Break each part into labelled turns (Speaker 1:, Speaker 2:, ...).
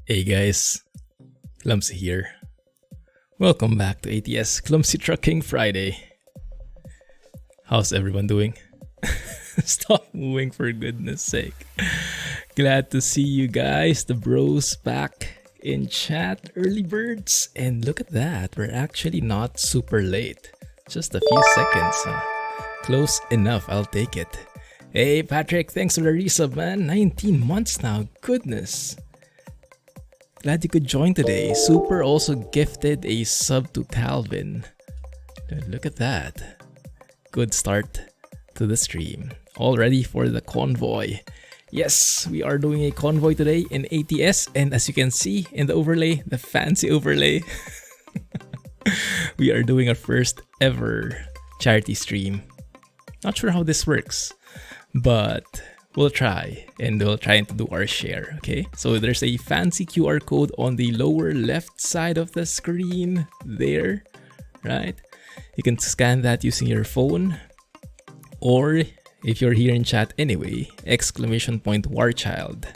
Speaker 1: Hey guys, Clumsy here. Welcome back to ATS Clumsy Trucking Friday. How's everyone doing? Stop moving for goodness sake. Glad to see you guys, the bros back in chat, early birds. And look at that, we're actually not super late. Just a few seconds, huh? Close enough, I'll take it. Hey Patrick, thanks for the resub, man. 19 months now, goodness. Glad you could join today. Super also gifted a sub to Calvin. Dude, look at that. Good start to the stream. All ready for the convoy. Yes, we are doing a convoy today in ATS, and as you can see in the overlay, the fancy overlay, we are doing our first ever charity stream. Not sure how this works, but we'll try, and we'll try to do our share, okay? So there's a fancy QR code on the lower left side of the screen there, right? You can scan that using your phone, or if you're here in chat anyway, !warchild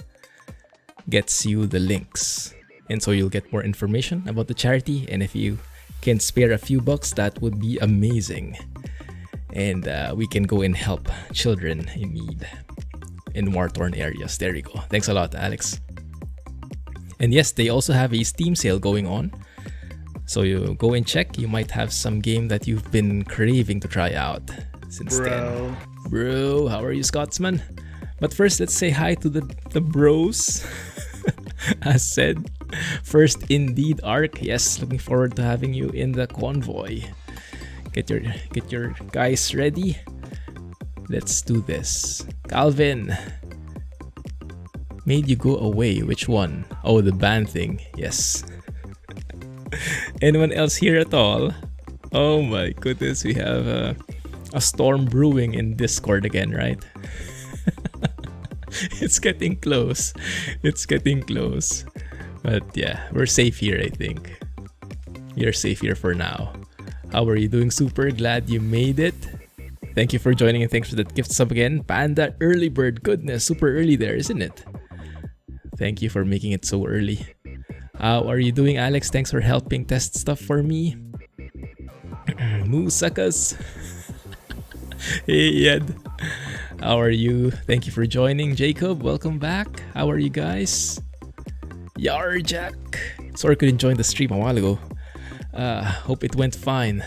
Speaker 1: gets you the links. And so you'll get more information about the charity, and if you can spare a few bucks, that would be amazing. And we can go and help children in need in war-torn areas. There you go. Thanks a lot, Alex. And yes, they also have a Steam sale going on. So you go and check. You might have some game that you've been craving to try out since then. Bro, how are you, Scotsman? But first, let's say hi to the bros. As said, first indeed Arc. Yes, looking forward to having you in the convoy. Get your guys ready. Let's do this. Calvin, made you go away. Which one? Oh, the ban thing. Yes. Anyone else here at all? Oh my goodness, we have a storm brewing in Discord again, right? It's getting close. It's getting close. But yeah, we're safe here, I think. You're safe here for now. How are you doing? Super glad you made it. Thank you for joining and thanks for that gift sub again. Panda early bird, goodness, super early there, isn't it? Thank you for making it so early. How are you doing, Alex? Thanks for helping test stuff for me. Musakas. Hey, Ed. How are you? Thank you for joining. Jacob, welcome back. How are you guys? Yarjack. Sorry I couldn't join the stream a while ago. Hope it went fine.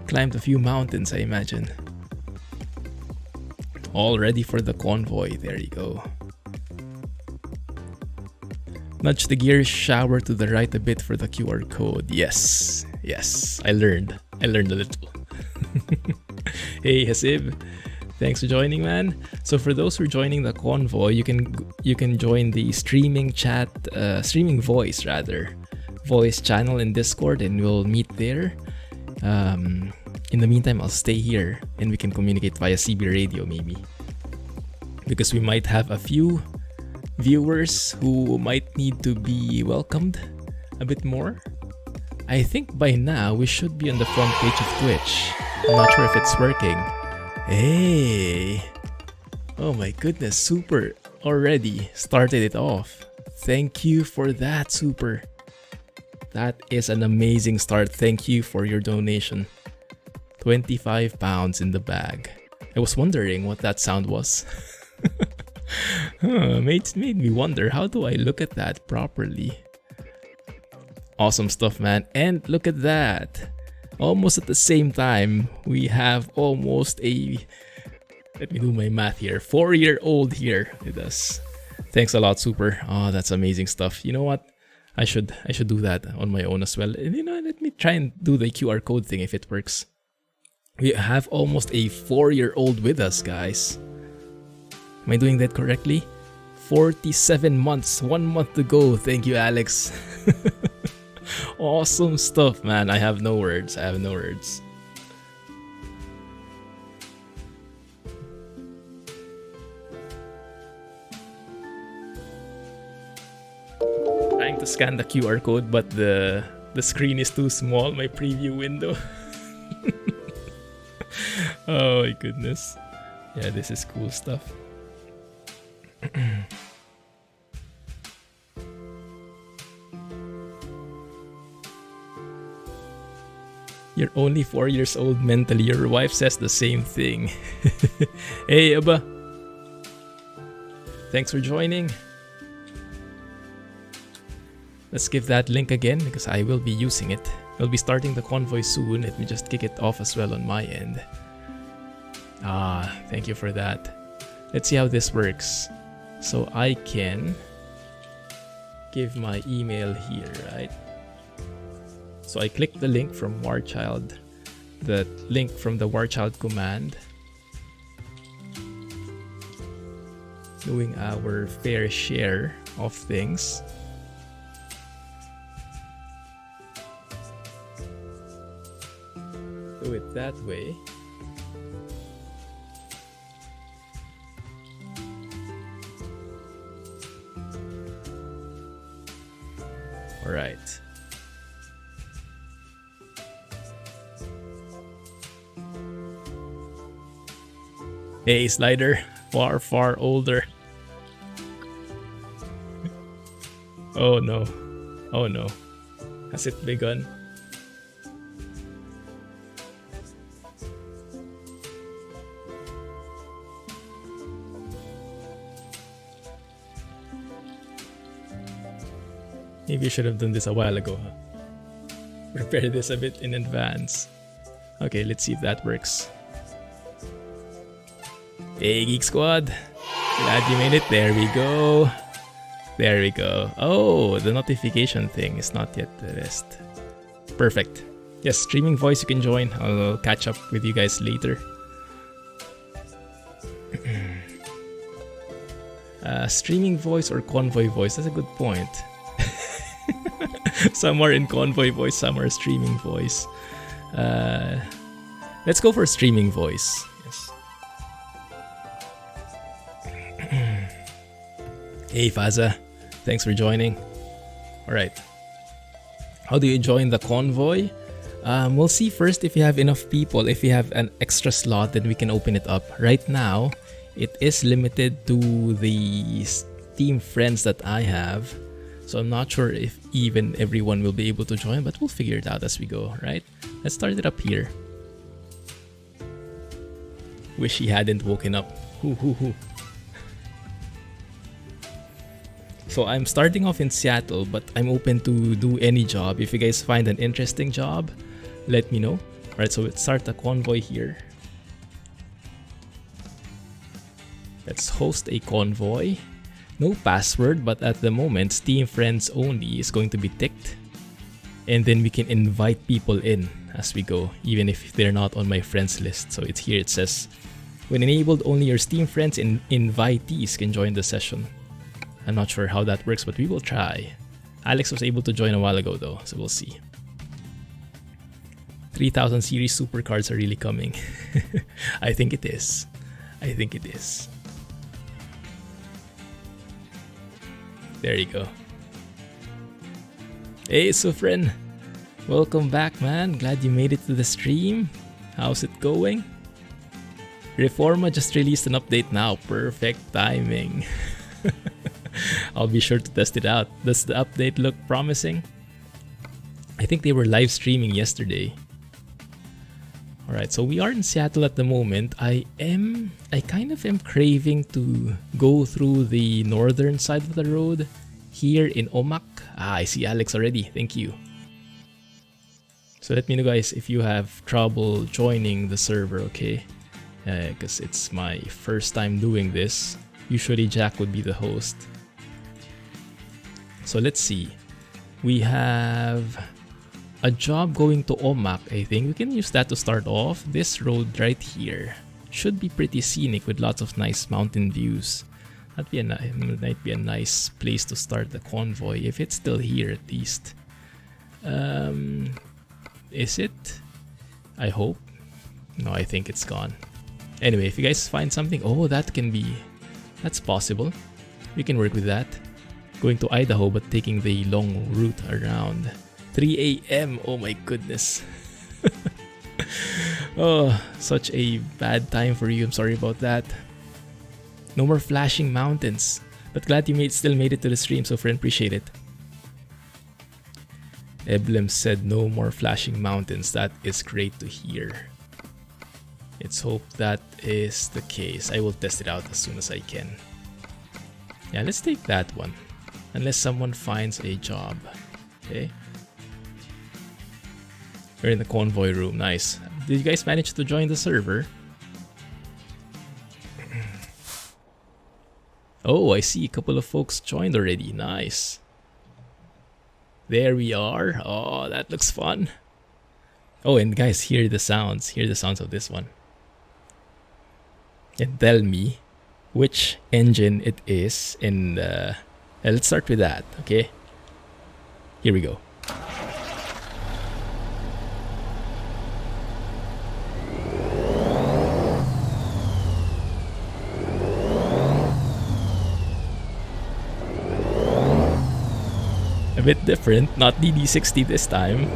Speaker 1: Climbed a few mountains, I imagine. All ready for the convoy. There you go. Nudge the gear shower to the right a bit for the QR code. Yes, yes, I learned a little. Hey Hasib, thanks for joining, man. So for those who are joining the convoy, you can join the streaming chat, streaming voice channel in Discord, and we'll meet there. In the meantime, I'll stay here and we can communicate via CB radio maybe, because we might have a few viewers who might need to be welcomed a bit more. I think by now we should be on the front page of Twitch. I'm not sure if it's working. Hey! Oh my goodness, Super already started it off. Thank you for that, Super. That is an amazing start. Thank you for your donation. 25 pounds in the bag. I was wondering what that sound was. Made me wonder, how do I look at that properly? Awesome stuff, man. And look at that. Almost at the same time, we have almost a, let me do my math here, 4-year-old here with us. Thanks a lot, Super. Oh, that's amazing stuff. You know what? I should do that on my own as well. And you know, let me try and do the QR code thing if it works. We have almost a 4-year-old with us, guys. Am I doing that correctly? 47 months, 1 month to go. Thank you, Alex. Awesome stuff, man. I have no words. Trying to scan the QR code, but the screen is too small, my preview window. Oh my goodness. Yeah, this is cool stuff. You're only 4 years old mentally. Your wife says the same thing. Hey, Abba. Thanks for joining. Let's give that link again because I will be using it. I'll be starting the convoy soon. Let me just kick it off as well on my end. Thank you for that. Let's see how this works. So I can give my email here, right? So I click the link from warchild, the link from the warchild command, doing our fair share of things. Do it that way. All right. Hey, Slider, far older. Oh no. Oh no. Has it begun? Maybe you should have done this a while ago, huh? Prepare this a bit in advance. Okay, let's see if that works. Hey, Geek Squad! Glad you made it. There we go. There we go. Oh, the notification thing is not yet the best. Perfect. Yes, streaming voice you can join. I'll catch up with you guys later. Streaming voice or convoy voice? That's a good point. Some are in convoy voice, some are streaming voice. Let's go for streaming voice. Yes. Hey Faza, thanks for joining. Alright. How do you join the convoy? We'll see first if you have enough people. If you have an extra slot, then we can open it up. Right now, it is limited to the Steam friends that I have. So I'm not sure if even everyone will be able to join, but we'll figure it out as we go, right? Let's start it up here. Wish he hadn't woken up. Hoo. So I'm starting off in Seattle, but I'm open to do any job. If you guys find an interesting job, let me know. Alright, so let's start the convoy here. Let's host a convoy. No password, but at the moment, Steam Friends Only is going to be ticked. And then we can invite people in as we go, even if they're not on my friends list. So it's here, it says, when enabled, only your Steam friends and invitees can join the session. I'm not sure how that works, but we will try. Alex was able to join a while ago though, so we'll see. 3000 series supercards are really coming. I think it is. I think it is. There you go. Hey Sufren, welcome back man, glad you made it to the stream. How's it going? Reforma just released an update now, perfect timing. I'll be sure to test it out. Does the update look promising? I think they were live streaming yesterday. Alright, so we are in Seattle at the moment. I kind of am craving to go through the northern side of the road here in Omak. I see Alex already. Thank you. So let me know guys if you have trouble joining the server, okay? Because it's my first time doing this. Usually Jack would be the host. So let's see. We have a job going to Omak, I think. We can use that to start off. This road right here should be pretty scenic with lots of nice mountain views. Might be a nice place to start the convoy, if it's still here at least. Is it? I hope. No, I think it's gone. Anyway, if you guys find something, oh, that's possible. We can work with that. Going to Idaho, but taking the long route around. 3 a.m. Oh my goodness. Oh, such a bad time for you. I'm sorry about that. No more flashing mountains. But glad you still made it to the stream, so friend, appreciate it. Eblem said no more flashing mountains. That is great to hear. Let's hope that is the case. I will test it out as soon as I can. Yeah, let's take that one. Unless someone finds a job. Okay. We're in the convoy room. Nice. Did you guys manage to join the server? Oh, I see a couple of folks joined already. Nice. There we are. Oh, that looks fun. Oh, and guys, hear the sounds. Hear the sounds of this one. And tell me which engine it is. And let's start with that, okay? Here we go. A bit different, not DD60 this time.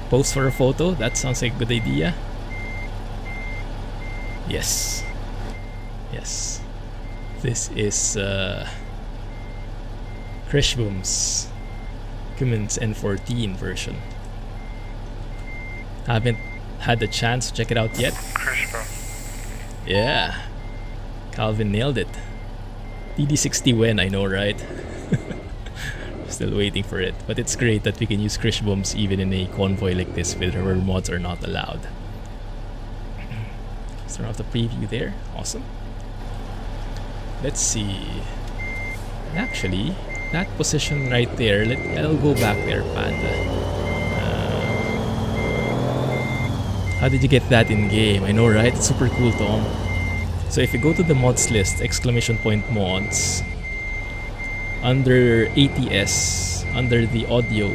Speaker 1: Pose for a photo, that sounds like a good idea. Yes. Yes. This is Kriechbaum's Cummins N14 version. Haven't had the chance to check it out yet.
Speaker 2: Kriechbaum.
Speaker 1: Yeah. Calvin nailed it. DD60 when, I know, right? Still waiting for it. But it's great that we can use Kriechbaums even in a convoy like this where mods are not allowed. Let's turn off the preview there. Awesome. Let's see. Actually, that position right there, I'll go back there, Panda. How did you get that in game? I know, right? It's super cool, Tom. So if you go to the mods list, !mods, under ATS, under the audio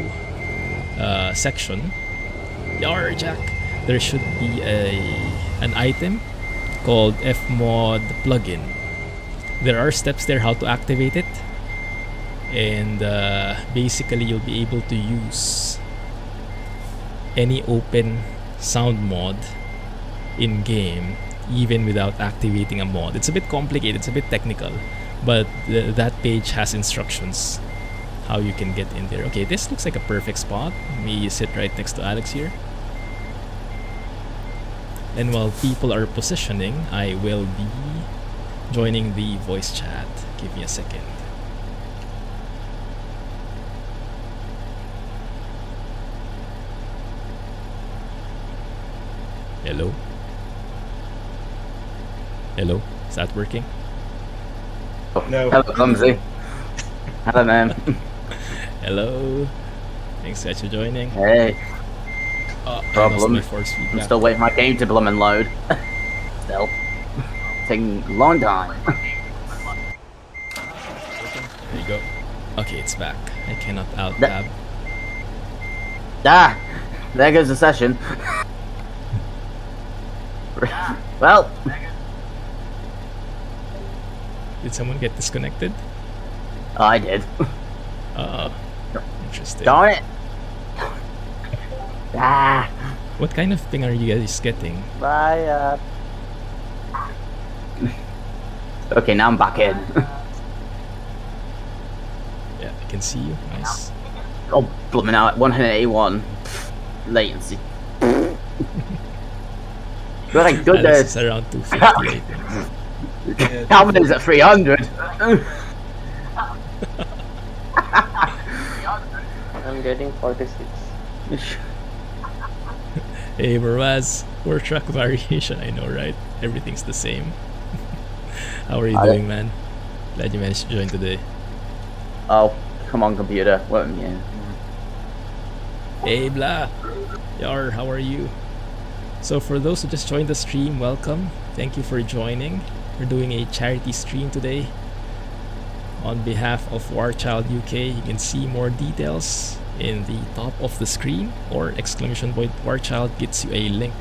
Speaker 1: section, yar Jack, there should be an item called FMOD Plugin. There are steps there how to activate it, and basically you'll be able to use any open sound mod in game even without activating a mod. It's a bit complicated, it's a bit technical, but that page has instructions how you can get in there. Okay, this looks like a perfect spot. Me sit right next to Alex here. And while people are positioning, I will be joining the voice chat. Give me a second. Hello? Hello? Is that working?
Speaker 3: No.
Speaker 4: Hello, Clumsy. Hello, man.
Speaker 1: Hello? Thanks guys for joining.
Speaker 4: Hey.
Speaker 1: I lost
Speaker 4: Problem.
Speaker 1: my force feedback.
Speaker 4: I'm still waiting for my game to bloom and load. Still. Taking a long time.
Speaker 1: There you go. Okay, it's back. I cannot alt-tab.
Speaker 4: Ah! There goes the session. Well.
Speaker 1: Did someone get disconnected?
Speaker 4: I did.
Speaker 1: Interesting.
Speaker 4: Darn it. Ah.
Speaker 1: What kind of thing are you guys getting?
Speaker 4: Bye, Okay, now I'm back in.
Speaker 1: Yeah, I can see you. Nice.
Speaker 4: Oh, blooming out at 181 latency. Good
Speaker 1: Alex
Speaker 4: goodness.
Speaker 1: is around 250 latency.
Speaker 4: Calvin is at 300.
Speaker 5: I'm getting 46.
Speaker 1: Hey, Maraz. 4-track variation, I know, right? Everything's the same. How are you doing, man? Glad you managed to join today.
Speaker 4: Oh, come on, computer. Well, yeah.
Speaker 1: Hey, blah. Yar, how are you? So for those who just joined the stream, welcome. Thank you for joining. We're doing a charity stream today. On behalf of Warchild UK, you can see more details in the top of the screen, or !Warchild gets you a link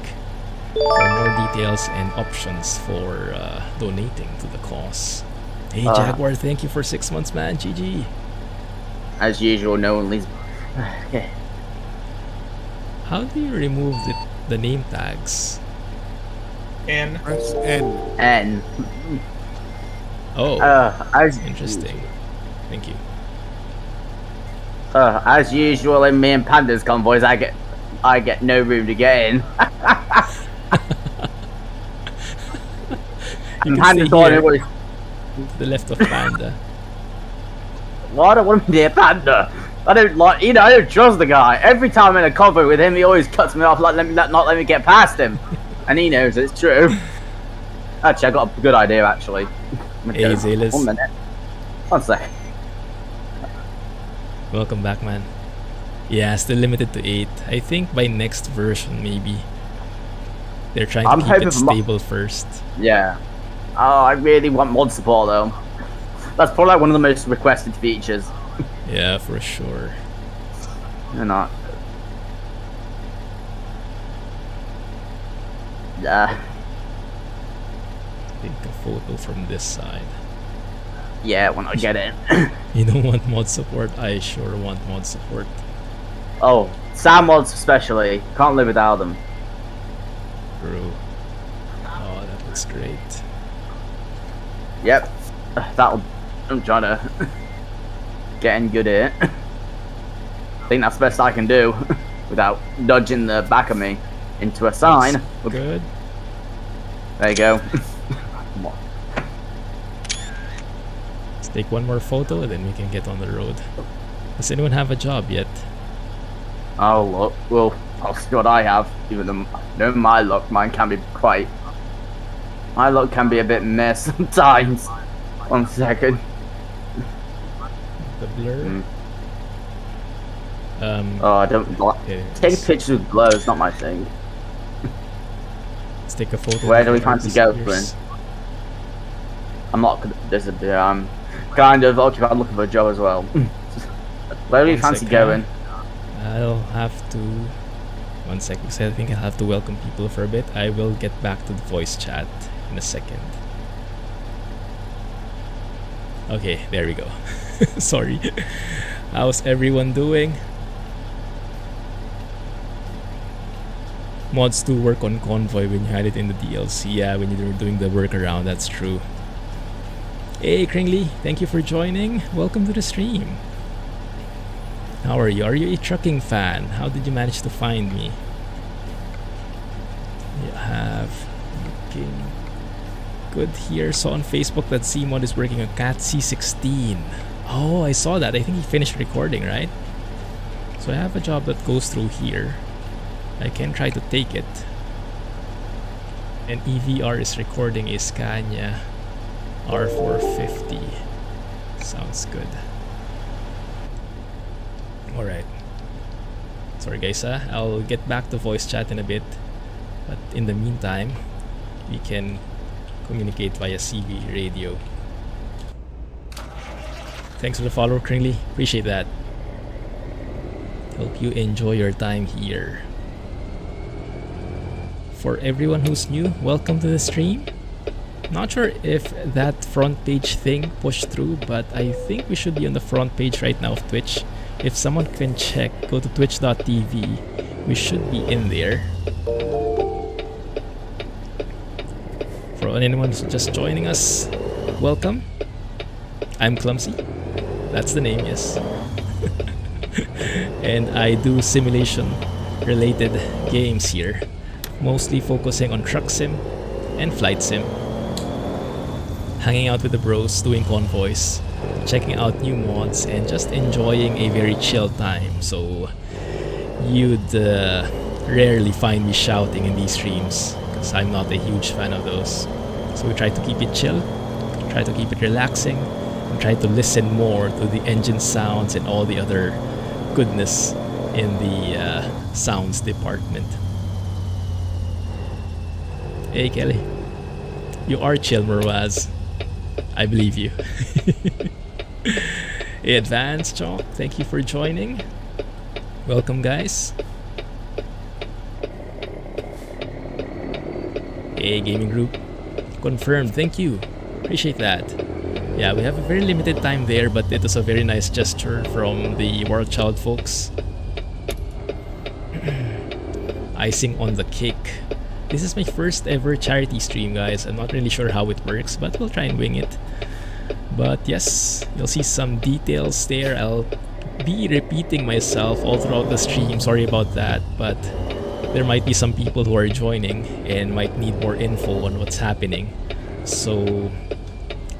Speaker 1: for more details and options for donating to the cause. Hey Jaguar, thank you for 6 months, man. GG.
Speaker 4: As usual, no one leaves. Okay.
Speaker 1: How do you remove the name tags?
Speaker 2: N.
Speaker 3: Press N.
Speaker 4: N.
Speaker 1: Oh,
Speaker 4: As
Speaker 1: interesting. Thank you.
Speaker 4: As usual in me and Panda's convoys, I get no room to get in.
Speaker 1: You
Speaker 4: And
Speaker 1: can stay
Speaker 4: Panda's the one
Speaker 1: here,
Speaker 4: who was.
Speaker 1: to the left of Panda.
Speaker 4: Well, I don't want to be a Panda. I don't like, I don't trust the guy. Every time I'm in a convoy with him, he always cuts me off, like not let me get past him. And he knows it's true. Actually, I got a good idea. Actually,
Speaker 1: Hey, Zalis.
Speaker 4: 1 minute. 1 sec.
Speaker 1: Welcome back, man. Yeah, still limited to 8. I think by next version, maybe. They're trying to keep it stable first.
Speaker 4: Yeah. Oh, I really want mod support though. That's probably like one of the most requested features.
Speaker 1: Yeah, for sure.
Speaker 4: You're not. Yeah.
Speaker 1: Take a photo from this side.
Speaker 4: Yeah, when I get it.
Speaker 1: You don't want mod support? I sure want mod support.
Speaker 4: Oh, sound mods especially. Can't live without them.
Speaker 1: Bro. Oh, that looks great.
Speaker 4: Yep. I'm trying to getting good at it. I think that's the best I can do without dodging the back of me into a sign.
Speaker 1: That's good.
Speaker 4: There you go.
Speaker 1: Let's take one more photo and then we can get on the road. Does anyone have a job yet?
Speaker 4: Oh look, well, I'll see what I have. Even though, no, my luck, mine can be quite. My luck can be a bit meh sometimes. 1 second.
Speaker 1: The blur?
Speaker 4: Oh, I don't like. Take pictures with blur is not my thing.
Speaker 1: Let's take a photo.
Speaker 4: Where do we fancy going? I'm not gonna disappear. I'm kind of occupied looking for a job as well. Where do we fancy going?
Speaker 1: I'll have to. 1 second, because I think I'll have to welcome people for a bit. I will get back to the voice chat in a second. Okay, there we go. Sorry. How's everyone doing? Mods do work on Convoy when you had it in the DLC. Yeah, when you're doing the workaround, that's true. Hey, Kringley, thank you for joining. Welcome to the stream. How are you? Are you a trucking fan? How did you manage to find me? You have looking good here. Saw on Facebook that CMod is working on Cat C16. Oh, I saw that. I think he finished recording, right? So I have a job that goes through here. I can try to take it. And EVR is recording a Scania R450. Sounds good. Alright. Sorry guys, I'll get back to voice chat in a bit. But in the meantime, we can communicate via CB radio. Thanks for the follow, Kringley. Appreciate that. Hope you enjoy your time here. For everyone who's new, welcome to the stream. Not sure if that front page thing pushed through, but I think we should be on the front page right now of Twitch. If someone can check, go to twitch.tv. We should be in there. For anyone who's just joining us, welcome. I'm Clumsy. That's the name, yes. And I do simulation related games here, mostly focusing on truck sim and flight sim. Hanging out with the bros, doing convoys, checking out new mods, and just enjoying a very chill time. So you'd rarely find me shouting in these streams because I'm not a huge fan of those. So we try to keep it chill, try to keep it relaxing, and try to listen more to the engine sounds and all the other goodness in the sounds department. Hey Kelly, you are chill, Merwaz. I believe you. Hey Advanced Chalk, thank you for joining. Welcome guys. Hey Gaming Group, confirmed, thank you. Appreciate that. Yeah, we have a very limited time there, but it was a very nice gesture from the World Child folks. Icing on the cake. This is my first ever charity stream, guys. I'm not really sure how it works, but we'll try and wing it. But yes, you'll see some details there. I'll be repeating myself all throughout the stream. Sorry about that, but there might be some people who are joining and might need more info on what's happening. So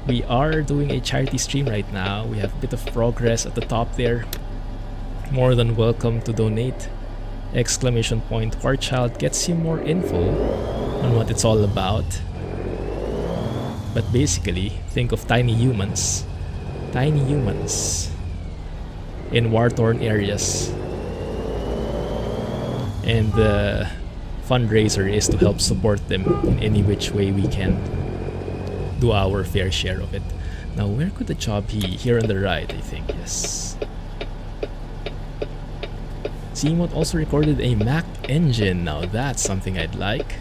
Speaker 1: we are doing a charity stream right now. We have a bit of progress at the top there. More than welcome to donate. Exclamation point War Child gets you more info on what it's all about. But basically, think of tiny humans in war-torn areas. And the fundraiser is to help support them in any which way we can. Do our fair share of it. Now, where could the job be? Here on the right, I think, yes. CMOD also recorded a Mac engine. Now that's something I'd like.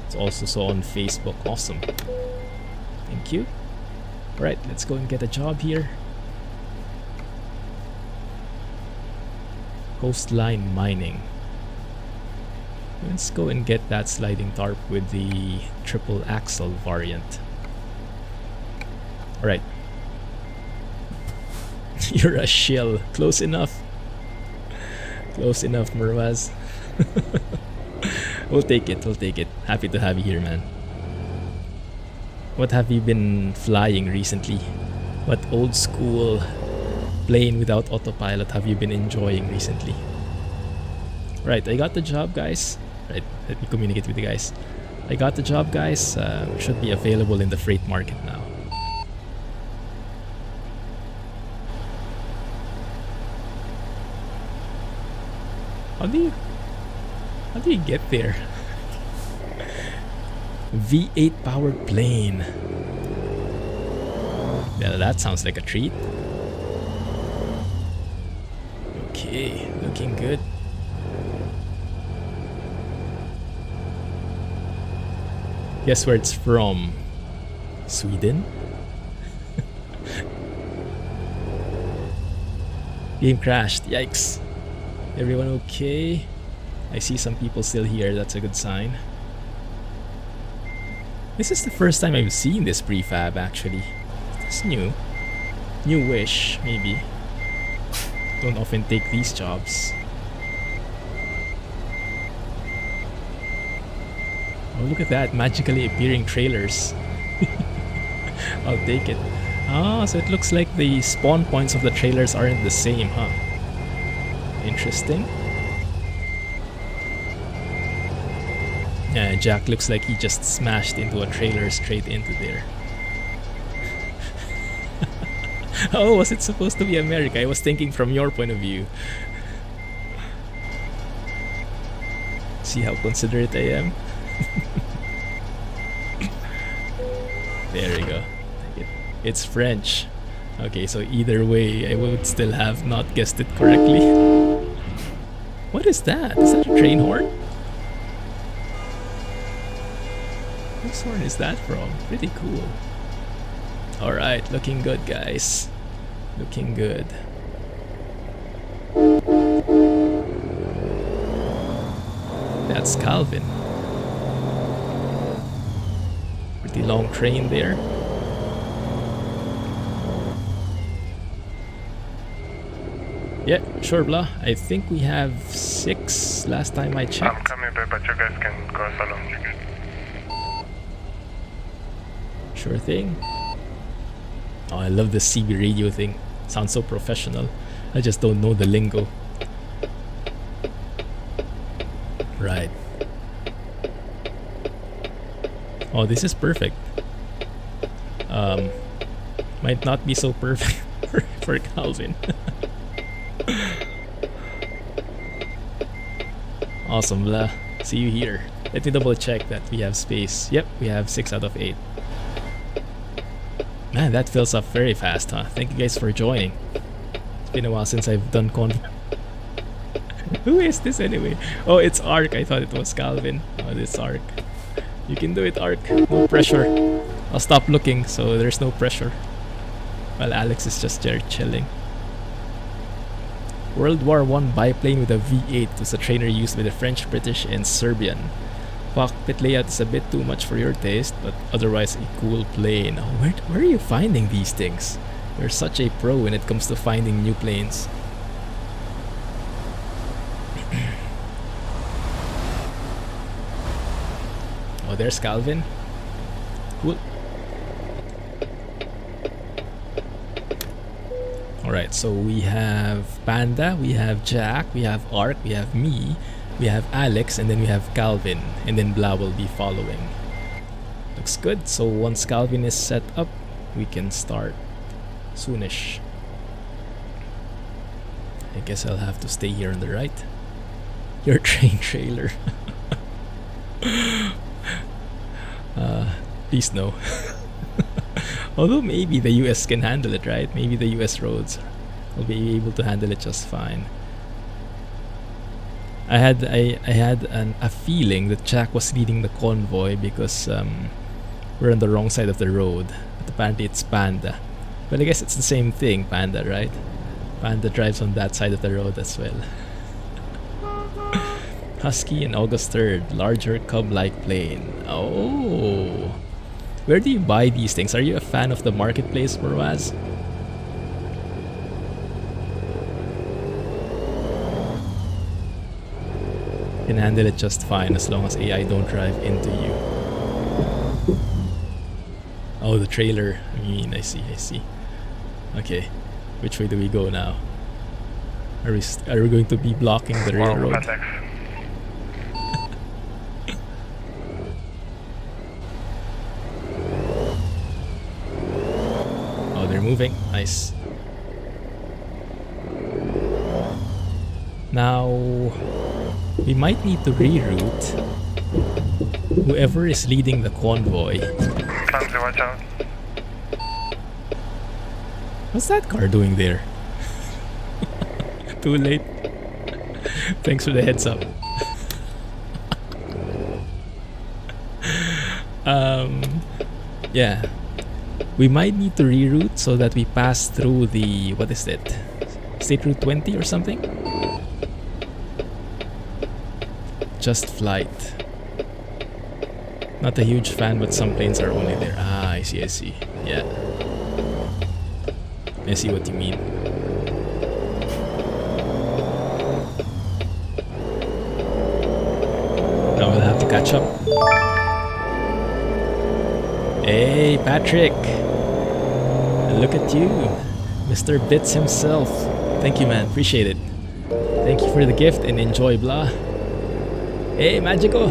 Speaker 1: It's also saw on Facebook. Awesome. Thank you. Alright, let's go and get a job here. Coastline mining. Let's go and get that sliding tarp with the triple axle variant. Alright. You're a shill. Close enough. Close enough, Murwaz. We'll take it, we'll take it. Happy to have you here, man. What have you been flying recently? What old school plane without autopilot have you been enjoying recently? Right, I got the job, guys. Right, let me communicate with you guys. I got the job, guys. Should be available in the freight market now. How do you get there? V8 powered plane. Well, that sounds like a treat. Okay, looking good. Guess where it's from? Sweden? Game crashed, yikes. Everyone okay? I see some people still here, that's a good sign. This is the first time I've seen this prefab actually. It's new. Newish, maybe. Don't often take these jobs. Oh, look at that, magically appearing trailers. I'll take it. Ah, so it looks like the spawn points of the trailers aren't the same, huh? Interesting. Yeah, Jack looks like he just smashed into a trailer straight into there. Oh, was it supposed to be America? I was thinking from your point of view. See how considerate I am? There we go. It's French. Okay, so either way, I would still have not guessed it correctly. What is that? Is that a train horn? Whose horn is that from? Pretty cool. Alright, looking good, guys. Looking good. That's Calvin. Pretty long train there. Yeah, sure, blah. I think we have 6 last time I checked.
Speaker 2: I'm coming back, but you guys can cross along.
Speaker 1: Sure thing. Oh, I love the CB radio thing. Sounds so professional. I just don't know the lingo. Right. Oh, this is perfect. Might not be so perfect for Calvin. Awesome, blah. See you here. Let me double check that we have space. Yep, we have 6 out of 8. Man, that fills up very fast, huh? Thank you guys for joining. It's been a while since I've done Convoy. Who is this anyway? Oh, it's Ark. I thought it was Calvin. Oh, this Ark. You can do it, Ark. No pressure. I'll stop looking, so there's no pressure. While Alex is just there chilling. World War I biplane with a V8 was a trainer used by the French, British, and Serbian cockpit layout is a bit too much for your taste, but otherwise a cool plane. Oh, where are you finding these things? You're such a pro when it comes to finding new planes. Oh, there's Calvin. Cool. Alright, so we have Panda, we have Jack, we have Ark, we have me, we have Alex, and then we have Calvin, and then Blah will be following. Looks good. So once Calvin is set up, we can start soonish. I guess I'll have to stay here on the right. Your train trailer. Please no. Although maybe the US can handle it, right? Maybe the US roads will be able to handle it just fine. I had a feeling that Jack was leading the convoy because we're on the wrong side of the road. But apparently it's Panda. But I guess it's the same thing, Panda, right? Panda drives on that side of the road as well. Husky and August 3rd, larger cub-like plane. Oh, where do you buy these things? Are you a fan of the marketplace, Boraz? Can handle it just fine as long as AI don't drive into you. Oh, the trailer. I mean, I see. Okay, which way do we go now? Are we going to be blocking the railroad? Oh, they're moving. Nice. Now we might need to reroute whoever is leading the convoy.
Speaker 2: Clumsy, watch out.
Speaker 1: What's that car doing there? Too late. Thanks for the heads up. Yeah. We might need to reroute so that we pass through the... what is it? State Route 20 or something? Just flight. Not a huge fan, but some planes are only there. Ah, I see. Yeah. I see what you mean. Now we'll have to catch up. Hey, Patrick! Look at you, Mr. Bits himself. Thank you, man. Appreciate it. Thank you for the gift and enjoy, blah. Hey, Magico!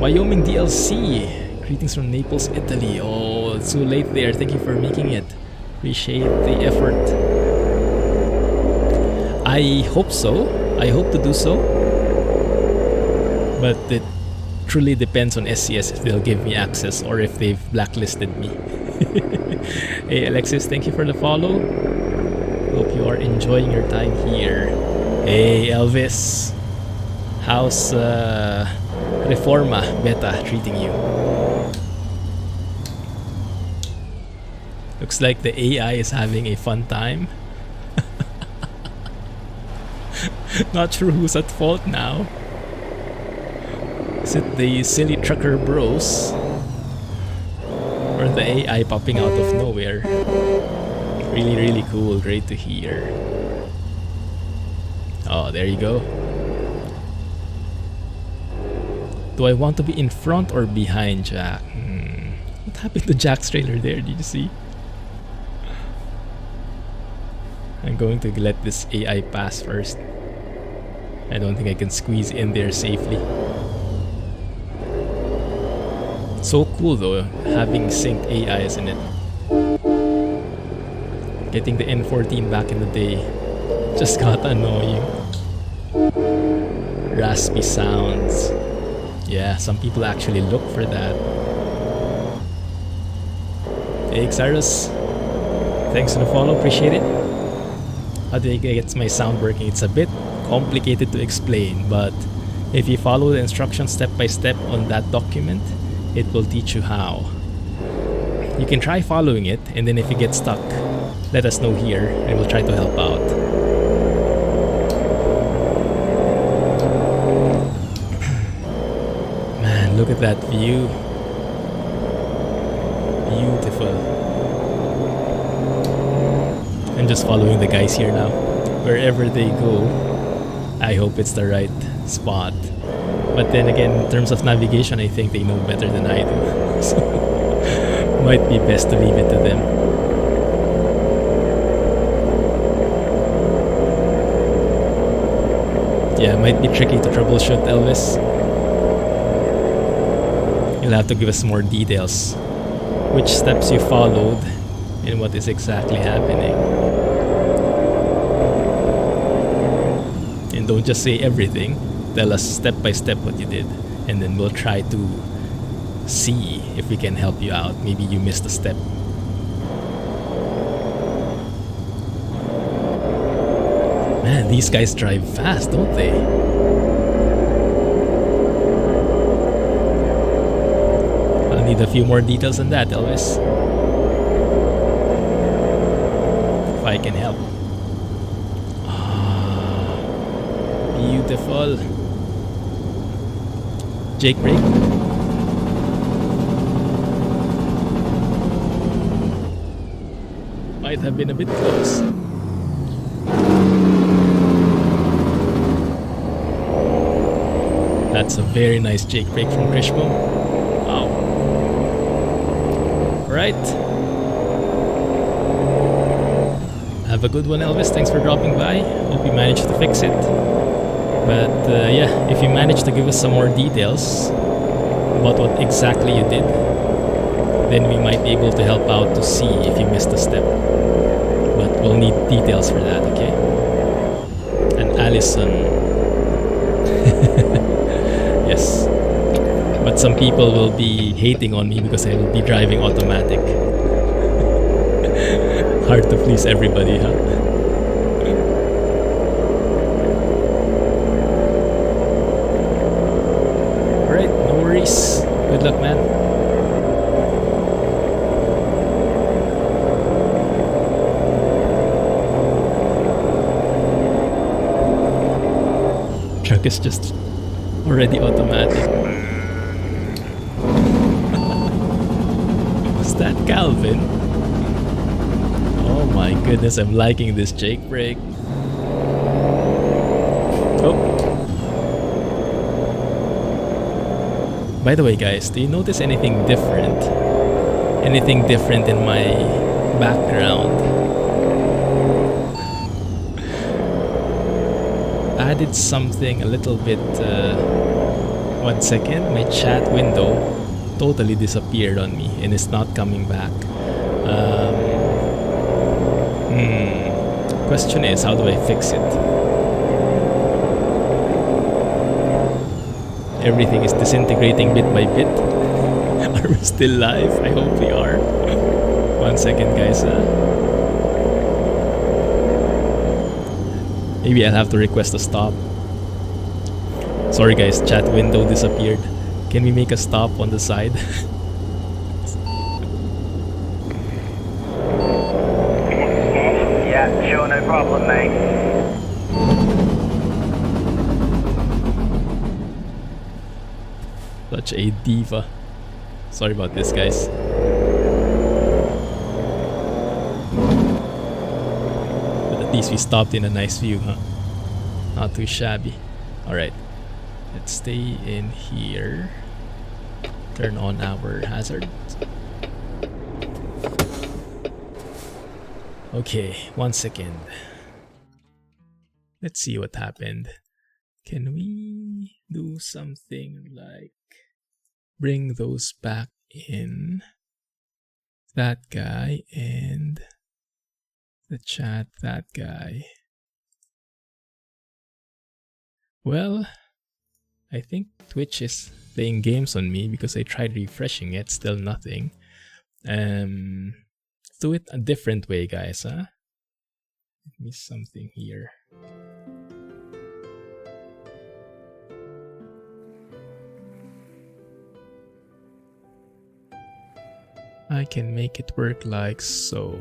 Speaker 1: Wyoming DLC. Greetings from Naples, Italy. Oh, it's too late there. Thank you for making it. Appreciate the effort. I hope so. I hope to do so. But it truly depends on SCS if they'll give me access or if they've blacklisted me. Hey Alexis, thank you for the follow. Hope you are enjoying your time here. Hey Elvis, how's Reforma Beta treating you? Looks like the AI is having a fun time. Not sure who's at fault now. Is it the silly trucker bros? Or the AI popping out of nowhere? Really, really cool. Great to hear. Oh, there you go. Do I want to be in front or behind Jack? What happened to Jack's trailer there? Did you see? I'm going to let this AI pass first. I don't think I can squeeze in there safely. So cool though, having synced AI, isn't it? Getting the N14 back in the day just got annoying. Raspy sounds. Yeah, some people actually look for that. Hey Xyrus, thanks for the follow, appreciate it. How do I get my sound working? It's a bit complicated to explain, but if you follow the instructions step by step on that document, it will teach you how. You can try following it, and then if you get stuck, let us know here and we'll try to help out. Look at that view. Beautiful. I'm just following the guys here now. Wherever they go, I hope it's the right spot. But then again, in terms of navigation, I think they know better than I do. So, might be best to leave it to them. Yeah, it might be tricky to troubleshoot, Elvis. You'll have to give us more details. Which steps you followed and what is exactly happening. And don't just say everything. Tell us step by step what you did. And then we'll try to see if we can help you out. Maybe you missed a step. Man, these guys drive fast, don't they? I'll need a few more details on that, Elvis. If I can help. Ah, beautiful. Jake brake. Might have been a bit close. That's a very nice Jake brake from Kriechbaum. Wow. Alright. Have a good one, Elvis. Thanks for dropping by. Hope you managed to fix it. But yeah, if you manage to give us some more details about what exactly you did, then we might be able to help out to see if you missed a step. But we'll need details for that, okay? And Allison. Yes. But some people will be hating on me because I will be driving automatic. Hard to please everybody, huh? Alright, no worries. Good luck, man. Truck is just already automatic. Was that Calvin? Oh my goodness, I'm liking this Jake brake. Oh. By the way, guys, do you notice anything different? Anything different in my background? Added something a little bit. 1 second, my chat window totally disappeared on me and it's not coming back. Question is, how do I fix it? Everything is disintegrating bit by bit. Are we still live? I hope we are. 1 second, guys. Maybe I'll have to request a stop. Sorry guys, chat window disappeared. Can we make a stop on the side?
Speaker 4: Yeah, sure, no problem, mate.
Speaker 1: Such a diva. Sorry about this, guys. But at least we stopped in a nice view, huh? Not too shabby. Alright. Let's stay in here. Turn on our hazard. Okay, 1 second. Let's see what happened. Can we do something like bring those back in? That guy and the chat, that guy. Well, I think Twitch is playing games on me because I tried refreshing it, still nothing. Let's do it a different way, guys, huh? Give me something here. I can make it work like so.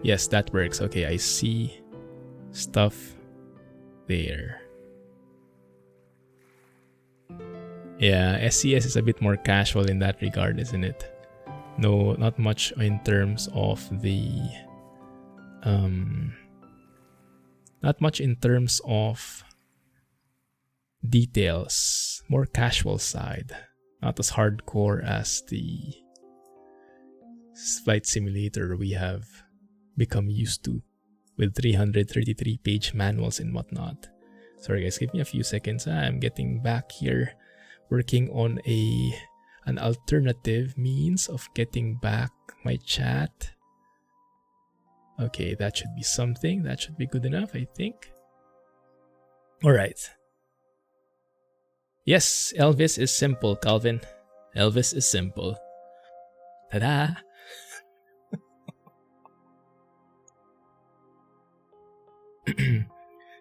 Speaker 1: Yes, that works. Okay, I see stuff there. Yeah, SCS is a bit more casual in that regard, isn't it? No, not much in terms of the not much in terms of details. More casual side. Not as hardcore as the flight simulator we have become used to with 333 page manuals and whatnot. Sorry guys, give me a few seconds. I'm getting back here, working on an alternative means of getting back my chat. Okay, that should be something. That should be good enough, I think. Alright. Yes, Elvis is simple, Calvin. Elvis is simple. Ta-da!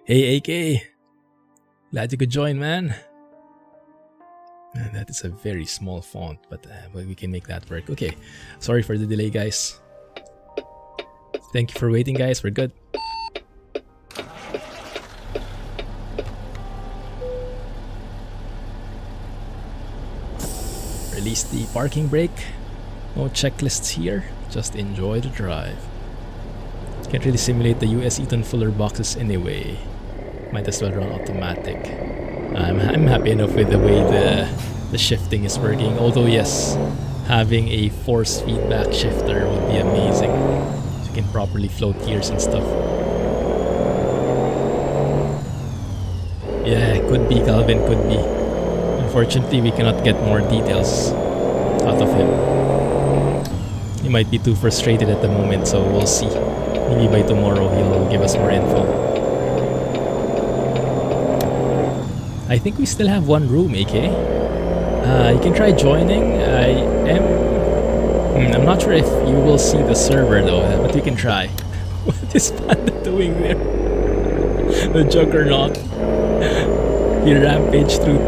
Speaker 1: Hey, AK. Glad you could join, man. That is a very small font, but we can make that work. Okay, sorry for the delay, guys. Thank you for waiting, guys. We're good. Release the parking brake. No checklists here. Just enjoy the drive. Can't really simulate the US Eaton Fuller boxes anyway. Might as well run automatic. I'm happy enough with the way the shifting is working. Although yes, having a force feedback shifter would be amazing. So you can properly float gears and stuff. Yeah, could be, Calvin, could be. Unfortunately, we cannot get more details out of him. He might be too frustrated at the moment, so we'll see. Maybe by tomorrow he'll give us more info. I think we still have one room, AK. You can try joining. I'm not sure if you will see the server though, but you can try. What is Panda doing there? The Juggernaut. He rampaged through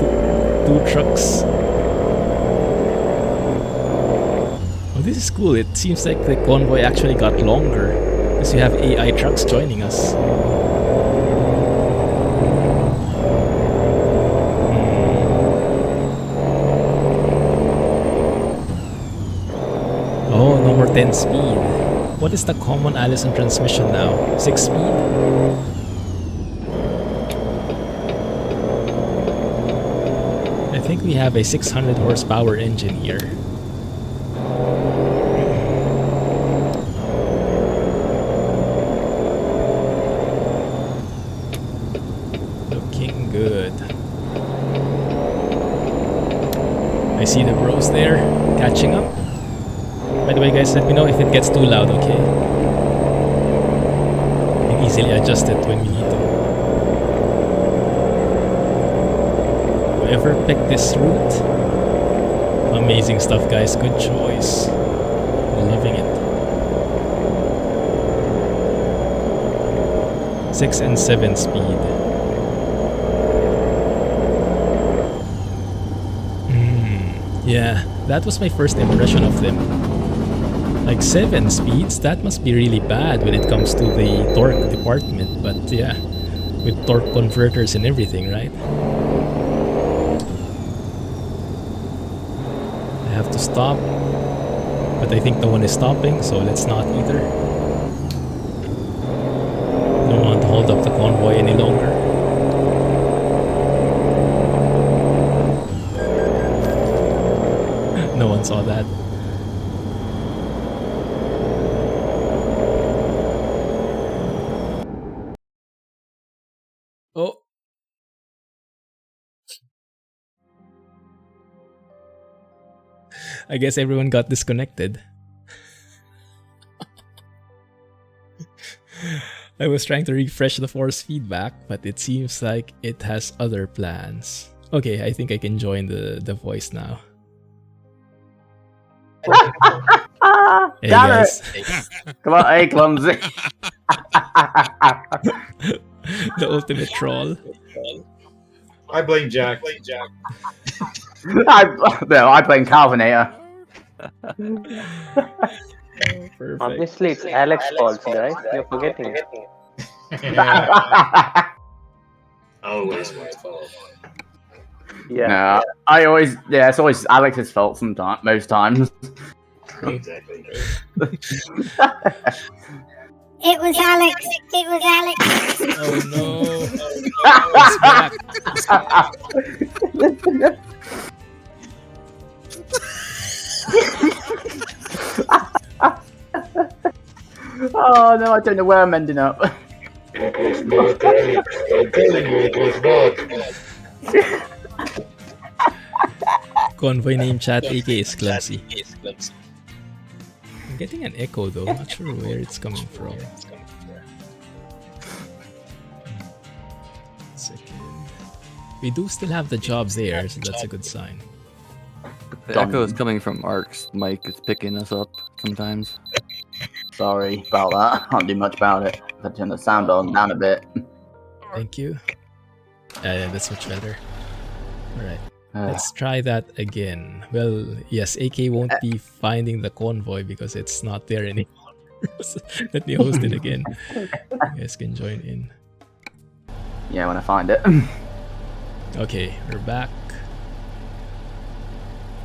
Speaker 1: two trucks. Oh, this is cool. It seems like the convoy actually got longer because you have AI trucks joining us. Oh, no more 10 speed. What is the common Allison transmission now? 6 speed? I think we have a 600 horsepower engine here. Looking good. I see the bros there, catching up. By the way, guys, let me know if it gets too loud, okay? You can easily adjust it when we need to. Whoever picked this route, amazing stuff, guys. Good choice. Loving it. 6 and 7 speed. Yeah, that was my first impression of them. Like 7 speeds, that must be really bad when it comes to the torque department, but yeah, with torque converters and everything, right? I have to stop, but I think no one is stopping, so let's not either. Don't want to hold up the convoy any longer. No one saw that. Oh. I guess everyone got disconnected. I was trying to refresh the force feedback, but it seems like it has other plans. Okay, I think I can join the voice now. Hey guys.
Speaker 4: Come on, hey, Clumsy.
Speaker 1: The ultimate troll.
Speaker 3: I blame Jack.
Speaker 4: I blame Calvinator.
Speaker 1: Perfect.
Speaker 5: Obviously, it's Alex's fault, guys. You're forgetting.
Speaker 3: Always my fault.
Speaker 5: Yeah.
Speaker 4: No, I always, yeah, it's always Alex's fault sometimes, most times.
Speaker 3: Exactly.
Speaker 6: It was Alex. It was Alex.
Speaker 1: Oh no. It's back.
Speaker 4: Oh no, I don't know where I'm ending up.
Speaker 3: It was not Alex. I'm telling you, it was not.
Speaker 1: Convoy name chat AK is Clumsy. I'm getting an echo though, not sure where it's coming from. Second. We do still have the jobs there, so that's a good sign.
Speaker 7: The echo is coming from Ark's mic. It's picking us up sometimes.
Speaker 4: Sorry about that. Can't do much about it. I've turned the sound on down a bit.
Speaker 1: Thank you. Yeah, that's much better. Alright. Let's try that again. Well, yes, AK won't be finding the convoy because it's not there anymore. So let me host it again. You guys can join in.
Speaker 4: Yeah, when I find it.
Speaker 1: Okay, we're back.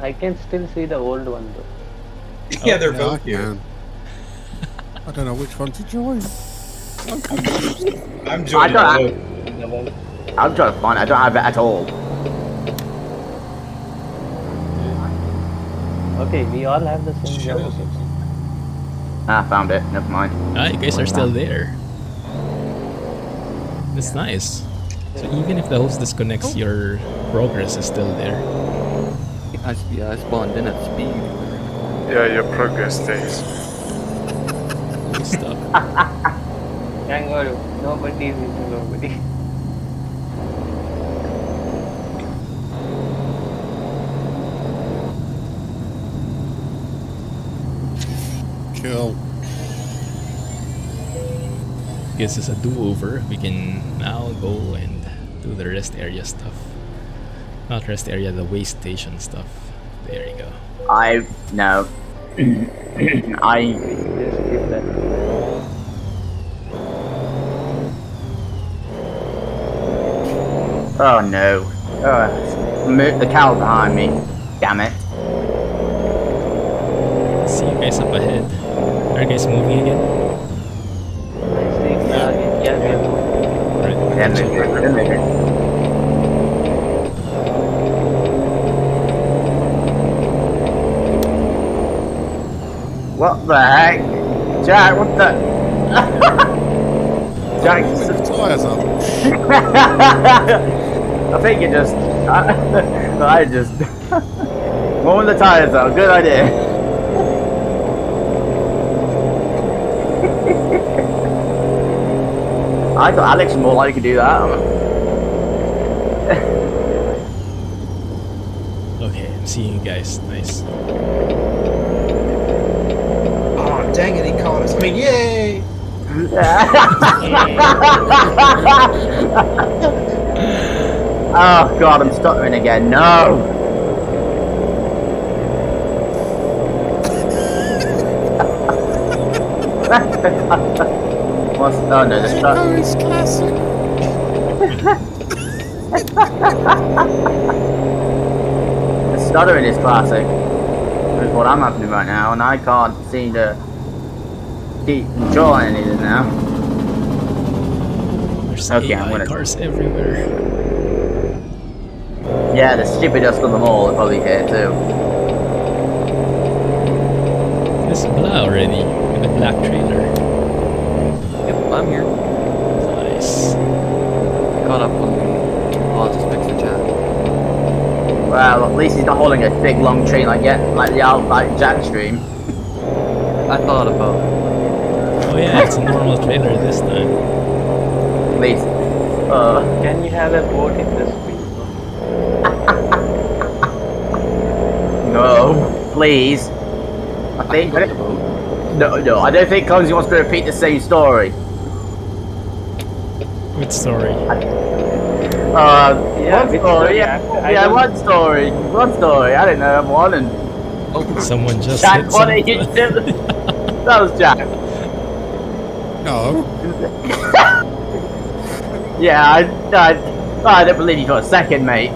Speaker 5: I can still see the old one though.
Speaker 3: Yeah, they're
Speaker 8: I
Speaker 3: both here.
Speaker 8: can. I don't know which one to join.
Speaker 3: I'm joining both.
Speaker 4: I'm trying to find it. I don't have it at all.
Speaker 5: Okay, we all have the same job.
Speaker 4: Ah, found it. Never mind.
Speaker 1: Ah, you guys are still there. That's nice. So even if the host disconnects, your progress is still there.
Speaker 7: I spawned in at speed.
Speaker 2: Yeah, your progress stays.
Speaker 1: Good stuff.
Speaker 5: Kangaroo. Nobody is eating nobody.
Speaker 8: Cool.
Speaker 1: Gives us a do-over. We can now go and do the rest area stuff. Not rest area, the waste station stuff. There you go.
Speaker 4: No. I
Speaker 5: Just skip that.
Speaker 4: Oh no. The cow behind me. Damn it.
Speaker 1: See you guys up ahead. Are you guys moving again?
Speaker 5: I see. Yeah, we are moving.
Speaker 1: Alright.
Speaker 4: Yeah, maybe. What the heck? Jack, what the? Jack,
Speaker 8: The tires up.
Speaker 4: I think you just... I just... Moving the tires out, good idea. I thought Alex was more likely to do that.
Speaker 1: Okay, I'm seeing you guys. Nice.
Speaker 3: Oh, dang it, he caught us. I mean, yay!
Speaker 4: Oh god, I'm stuttering again. No! What's... Oh no, the stutter...
Speaker 8: Oh, it's classic.
Speaker 4: The stuttering is classic. That's what I'm happening right now, and I can't seem to keep controlling anything now.
Speaker 1: There's
Speaker 4: Okay, I'm
Speaker 1: AI
Speaker 4: gonna-
Speaker 1: cars everywhere.
Speaker 4: Yeah, the stupidest of them all are probably here too.
Speaker 1: There's Blah already with a black trailer.
Speaker 7: Yep, I'm here.
Speaker 1: Nice.
Speaker 7: I caught up on the... I'll just fix the chat.
Speaker 4: Well, at least he's not holding a big long train like the old like Jack stream.
Speaker 7: I thought about it.
Speaker 1: Oh yeah, it's a normal trailer this time.
Speaker 4: At least.
Speaker 5: Can you have a boat in this week?
Speaker 4: No, please. I think. No, I don't think Clumsy wants to repeat the same story.
Speaker 1: Good story.
Speaker 5: Yeah,
Speaker 4: one
Speaker 5: which
Speaker 4: story.
Speaker 5: story?
Speaker 4: Yeah,
Speaker 5: I
Speaker 4: yeah,
Speaker 5: don't-
Speaker 4: one story. One story. I didn't know that one. And
Speaker 1: Someone just
Speaker 4: Jack,
Speaker 1: hit
Speaker 4: what did you
Speaker 1: something.
Speaker 4: do? That was Jack.
Speaker 8: No.
Speaker 4: Yeah, I don't believe you got a second, mate.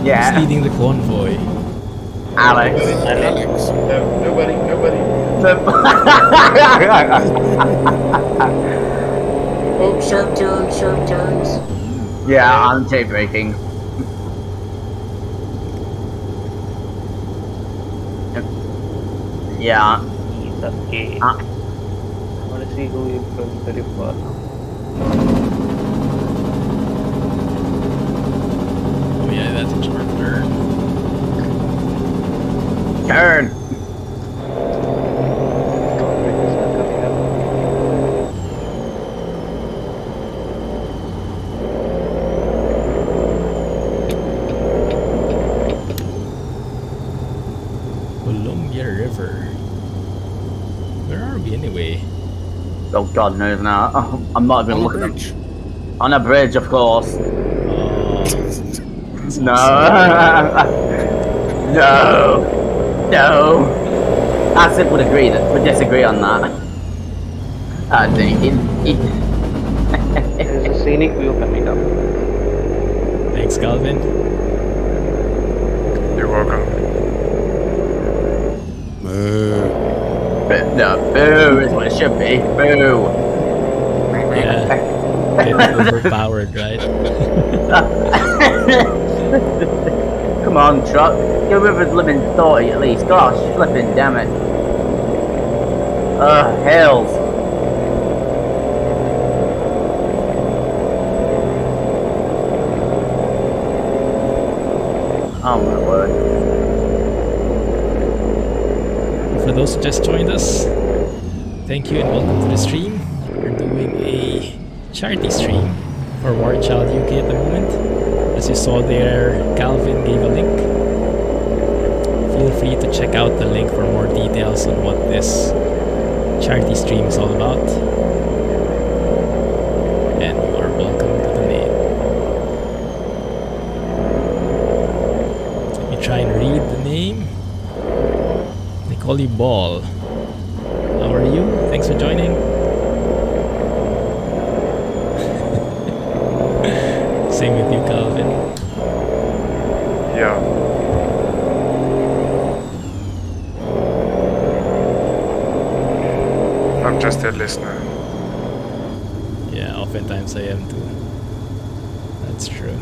Speaker 4: Yeah.
Speaker 1: Who's leading the convoy?
Speaker 4: Alex.
Speaker 3: Alex. No, nobody. Oh, sharp turns.
Speaker 4: Yeah, I'm tape breaking. Yeah.
Speaker 5: He's okay.
Speaker 4: Ah.
Speaker 5: I wanna see who is going very far now.
Speaker 1: Oh yeah, that's a short turn.
Speaker 4: Turn.
Speaker 5: Convoy is not coming up.
Speaker 1: Columbia River. Where are we anyway?
Speaker 4: Oh God knows now. Oh, I'm not even
Speaker 8: On a
Speaker 4: looking.
Speaker 8: bridge.
Speaker 4: On a bridge, of course. No. No. Asif would agree that would disagree on that. I think
Speaker 5: There's a scenic view coming up.
Speaker 1: Thanks, Calvin.
Speaker 2: You're welcome.
Speaker 4: no, boo is what it should be. Boo.
Speaker 1: Yeah. It's overpowered, right?
Speaker 4: Come on, truck. Give River's living 30 at least. Gosh, flipping damn it. Hills. Oh my word.
Speaker 1: For those who just joined us, thank you and welcome to the stream. We're doing a charity stream for War Child UK at the moment. As you saw there, Calvin gave a link. Feel free to check out the link for more details on what this charity stream is all about. And you are welcome to donate. Let me try and read the name. They call you Ball. How are you? Thanks for joining. Same with you, Calvin.
Speaker 2: Yeah. I'm just a listener.
Speaker 1: Yeah, oftentimes I am too. That's true.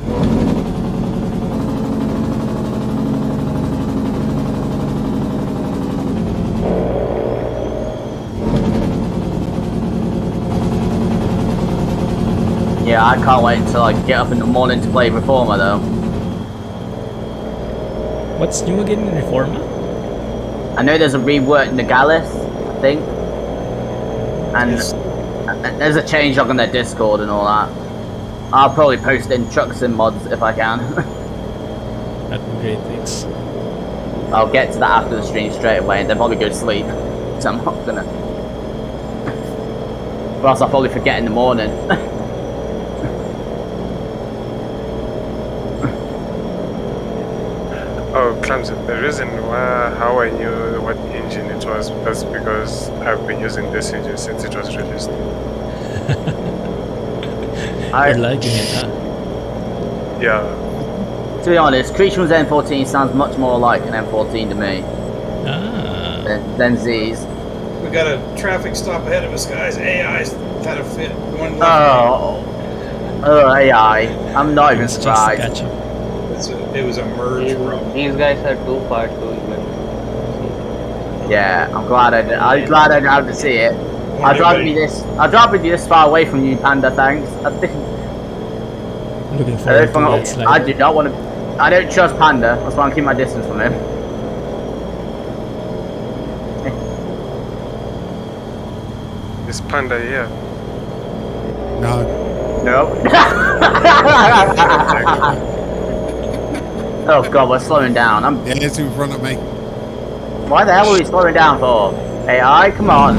Speaker 4: Yeah, I can't wait until I get up in the morning to play Reformer though.
Speaker 1: What's new again in Reforma?
Speaker 4: I know there's a rework Nagalis, I think. And there's a changelog on their Discord and all that. I'll probably post in trucks and mods if I can.
Speaker 1: That'd be great, thanks.
Speaker 4: I'll get to that after the stream straight away and then probably go to sleep. So I'm not gonna. Or else I'll probably forget in the morning.
Speaker 2: Oh, Clumsy, the reason how I knew what engine it was because I've been using this engine since it was released.
Speaker 1: You're liking it, huh?
Speaker 2: Yeah.
Speaker 4: To be honest, Kriechbaum's M14 sounds much more like an M14 to me
Speaker 1: Ah.
Speaker 4: than Z's.
Speaker 9: We got a traffic stop ahead of us, guys. AI's kind of fit one left.
Speaker 4: AI. I'm not even
Speaker 1: It's just
Speaker 4: surprised.
Speaker 1: catch up.
Speaker 9: It was a merge problem.
Speaker 5: These guys are too far to even.
Speaker 4: Yeah, I'm glad I didn't have to see it. I'd rather be this far away from you, Panda. Thanks.
Speaker 1: Looking forward to that slide.
Speaker 4: I do not want to. I don't trust Panda. That's why I'm keeping my distance from him.
Speaker 2: Is Panda here?
Speaker 8: No.
Speaker 4: No. Oh god, we're slowing down.
Speaker 8: Yeah, it's in front of me.
Speaker 4: Why the hell are we slowing down for? AI, come on.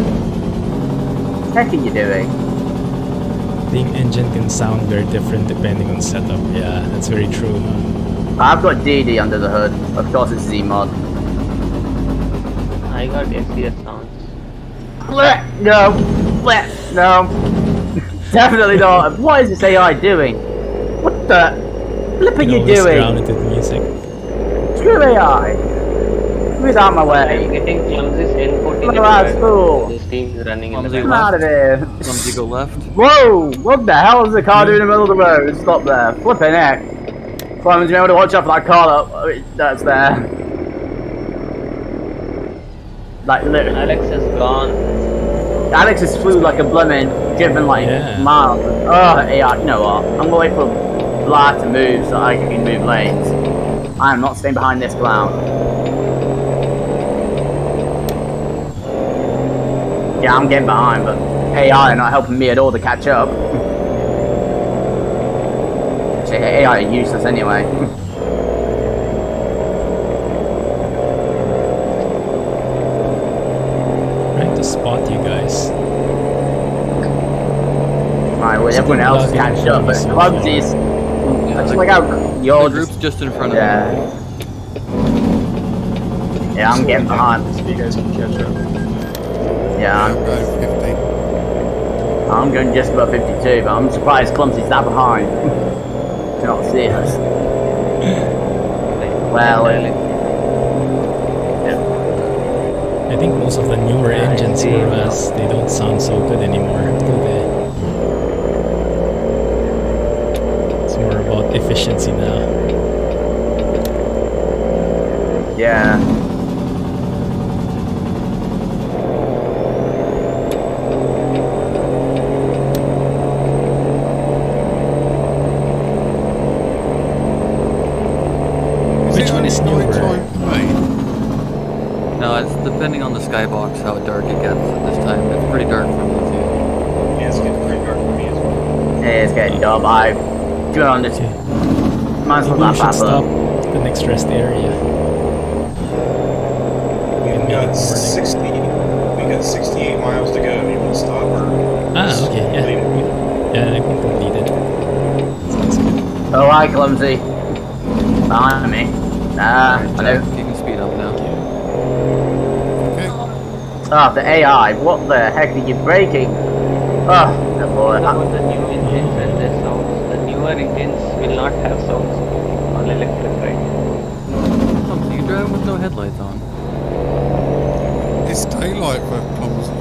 Speaker 4: What the heck are you doing?
Speaker 1: I think engine can sound very different depending on setup. Yeah, that's very true. Huh?
Speaker 4: I've got DD under the hood. Of course it's Z-mod.
Speaker 5: I got SCS sounds.
Speaker 4: Blech, no. Blech, no. Definitely not. What is this AI doing? What the flip are you doing?
Speaker 1: Down into the music.
Speaker 4: Screw AI. Move out my way.
Speaker 5: I'm getting Clumsy's N14
Speaker 4: Look at that
Speaker 5: everywhere.
Speaker 4: fool.
Speaker 5: This team is running in the
Speaker 7: Clumsy
Speaker 4: Come
Speaker 5: background.
Speaker 4: out of here.
Speaker 7: Clumsy go left.
Speaker 4: Whoa! What the hell is the car doing in the middle of the road? Stop there. Flipping heck. Clemens, you have to watch out for that car that's there. Like, literally.
Speaker 5: Alex is gone.
Speaker 4: Alex has flew like a blimmin', driven like miles. Oh, AI, you know what? I'm gonna wait for Black to move so I can move lanes. I am not staying behind this clown. Yeah, I'm getting behind, but AI are not helping me at all to catch up. Actually, AI are useless anyway.
Speaker 1: Trying to spot you guys.
Speaker 4: Right, well, everyone else is catching up, but Clumsy's. I just like how you're
Speaker 7: The group's just in front of
Speaker 4: me. Yeah, I'm getting behind.
Speaker 2: So you guys can catch up.
Speaker 4: Yeah, I'm going just above 52, but I'm surprised Clumsy's that behind. Cannot see us. Well,
Speaker 1: I think most of the newer engines for us, they don't sound so good anymore, do they? It's more about efficiency now.
Speaker 4: yeah.
Speaker 1: Which one is newer?
Speaker 7: No, it's depending on the skybox how dark it gets at this time. It's pretty dark for me too.
Speaker 9: Yeah, it's getting pretty dark for me as well.
Speaker 4: Hey, it's getting dumb. I've driven on this. Might as well
Speaker 1: Maybe
Speaker 4: not
Speaker 1: we should
Speaker 4: pass
Speaker 1: stop
Speaker 4: up.
Speaker 1: the next rest area.
Speaker 9: We've got 60. We got 68 miles to go. You want to stop or?
Speaker 1: Ah, okay, yeah. Yeah, I can complete it. Sounds good.
Speaker 4: Oh, hi, Clumsy. Behind me. Nah, I know.
Speaker 7: You can speed up now.
Speaker 4: Oh, the AI. What the heck are you breaking? Oh, the boy.
Speaker 5: About the new engines and their sounds. The newer engines will not have sounds on electric, right?
Speaker 7: Clumsy, you drive with no headlights on.
Speaker 8: It's daylight for Clumsy.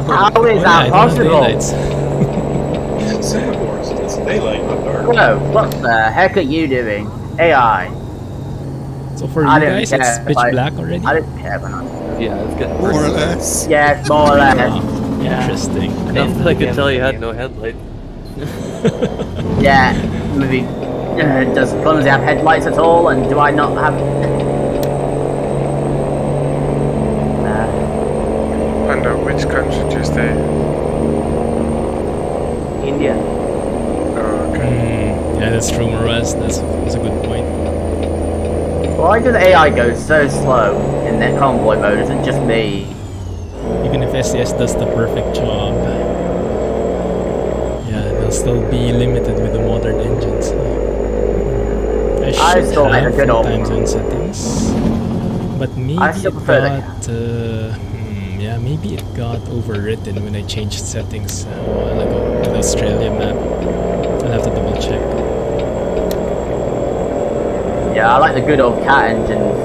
Speaker 4: How is
Speaker 1: Oh,
Speaker 4: that
Speaker 1: yeah, I don't have
Speaker 4: possible?
Speaker 1: daylights.
Speaker 9: It's Singapore. It's daylight, not dark.
Speaker 4: Whoa, what the heck are you doing? AI.
Speaker 1: So for
Speaker 4: I
Speaker 1: you
Speaker 4: don't
Speaker 1: guys,
Speaker 4: care
Speaker 1: it's pitch
Speaker 4: if
Speaker 1: black already?
Speaker 4: I don't care when I'm.
Speaker 7: Yeah, it's getting
Speaker 8: More or
Speaker 7: worse.
Speaker 8: less.
Speaker 4: Yeah, more or less.
Speaker 1: Interesting.
Speaker 7: Enough that I could tell you had no headlights.
Speaker 4: Yeah, maybe. Does Clumsy have headlights at all? And do I not have.
Speaker 2: Under which country do you stay?
Speaker 5: India.
Speaker 2: Oh, okay.
Speaker 1: Yeah, that's true, Moraz. That's a good point.
Speaker 4: Why does AI go so slow in their convoy mode? Is it just me?
Speaker 1: Even if SCS does the perfect job, yeah, they'll still be limited with the modern engines. I should
Speaker 4: still like
Speaker 1: have
Speaker 4: a good
Speaker 1: full
Speaker 4: old-
Speaker 1: time zone settings, but maybe
Speaker 4: I still
Speaker 1: it
Speaker 4: prefer the-
Speaker 1: got yeah, maybe it got overwritten when I changed settings a while ago to the Australia map. I'll have to double check.
Speaker 4: Yeah, I like the good old cat engines.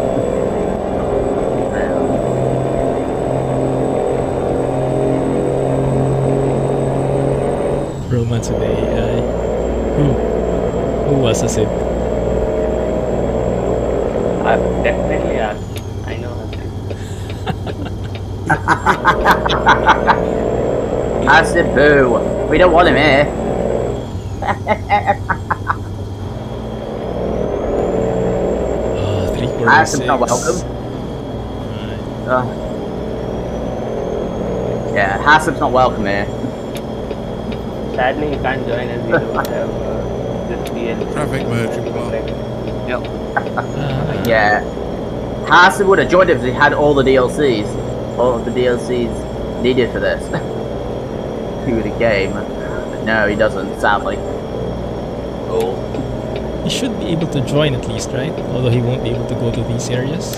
Speaker 1: Romance with AI. Who was a SIP?
Speaker 5: I've definitely asked. I know nothing.
Speaker 4: I said boo. We don't want him here.
Speaker 1: Oh, 346.
Speaker 4: Ask him not welcome. Yeah, Hassip's not welcome here.
Speaker 5: Sadly, you can't join as we don't have this DL.
Speaker 8: Traffic merging block.
Speaker 7: Yep.
Speaker 4: Yeah. Hassip would have joined if he had all the DLCs. All of the DLCs needed for this. To the game. But no, he doesn't, sadly. Oh.
Speaker 1: He should be able to join at least, right? Although he won't be able to go to these areas.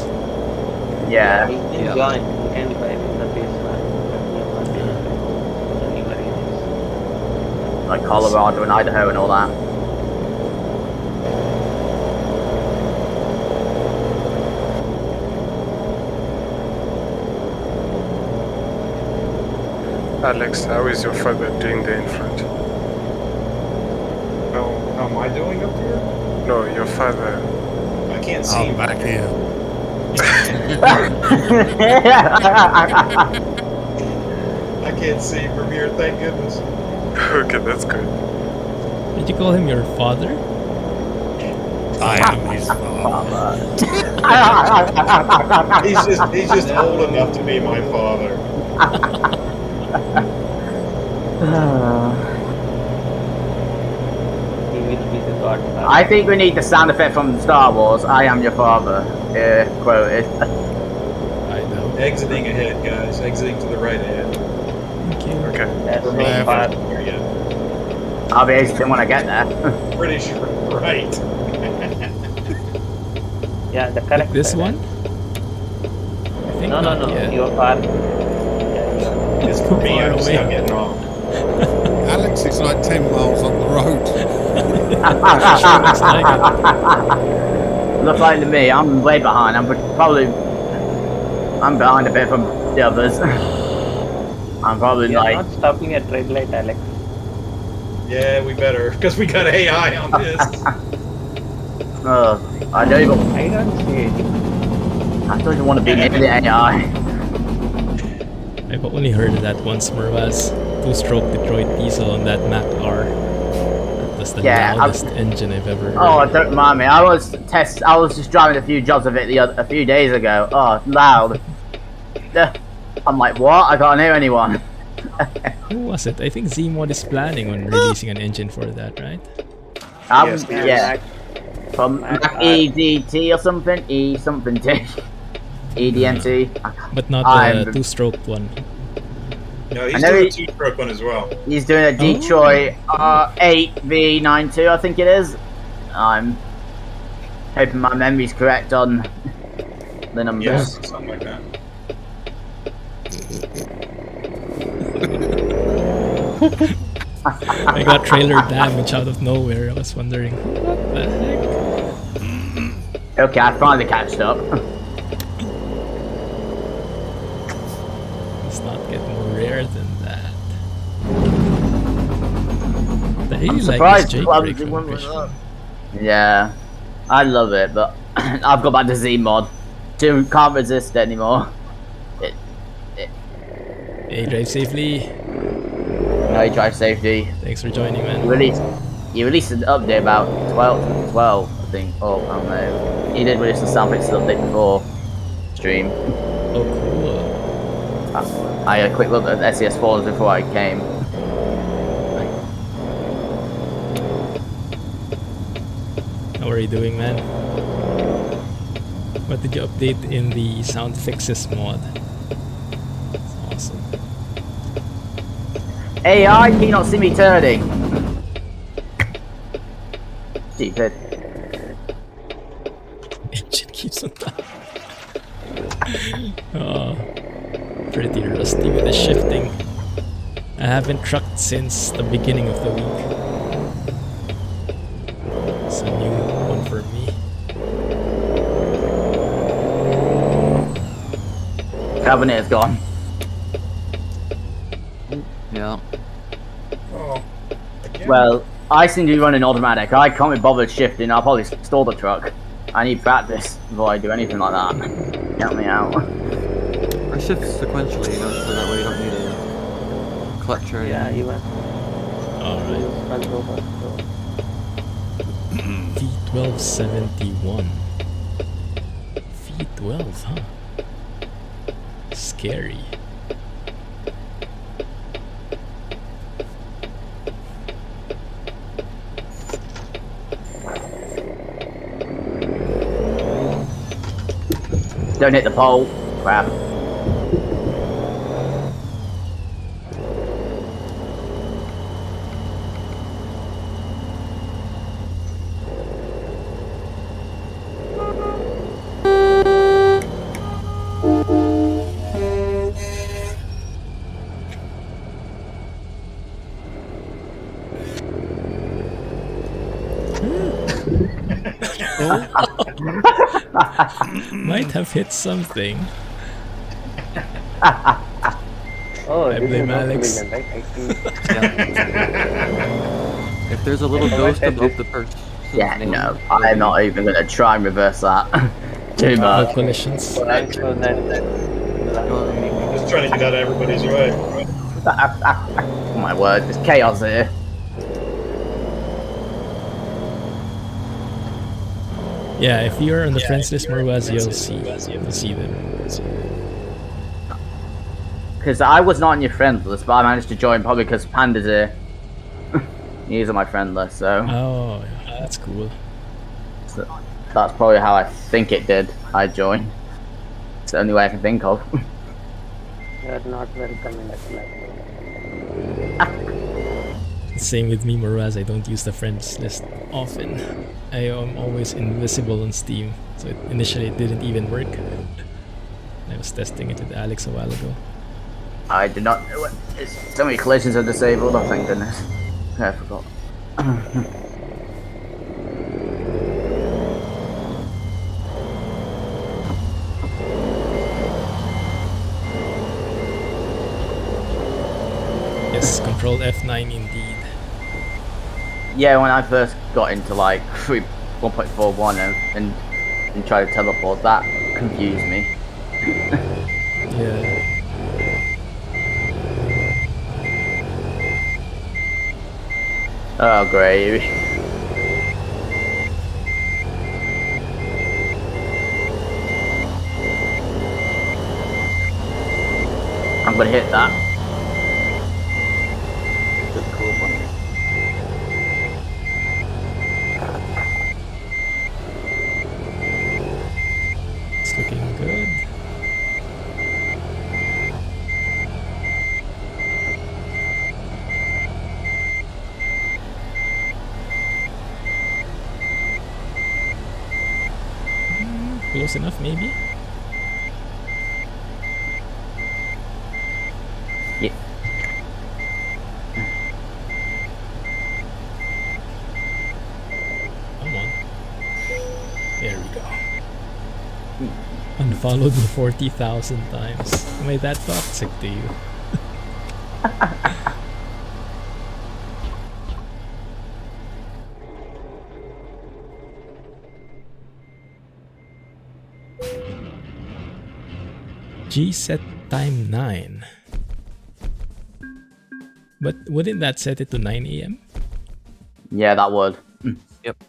Speaker 4: Yeah.
Speaker 5: He can join. He can drive in the base one. But he won't be able to go to the newer areas.
Speaker 4: like Colorado and Idaho and all that.
Speaker 2: Alex, how is your father doing there in front?
Speaker 9: How am I doing up here?
Speaker 2: No, your father.
Speaker 9: I can't see
Speaker 8: I'm
Speaker 9: him.
Speaker 8: back here.
Speaker 9: I can't see from here, thank goodness.
Speaker 2: Okay, that's good.
Speaker 1: Did you call him your father?
Speaker 8: I am his father.
Speaker 9: He's just old enough to be my father.
Speaker 5: He will be the godfather.
Speaker 4: I think we need the sound effect from Star Wars. I am your father. Quoted.
Speaker 1: I know.
Speaker 9: Exiting ahead, guys. Exiting to the right ahead.
Speaker 1: Okay.
Speaker 2: Okay.
Speaker 5: That's so
Speaker 8: Yeah.
Speaker 5: far.
Speaker 9: There you go.
Speaker 4: I'll be exiting when I get there.
Speaker 9: Pretty sure. Right.
Speaker 5: Yeah, the correct
Speaker 1: This
Speaker 5: side.
Speaker 1: one? I think
Speaker 5: No,
Speaker 1: not yet.
Speaker 5: you are far. Yeah,
Speaker 9: It's for me, I'm just
Speaker 1: away.
Speaker 9: not getting off.
Speaker 8: Alex is like 10 miles up the road.
Speaker 1: Sure looks like it.
Speaker 4: Looks like to me, I'm way behind. I'm behind a bit from the others. I'm probably
Speaker 5: you are
Speaker 4: like,
Speaker 5: not stopping at red light, Alex.
Speaker 9: Yeah, we better, because we got AI on this.
Speaker 4: I don't even,
Speaker 5: I don't see it.
Speaker 4: I don't even want to be near the AI.
Speaker 1: I've only heard of that once, Mervaz. Two-stroke Detroit diesel on that Mac R. That's the
Speaker 4: Yeah,
Speaker 1: loudest engine I've ever heard.
Speaker 4: Oh, don't mind me. I was just driving a few jobs of it a few days ago. Oh, loud. I'm like, what? I can't hear anyone.
Speaker 1: Who was it? I think ZMod is planning on releasing an engine for that, right?
Speaker 9: Yes,
Speaker 4: Yeah. From
Speaker 5: Mac
Speaker 4: Mac
Speaker 5: R.
Speaker 4: EDT or something. E something T. EDMT.
Speaker 1: But not
Speaker 4: I'm-
Speaker 1: the two-stroke one.
Speaker 9: No,
Speaker 4: I
Speaker 9: he's
Speaker 4: know
Speaker 9: doing a
Speaker 4: he-
Speaker 9: two-stroke one as well.
Speaker 4: He's doing a Detroit 8V92, I think it is. I'm hoping my memory's correct on the numbers.
Speaker 9: Yes, something like that.
Speaker 1: I got trailer damage out of nowhere. I was wondering, what the heck?
Speaker 4: Okay, I finally catched up.
Speaker 1: Let's not get more rare than that. I really like
Speaker 4: surprised
Speaker 1: this Jake
Speaker 4: Clumsy
Speaker 1: break from
Speaker 4: one was
Speaker 1: Kriechbaum.
Speaker 4: up. Yeah, I love it, but I've got back to Z mod. Can't resist it anymore.
Speaker 1: Hey, drive safely.
Speaker 4: No, he drive safety.
Speaker 1: Thanks for joining, man.
Speaker 4: He released an update about 12, I think. Oh, I don't know. He did release a sound fixes update before stream.
Speaker 1: Oh, cool.
Speaker 4: I had a quick look at SCS forums before I came.
Speaker 1: How are you doing, man? What did you update in the sound fixes mod? That's awesome.
Speaker 4: AI, can you not see me turning? Stupid.
Speaker 1: Engine keeps on dying. Oh, pretty rusty with the shifting. I haven't trucked since the beginning of the week. It's a new one for me.
Speaker 4: Cabinet is gone.
Speaker 7: Yeah.
Speaker 9: Oh. Again?
Speaker 4: Well, I seem to be running automatic. I can't be bothered shifting. I'll probably stall the truck. I need practice before I do anything like that. Help me out.
Speaker 7: Or shift sequentially, you know, so that way you don't need a clutch or
Speaker 5: Yeah,
Speaker 7: anything.
Speaker 5: even.
Speaker 1: Alright.
Speaker 5: Control first, so.
Speaker 1: V1271. V12, huh? Scary.
Speaker 4: Don't hit the pole. Crap.
Speaker 1: Might have hit something.
Speaker 5: Oh,
Speaker 1: I
Speaker 5: this
Speaker 1: blame
Speaker 5: is not
Speaker 1: Alex.
Speaker 5: collision, right? I see.
Speaker 7: If there's a little ghost above the person's
Speaker 4: Yeah,
Speaker 7: name,
Speaker 4: no,
Speaker 7: it'll
Speaker 4: I'm
Speaker 7: be-
Speaker 4: not even gonna try and reverse that. Too
Speaker 1: No
Speaker 4: much.
Speaker 1: collisions.
Speaker 5: Thanks for that.
Speaker 9: Just trying to get out of everybody's way.
Speaker 4: Oh my word, there's chaos here.
Speaker 1: Yeah, if you're on the friends list, Marwaz, you'll see them.
Speaker 4: Because I was not on your friend list, but I managed to join probably because Panda's here. He's on my friend list, so
Speaker 1: Oh, that's cool.
Speaker 4: that's probably how I think it did. I joined. It's the only way I can think of.
Speaker 5: You're not welcome in that life.
Speaker 1: Same with me, Marwaz. I don't use the friends list often. I am always invisible on Steam, so initially it didn't even work. I was testing it with Alex a while ago.
Speaker 4: I did not do it. So many collisions are disabled, oh thank goodness. I forgot.
Speaker 1: Yes, Control F9 indeed.
Speaker 4: Yeah, when I first got into like 1.41 and tried to teleport, that confused me.
Speaker 1: Yeah.
Speaker 4: Oh, great. I'm gonna hit that. Just a cool one.
Speaker 1: It's looking good. Close enough, maybe?
Speaker 4: Yeah.
Speaker 1: Come on. There we go. Unfollowed me 40,000 times. Am I that toxic to you? G set time 9. But wouldn't that set it to 9 AM?
Speaker 4: Yeah, that would.
Speaker 7: Yep.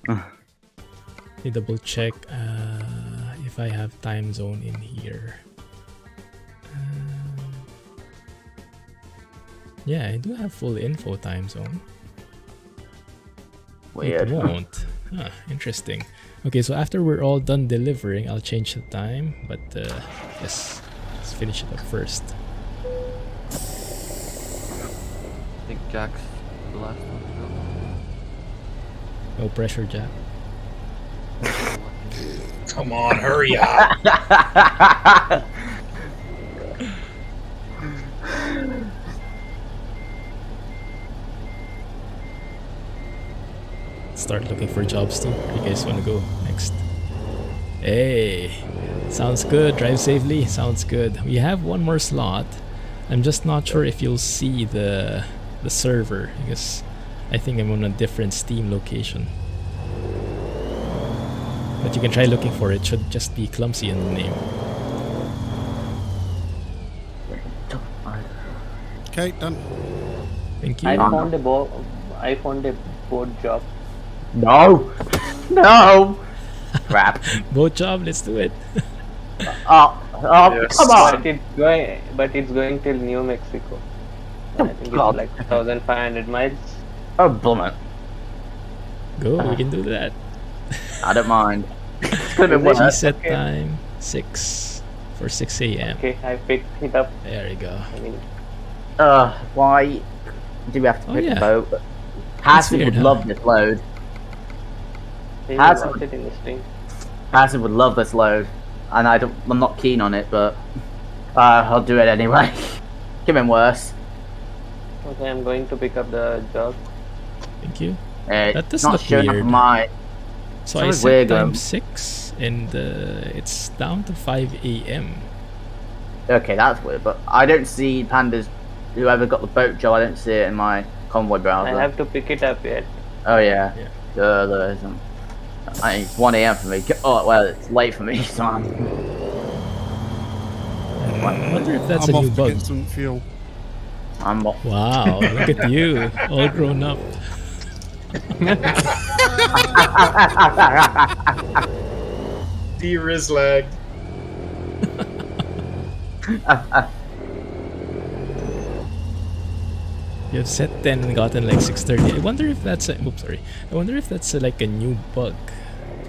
Speaker 1: Let me double check if I have time zone in here. Yeah, I do have full info time zone.
Speaker 4: Weird.
Speaker 1: It won't. Huh, interesting. Okay, so after we're all done delivering, I'll change the time. But yes, let's finish it up first.
Speaker 7: I think Jack's the last one to go.
Speaker 1: No pressure, Jack.
Speaker 9: Come on, hurry up.
Speaker 1: Start looking for jobs too. You guys want to go next? Hey, sounds good. Drive safely. Sounds good. We have one more slot. I'm just not sure if you'll see the server because I think I'm on a different Steam location. But you can try looking for it. Should just be Clumsy in the name.
Speaker 8: Okay, done.
Speaker 1: Thank you.
Speaker 5: I found a board job.
Speaker 4: No! No! Crap.
Speaker 1: Boat job. Let's do it.
Speaker 4: Oh,
Speaker 2: Yes.
Speaker 4: come on!
Speaker 5: But it's going till New Mexico. I think
Speaker 4: God.
Speaker 5: it's like 1,500 miles.
Speaker 4: Oh, bummer.
Speaker 1: Go. We can do that.
Speaker 4: I don't mind. It's gonna be
Speaker 5: Is it?
Speaker 4: worse.
Speaker 1: Set
Speaker 5: Okay.
Speaker 1: time 6 for 6 a.m.
Speaker 5: Okay, I picked it up.
Speaker 1: There you go.
Speaker 5: I mean,
Speaker 4: Why do we have to
Speaker 1: Oh,
Speaker 4: pick
Speaker 1: yeah.
Speaker 4: a boat? Passive
Speaker 1: weird,
Speaker 4: would
Speaker 1: huh?
Speaker 4: love this load.
Speaker 5: they
Speaker 4: Has-
Speaker 5: will watch it in the stream.
Speaker 4: Passive would love this load. And I'm not keen on it, but I'll do it anyway. Could have been worse.
Speaker 5: Okay, I'm going to pick up the job.
Speaker 1: Thank you. That does
Speaker 4: not
Speaker 1: look
Speaker 4: showing up
Speaker 1: weird.
Speaker 4: on my.
Speaker 1: So I
Speaker 4: Sounds
Speaker 1: set
Speaker 4: weird,
Speaker 1: time
Speaker 4: though.
Speaker 1: 6 and it's down to 5 a.m.
Speaker 4: Okay, that's weird, but I don't see Panda's. Whoever got the boat job, I don't see it in my Convoy
Speaker 5: I
Speaker 4: browser.
Speaker 5: have to pick it up yet.
Speaker 4: Oh yeah.
Speaker 1: Yeah.
Speaker 4: There isn't. It's 1 a.m. for me. Oh well, it's late for me. So
Speaker 1: I wonder if that's
Speaker 8: I'm
Speaker 1: a
Speaker 8: off
Speaker 1: new
Speaker 8: to
Speaker 1: bug.
Speaker 8: get some fuel.
Speaker 4: I'm.
Speaker 1: Wow, look at you, all grown up.
Speaker 9: D-Riz lagged.
Speaker 1: You have set 10 and gotten like 6:30. I wonder if that's a. Oops, sorry. I wonder if that's like a new bug.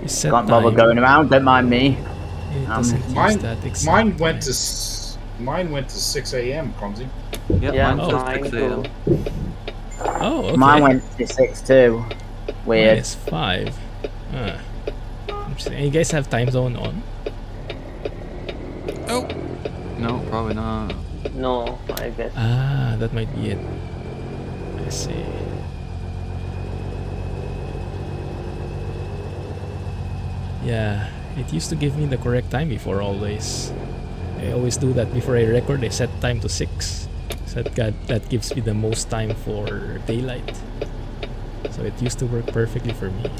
Speaker 1: You set
Speaker 4: Can't
Speaker 1: time.
Speaker 4: bother going around. Don't mind me.
Speaker 1: It doesn't use
Speaker 9: Mine,
Speaker 1: that exact
Speaker 9: mine went
Speaker 1: time.
Speaker 9: to mine went to 6 a.m. Clumsy.
Speaker 7: Yep,
Speaker 5: Yeah,
Speaker 7: mine says
Speaker 5: mine
Speaker 7: 6
Speaker 5: too.
Speaker 7: a.m.
Speaker 1: Oh, okay.
Speaker 4: Mine went to 6 too. Weird.
Speaker 1: Mine is 5. Ah. Interesting. You guys have time zone on?
Speaker 8: Oh,
Speaker 7: No, probably not.
Speaker 5: No, I guess.
Speaker 1: Ah, that might be it. I see. Yeah, it used to give me the correct time before always. I always do that before I record. I set time to 6. So that gives me the most time for daylight. So it used to work perfectly for me.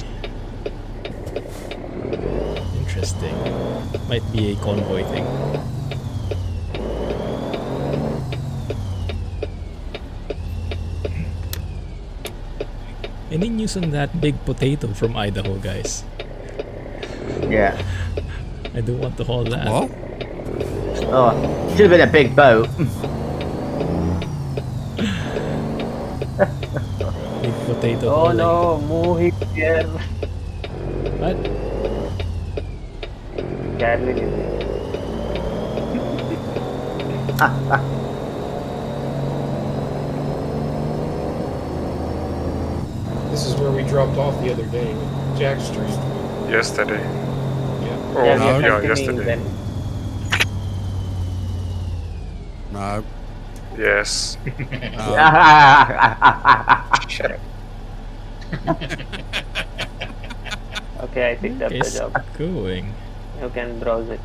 Speaker 1: Interesting. Might be a Convoy thing. Any news on that big potato from Idaho, guys?
Speaker 4: Yeah.
Speaker 1: I don't want to haul that.
Speaker 8: what?
Speaker 4: Oh, should have been a big boat.
Speaker 1: Big potato
Speaker 5: Oh
Speaker 1: hauling.
Speaker 5: no, move here.
Speaker 1: What?
Speaker 5: Carolyn is here.
Speaker 9: This is where we dropped off the other day with Jack Street.
Speaker 2: Yesterday.
Speaker 9: Yeah.
Speaker 2: Oh,
Speaker 5: Yeah, we
Speaker 8: no.
Speaker 5: are
Speaker 2: yeah,
Speaker 5: continuing
Speaker 2: yesterday.
Speaker 5: then.
Speaker 8: No.
Speaker 2: Yes.
Speaker 8: No.
Speaker 2: Shut up.
Speaker 5: Okay, I picked up the
Speaker 1: It's
Speaker 5: job.
Speaker 1: going.
Speaker 5: You can browse it.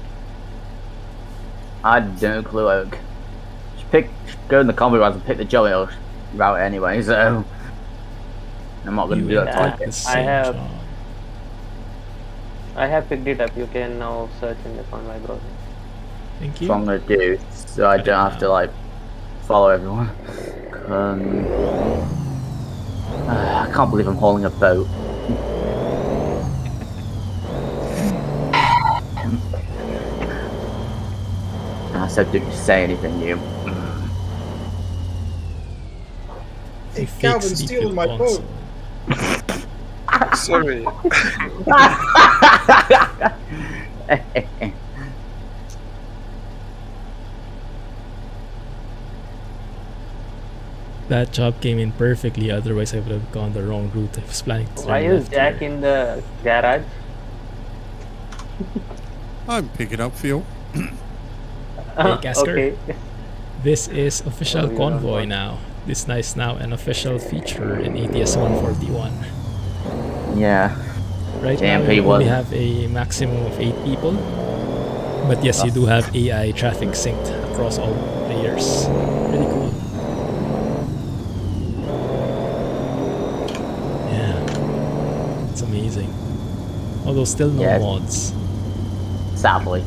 Speaker 4: I had no clue. Oak. Go in the Convoy route and pick the Joey route anyway. So I'm not going to
Speaker 1: You
Speaker 4: do that.
Speaker 1: and
Speaker 5: Yeah.
Speaker 1: I the
Speaker 4: Like
Speaker 1: same
Speaker 5: have-
Speaker 1: job.
Speaker 5: I have picked it up. You can now search in the Convoy browser.
Speaker 1: Thank
Speaker 4: That's what I'm
Speaker 1: you.
Speaker 4: going to do, so I don't have to like follow everyone. I can't believe I'm hauling a boat. I said, didn't say anything new.
Speaker 9: Hey,
Speaker 1: Fake
Speaker 9: Calvin's
Speaker 1: speed
Speaker 9: stealing
Speaker 1: with
Speaker 9: my
Speaker 1: console.
Speaker 9: boat.
Speaker 2: Sorry.
Speaker 1: That job came in perfectly, otherwise I would have gone the wrong route. I was planning to
Speaker 5: Why
Speaker 1: turn
Speaker 5: is
Speaker 1: left
Speaker 5: Jack
Speaker 1: here.
Speaker 5: in the garage?
Speaker 8: I'm picking up fuel.
Speaker 1: Hey, Gasker.
Speaker 5: Okay.
Speaker 1: This is official
Speaker 5: Oh, you don't
Speaker 1: Convoy
Speaker 5: want-
Speaker 1: now. This is now an official feature in ATS 141.
Speaker 4: Yeah.
Speaker 1: Right
Speaker 4: JMP
Speaker 1: now we only
Speaker 4: was-
Speaker 1: have a maximum of 8 people. But yes, you do have AI traffic synced across all layers. Pretty cool. Yeah. It's amazing. Although still no
Speaker 4: Yes.
Speaker 1: mods.
Speaker 4: Sadly.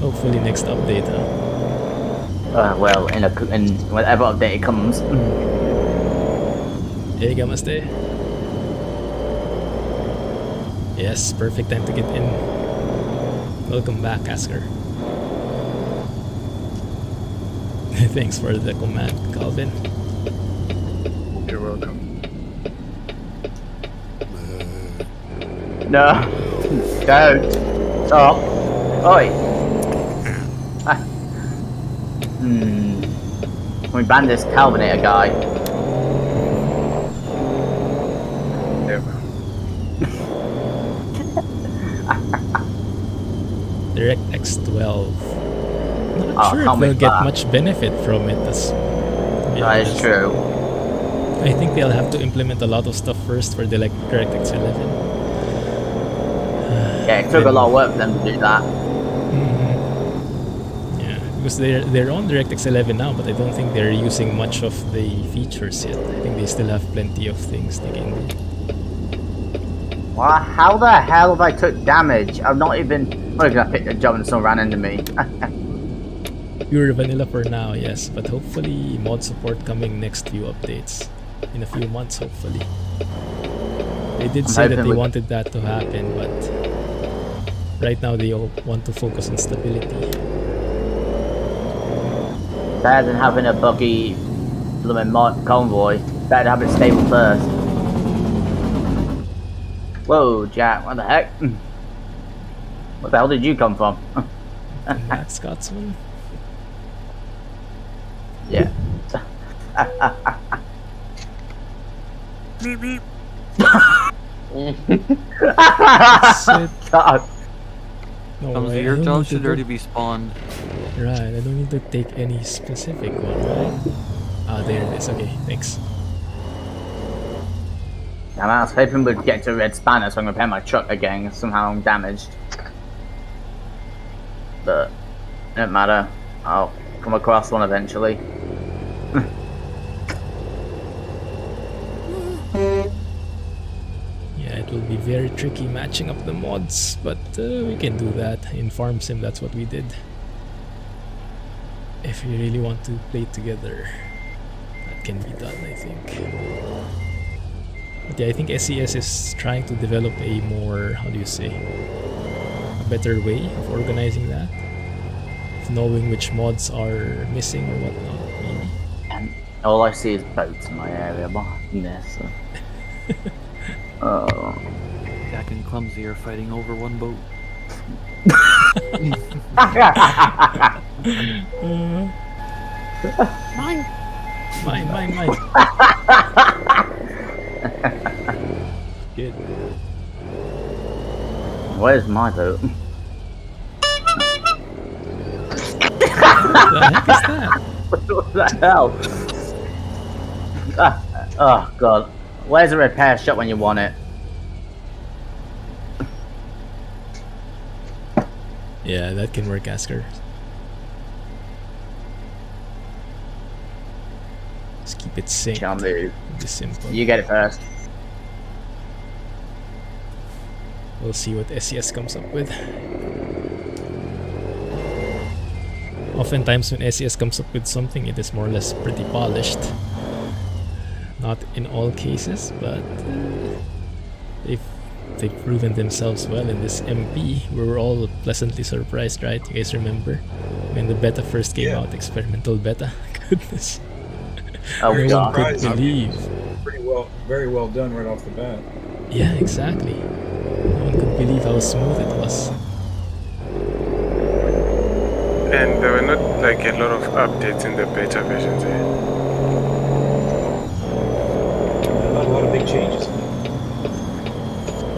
Speaker 1: Hopefully next update, huh?
Speaker 4: Well, in whatever update it comes.
Speaker 1: Hey, Gamaste. Yes, perfect time to get in. Welcome back, Asker. Thanks for the command, Calvin.
Speaker 2: You're welcome.
Speaker 4: No. Don't. Stop. Oi. Can we ban this Calvinator guy?
Speaker 2: Never.
Speaker 1: DirectX 12. Not
Speaker 4: Oh,
Speaker 1: sure if
Speaker 4: can't
Speaker 1: we'll
Speaker 4: wait
Speaker 1: get
Speaker 4: for that.
Speaker 1: much benefit from it.
Speaker 4: That is true.
Speaker 1: I think they'll have to implement a lot of stuff first for the like DirectX 11.
Speaker 4: Yeah, it took a lot of work for them to do that.
Speaker 1: Yeah, because they're on DirectX 11 now, but I don't think they're using much of the features yet. I think they still have plenty of things they can do.
Speaker 4: Well, how the hell have I took damage? I've not even... Oh, I picked a job and someone ran into me.
Speaker 1: Pure vanilla for now, yes, but hopefully mod support coming next few updates. In a few months, hopefully. They did say that they wanted that to happen, but right now they all want to focus on stability.
Speaker 4: Better than having a buggy blooming mod Convoy. Better than having it stable first. Whoa, Jack, what the heck? What the hell did you come from?
Speaker 1: Matt Scotsman?
Speaker 4: Yeah.
Speaker 3: Beep beep.
Speaker 4: God.
Speaker 1: No,
Speaker 7: Clumsy, your job should already be spawned.
Speaker 1: Right, I don't need to take any specific one, right? Ah, there it is. Okay, thanks.
Speaker 4: Yeah, man, I was hoping we'd get to a red spanner so I can repair my truck again. Somehow I'm damaged. But it don't matter. I'll come across one eventually.
Speaker 1: Yeah, it will be very tricky matching up the mods, but we can do that. In Farm Sim, that's what we did. If you really want to play together, that can be done, I think. But yeah, I think SCS is trying to develop a more, how do you say, a better way of organizing that. Of knowing which mods are missing or whatnot, maybe.
Speaker 4: And all I see is boats in my area behind this. So. Oh.
Speaker 7: Jack and Clumsy are fighting over one boat.
Speaker 1: Mine! Good.
Speaker 4: Where's my boat?
Speaker 1: What the heck is that?
Speaker 4: What the hell? Oh god. Where's a repair shop when you want it?
Speaker 1: Yeah, that can work, Asker. Just keep it synced.
Speaker 4: Can't move.
Speaker 1: Be simple.
Speaker 4: You get it first.
Speaker 1: We'll see what SCS comes up with. Oftentimes when SCS comes up with something, it is more or less pretty polished. Not in all cases, but they've proven themselves well in this MP. We were all pleasantly surprised, right? You guys remember? When the beta first came out, experimental beta. Goodness.
Speaker 4: Oh,
Speaker 1: no one could
Speaker 9: surprised.
Speaker 1: believe.
Speaker 9: Very well done right off the bat.
Speaker 1: Yeah, exactly. No one could believe how smooth it was.
Speaker 2: And there were not like a lot of updates in the beta versions.
Speaker 9: Not a lot of big changes.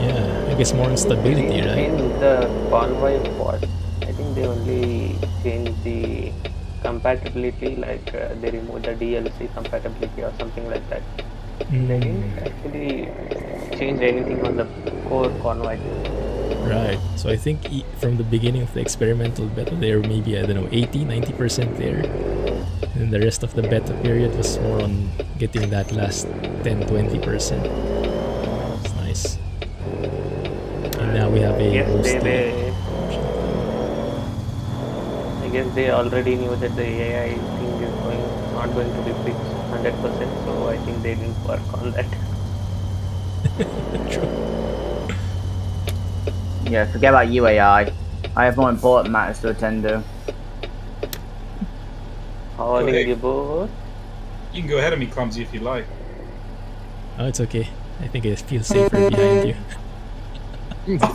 Speaker 1: Yeah, I guess more instability, right?
Speaker 5: In the Convoy pod, I think they only changed the compatibility, like they removed the DLC compatibility or something like that. They didn't actually change anything on the core Convoy.
Speaker 1: Right, so I think from the beginning of the experimental beta, they were maybe, I don't know, 80-90% there. And the rest of the beta period was more on getting that last 10-20%. It's nice. And now we have a
Speaker 5: I guess they already knew that the AI thing is not going to be fixed 100%, so I think they didn't work on that.
Speaker 1: True.
Speaker 4: Yeah, forget about you, AI. I have more important matters to attend to.
Speaker 5: Hauling
Speaker 9: Okay.
Speaker 5: the boat.
Speaker 9: You can go ahead of me, Clumsy, if you like.
Speaker 1: Oh, it's okay. I think I feel safer behind you.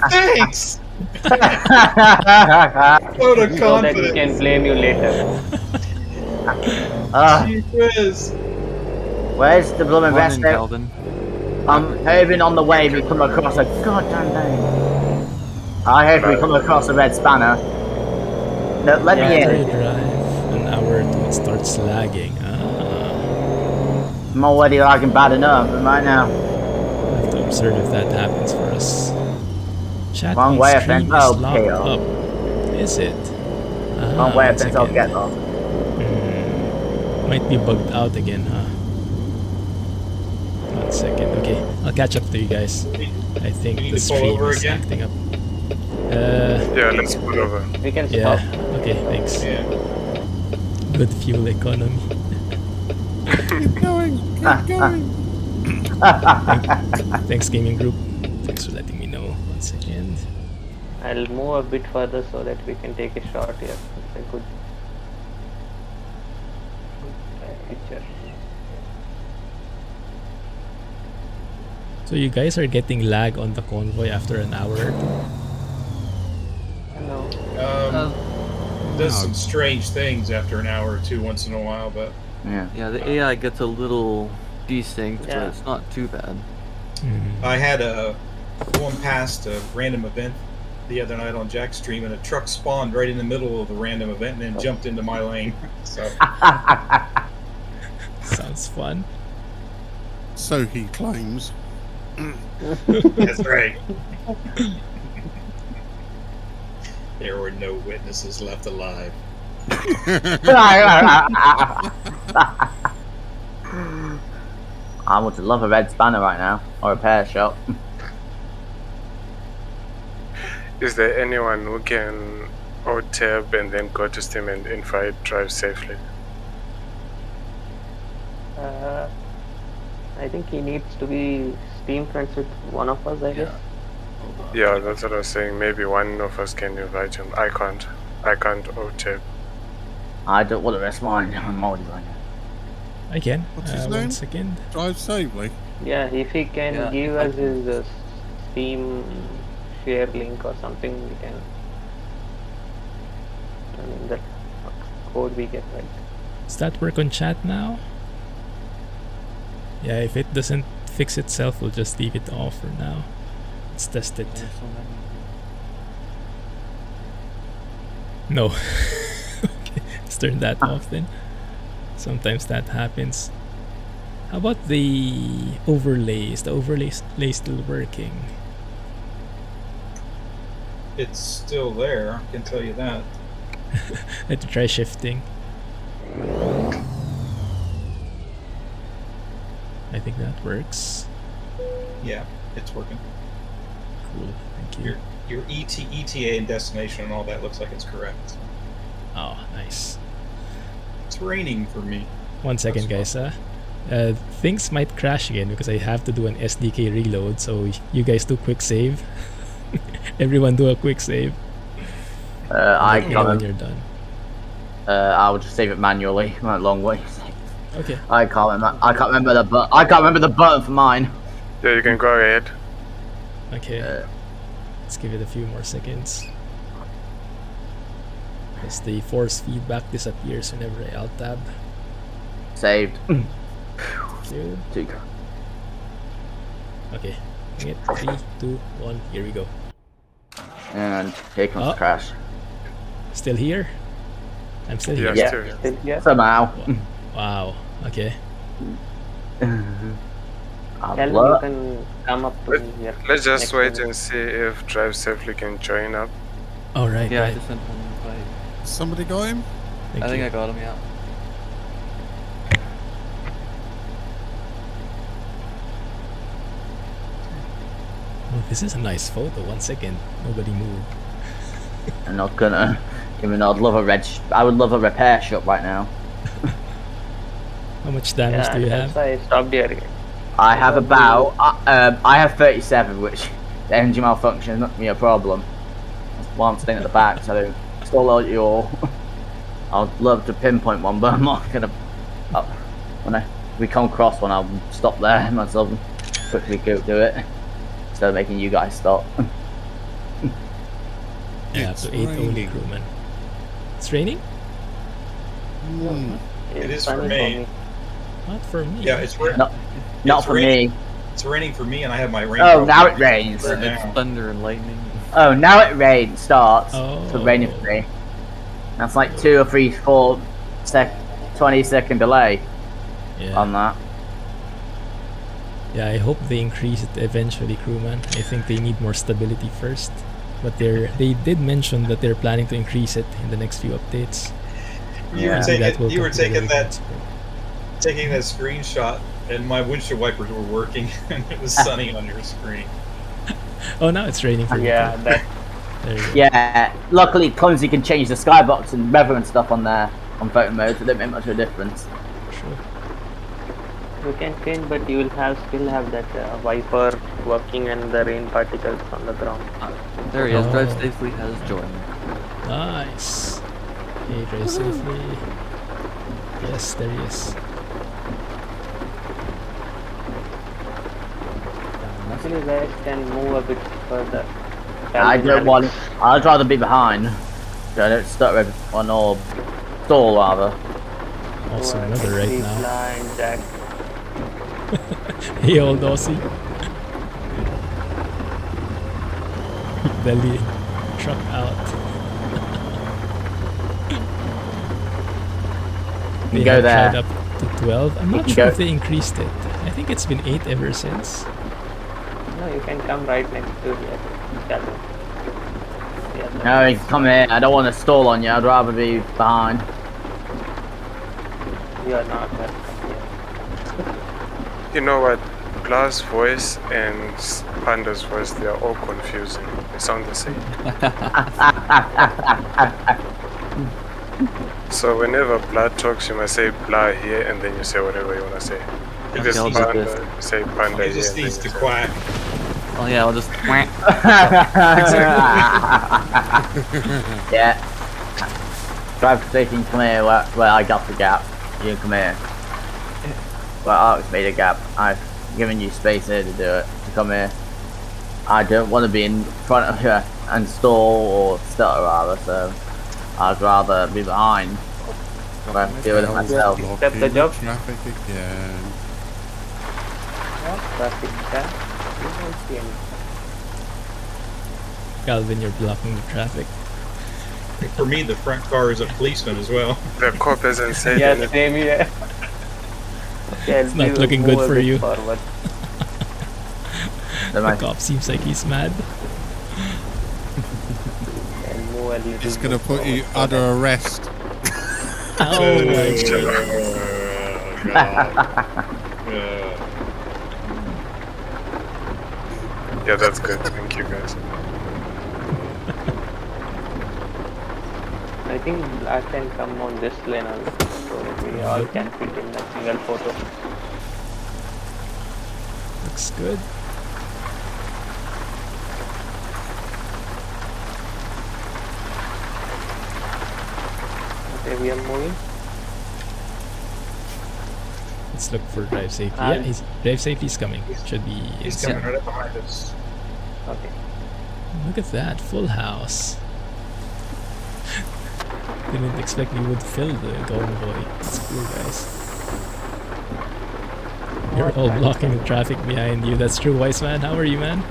Speaker 9: Thanks! Vote of
Speaker 5: So that we
Speaker 9: confidence.
Speaker 5: can blame you later.
Speaker 9: Gee whiz.
Speaker 4: Where's the blooming
Speaker 7: Morning,
Speaker 4: vest?
Speaker 7: Calvin.
Speaker 4: I'm hoping on the way we come across a goddamn thing. I hope we come across a red spanner. No, let me
Speaker 1: After
Speaker 4: in.
Speaker 1: you drive an hour or two, it starts lagging. Ah.
Speaker 4: I'm already lagging bad enough right now.
Speaker 1: We'll have to observe if that happens for us. Chat
Speaker 4: Wrong
Speaker 1: on
Speaker 4: way,
Speaker 1: stream
Speaker 4: offense.
Speaker 1: is
Speaker 4: Oh,
Speaker 1: locked
Speaker 4: chaos.
Speaker 1: up. Is it?
Speaker 4: Wrong way,
Speaker 1: one
Speaker 4: offense. I'll
Speaker 1: second.
Speaker 4: get lost.
Speaker 1: Might be bugged out again, huh? 1 second. Okay, I'll catch up to you guys. I think
Speaker 9: We need
Speaker 1: the
Speaker 9: to pull
Speaker 1: stream
Speaker 9: over
Speaker 1: is
Speaker 9: again?
Speaker 1: acting up.
Speaker 2: Yeah, let's pull over.
Speaker 5: We can
Speaker 1: Yeah.
Speaker 5: stop.
Speaker 1: Okay, thanks.
Speaker 9: Yeah.
Speaker 1: Good fuel economy.
Speaker 8: Keep going. Keep going.
Speaker 1: Thanks, gaming group. Thanks for letting me know. 1 second.
Speaker 5: I'll move a bit further so that we can take a shot here. It's a good picture.
Speaker 1: So you guys are getting lag on the convoy after an hour or two?
Speaker 5: No.
Speaker 9: Does some strange things after an hour or two once in a while, but
Speaker 7: Yeah, the AI gets a little desynced,
Speaker 5: Yeah.
Speaker 7: but it's not too bad.
Speaker 9: I had going past a random event the other night on Jack's stream, and a truck spawned right in the middle of the random event and then jumped into my lane. So
Speaker 1: Sounds fun.
Speaker 8: So he claims.
Speaker 9: that's right. There were no witnesses left alive.
Speaker 4: I would love a red spanner right now, or a repair shop.
Speaker 2: Is there anyone who can tab and then go to Steam and invite drive safely?
Speaker 5: I think he needs to be Steam friends with one of us, I guess.
Speaker 2: Yeah, that's what I was saying. Maybe one of us can invite him. I can't tab.
Speaker 4: I don't want to risk mine. I'm already running.
Speaker 1: I can.
Speaker 8: What's his
Speaker 1: 1
Speaker 8: name?
Speaker 1: second.
Speaker 8: Drive safely.
Speaker 5: Yeah, if he can
Speaker 7: Yeah,
Speaker 5: give us his Steam share link or something, we can. I mean, that code we get, right?
Speaker 1: Does that work on chat now? Yeah, if it doesn't fix itself, we'll just leave it off for now. Let's test it.
Speaker 7: There's so many.
Speaker 1: No. Okay, let's turn that off then. Sometimes that happens. How about the overlays? The overlays still working?
Speaker 9: It's still there, I can tell you that.
Speaker 1: I have to try shifting. I think that works.
Speaker 9: Yeah, it's working.
Speaker 1: Cool, thank you.
Speaker 9: Your ETA and destination and all that looks like it's correct.
Speaker 1: Oh, nice.
Speaker 9: It's raining for me.
Speaker 1: 1 second, guys. Things might crash again because I have to do an SDK reload. So you guys do quick save. Everyone do a quick save.
Speaker 4: I
Speaker 1: Let me know when
Speaker 4: can't.
Speaker 1: you're done.
Speaker 4: I'll just save it manually. My long way.
Speaker 1: Okay.
Speaker 4: I can't remember the button. I can't remember the button for mine.
Speaker 2: Yeah, you can go ahead.
Speaker 1: Okay. Let's give it a few more seconds. As the force feedback disappears whenever I alt tab.
Speaker 4: Saved.
Speaker 1: Two.
Speaker 4: Two.
Speaker 1: Okay. Bring it. 3, 2, 1. Here we go.
Speaker 4: And here comes the crash.
Speaker 1: Still here? I'm still here.
Speaker 2: Yeah,
Speaker 4: Yeah.
Speaker 2: still.
Speaker 5: Yeah.
Speaker 4: Somehow.
Speaker 1: Wow. Okay.
Speaker 5: Calvin, you can come up to me here.
Speaker 2: Let's just
Speaker 5: next
Speaker 2: wait
Speaker 5: minute.
Speaker 2: and see if drive safely can join up.
Speaker 1: All right.
Speaker 7: Yeah, I
Speaker 1: right.
Speaker 7: just sent him an invite.
Speaker 8: Somebody got him?
Speaker 1: Thank
Speaker 7: I think
Speaker 1: you.
Speaker 7: I got him, yeah.
Speaker 1: Oh, this is a nice photo. 1 second. Nobody moved.
Speaker 4: I'm not gonna. Even though I would love a repair shop right now.
Speaker 1: How much damage do you
Speaker 5: That's
Speaker 1: have?
Speaker 5: why I stopped here again.
Speaker 4: I have about. I have 37, which the engine malfunction is not me a problem. That's why I'm staying at the back, so I don't stall out you all. I'd love to pinpoint one, but I'm not gonna. When we come across one, I'll stop there myself and quickly go do it instead of making you guys stop.
Speaker 1: Yeah, up
Speaker 8: It's
Speaker 1: to 8 only
Speaker 8: raining.
Speaker 1: crewmen. It's raining?
Speaker 8: Hmm.
Speaker 9: It is
Speaker 5: sunny
Speaker 9: for me.
Speaker 1: Not for me.
Speaker 9: Yeah, it's raining.
Speaker 4: Not
Speaker 9: It's
Speaker 4: for
Speaker 9: raining.
Speaker 4: me.
Speaker 9: It's raining for me, and I have my rain.
Speaker 4: Oh, now it rains.
Speaker 9: Right
Speaker 7: It's
Speaker 9: now.
Speaker 7: thunder and lightning.
Speaker 4: Oh, now it rains. Starts.
Speaker 1: Oh.
Speaker 4: It's raining for me. That's like 2 or 3, 4 20-second delay
Speaker 1: Yeah.
Speaker 4: on that.
Speaker 1: Yeah, I hope they increase it eventually, crewman. I think they need more stability first. But they did mention that they're planning to increase it in the next few updates.
Speaker 9: You were
Speaker 1: Maybe that
Speaker 9: taking
Speaker 1: will
Speaker 9: you were
Speaker 1: come together
Speaker 9: taking
Speaker 1: with
Speaker 9: that
Speaker 1: support.
Speaker 9: taking that screenshot, and my windshield wipers were working, and it was sunny on your screen.
Speaker 1: Oh, now it's raining for me.
Speaker 5: Yeah,
Speaker 1: too.
Speaker 5: that.
Speaker 1: There you go.
Speaker 4: Yeah, luckily Clumsy can change the skybox and weather and stuff on there on photo mode, so it don't make much of a difference.
Speaker 1: Sure.
Speaker 5: You can change, but you will still have that wiper working and the rain particles on the ground.
Speaker 7: There he is. Drive
Speaker 1: Oh.
Speaker 7: safely has joined.
Speaker 1: Nice. Okay, drive safely. Yes, there he is.
Speaker 5: Actually, you guys can move a bit further.
Speaker 4: I don't want. I'd rather be behind, so I don't stutter on or stall rather.
Speaker 1: Also another right now.
Speaker 5: Blind Jack.
Speaker 1: Hey, old Aussie. Belly truck out.
Speaker 4: You
Speaker 1: They
Speaker 4: go
Speaker 1: have
Speaker 4: there.
Speaker 1: tried up to 12. I'm
Speaker 4: You
Speaker 1: not
Speaker 4: can
Speaker 1: sure
Speaker 4: go-
Speaker 1: if they increased it. I think it's been 8 ever since.
Speaker 5: No, you can come right next to here. Shallow. Yeah,
Speaker 4: No, you can come here. I don't want to stall on you. I'd rather be behind.
Speaker 5: you are not welcome here.
Speaker 2: You know what? Blah's voice and Panda's voice, they are all confusing. They sound the same. So whenever Blah talks, you must say Blah here, and then you say whatever you want to say. If it's
Speaker 7: I'll do
Speaker 2: Panda,
Speaker 7: this.
Speaker 2: you say Panda
Speaker 9: He
Speaker 2: here.
Speaker 9: just
Speaker 2: and
Speaker 9: needs
Speaker 2: then
Speaker 9: to
Speaker 2: you say-
Speaker 9: quack.
Speaker 7: Oh yeah, I'll just.
Speaker 4: Yeah. Drive station, come here where I got the gap. You come here. Well, Alex made a gap. I've given you space here to do it. To come here. I don't want to be in front of you and stall or stutter rather, so I'd rather be behind. Well, deal with it myself.
Speaker 5: Accept the job.
Speaker 8: Traffic again.
Speaker 5: Traffic jam. You don't see any.
Speaker 1: Calvin, you're blocking the traffic.
Speaker 9: For me, the front car is a policeman as well.
Speaker 2: The cop hasn't said
Speaker 5: Yeah,
Speaker 2: anything.
Speaker 5: same here. Okay,
Speaker 1: It's not looking good for you.
Speaker 5: Forward.
Speaker 1: The cop seems like he's mad.
Speaker 5: And move a little
Speaker 8: It's going to
Speaker 5: bit
Speaker 8: put you
Speaker 5: forward.
Speaker 8: under arrest.
Speaker 1: Oh my god.
Speaker 2: Yeah, that's good. Thank you, guys.
Speaker 5: I think I can come on this lane also, so we all can fit in a single photo.
Speaker 1: Looks good.
Speaker 5: Okay, we are moving.
Speaker 1: Let's look for drive safety. Yeah, drive safety is coming. Should be
Speaker 9: He's
Speaker 1: inside.
Speaker 9: coming right up behind us.
Speaker 5: Okay.
Speaker 1: Look at that, full house. Didn't expect we would fill the convoy. That's cool, guys. You're all blocking the traffic behind you. That's true, Wise Man. How are you, man?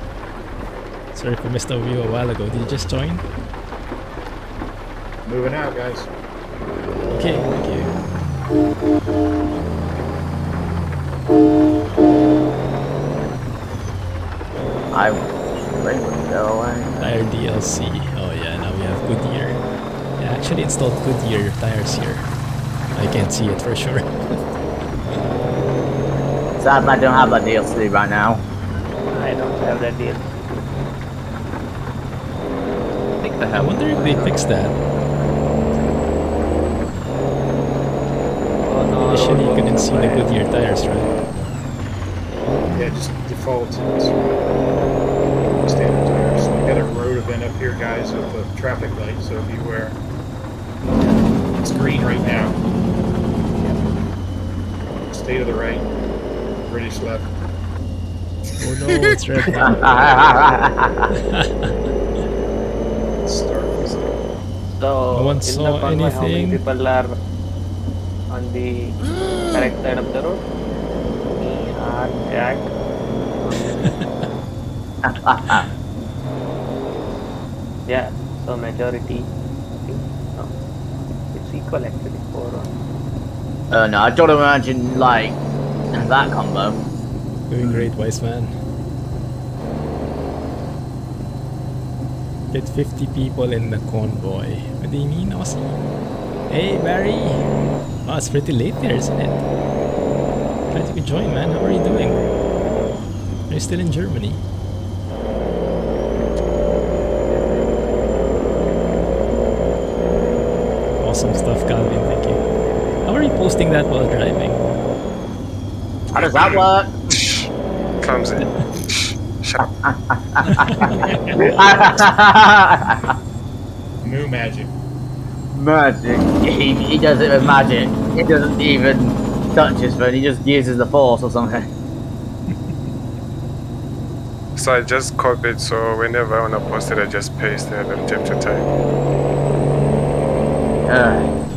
Speaker 1: Sorry if I missed over you a while ago. Did you just join?
Speaker 9: Moving out, guys.
Speaker 1: Okay, thank you.
Speaker 4: I'm ready to go away.
Speaker 1: Tire DLC. Oh yeah, now we have Goodyear. Yeah, I actually installed Goodyear tires here. I can't see it for sure.
Speaker 4: Sad I don't have that DLC right now.
Speaker 5: I don't have that deal.
Speaker 7: I think they
Speaker 1: I
Speaker 7: have.
Speaker 1: wonder if they fixed that.
Speaker 5: Oh no.
Speaker 1: Initially you couldn't see the Goodyear tires, right?
Speaker 9: Yeah, just default to standard tires. We got a road event up here, guys, with the traffic light, so beware. It's green right now. Stay to the right. British left.
Speaker 1: Oh no, it's red now.
Speaker 9: Start.
Speaker 5: So,
Speaker 1: No one
Speaker 5: in
Speaker 1: saw
Speaker 5: the convoy, how many
Speaker 1: anything.
Speaker 5: people are on the correct side of the road? Me, Art, Jack. Yeah, so majority. I think, no, it's equal actually. 4-1.
Speaker 4: No, I don't imagine like that combo.
Speaker 1: Doing great, wise man. Get 50 people in the convoy. What do you mean, Aussie? Hey, Barry! Oh, it's pretty late there, isn't it? Glad you could join, man. How are you doing? Are you still in Germany? Awesome stuff, Calvin. Thank you. How are you posting that while driving?
Speaker 4: How does that work?
Speaker 2: Clumsy. Shut up.
Speaker 9: Moo magic.
Speaker 4: Magic. He does it with magic. He doesn't even touch his phone. He just uses the force or something.
Speaker 2: So I just copied, so whenever I want to post it, I just paste it and tip to type.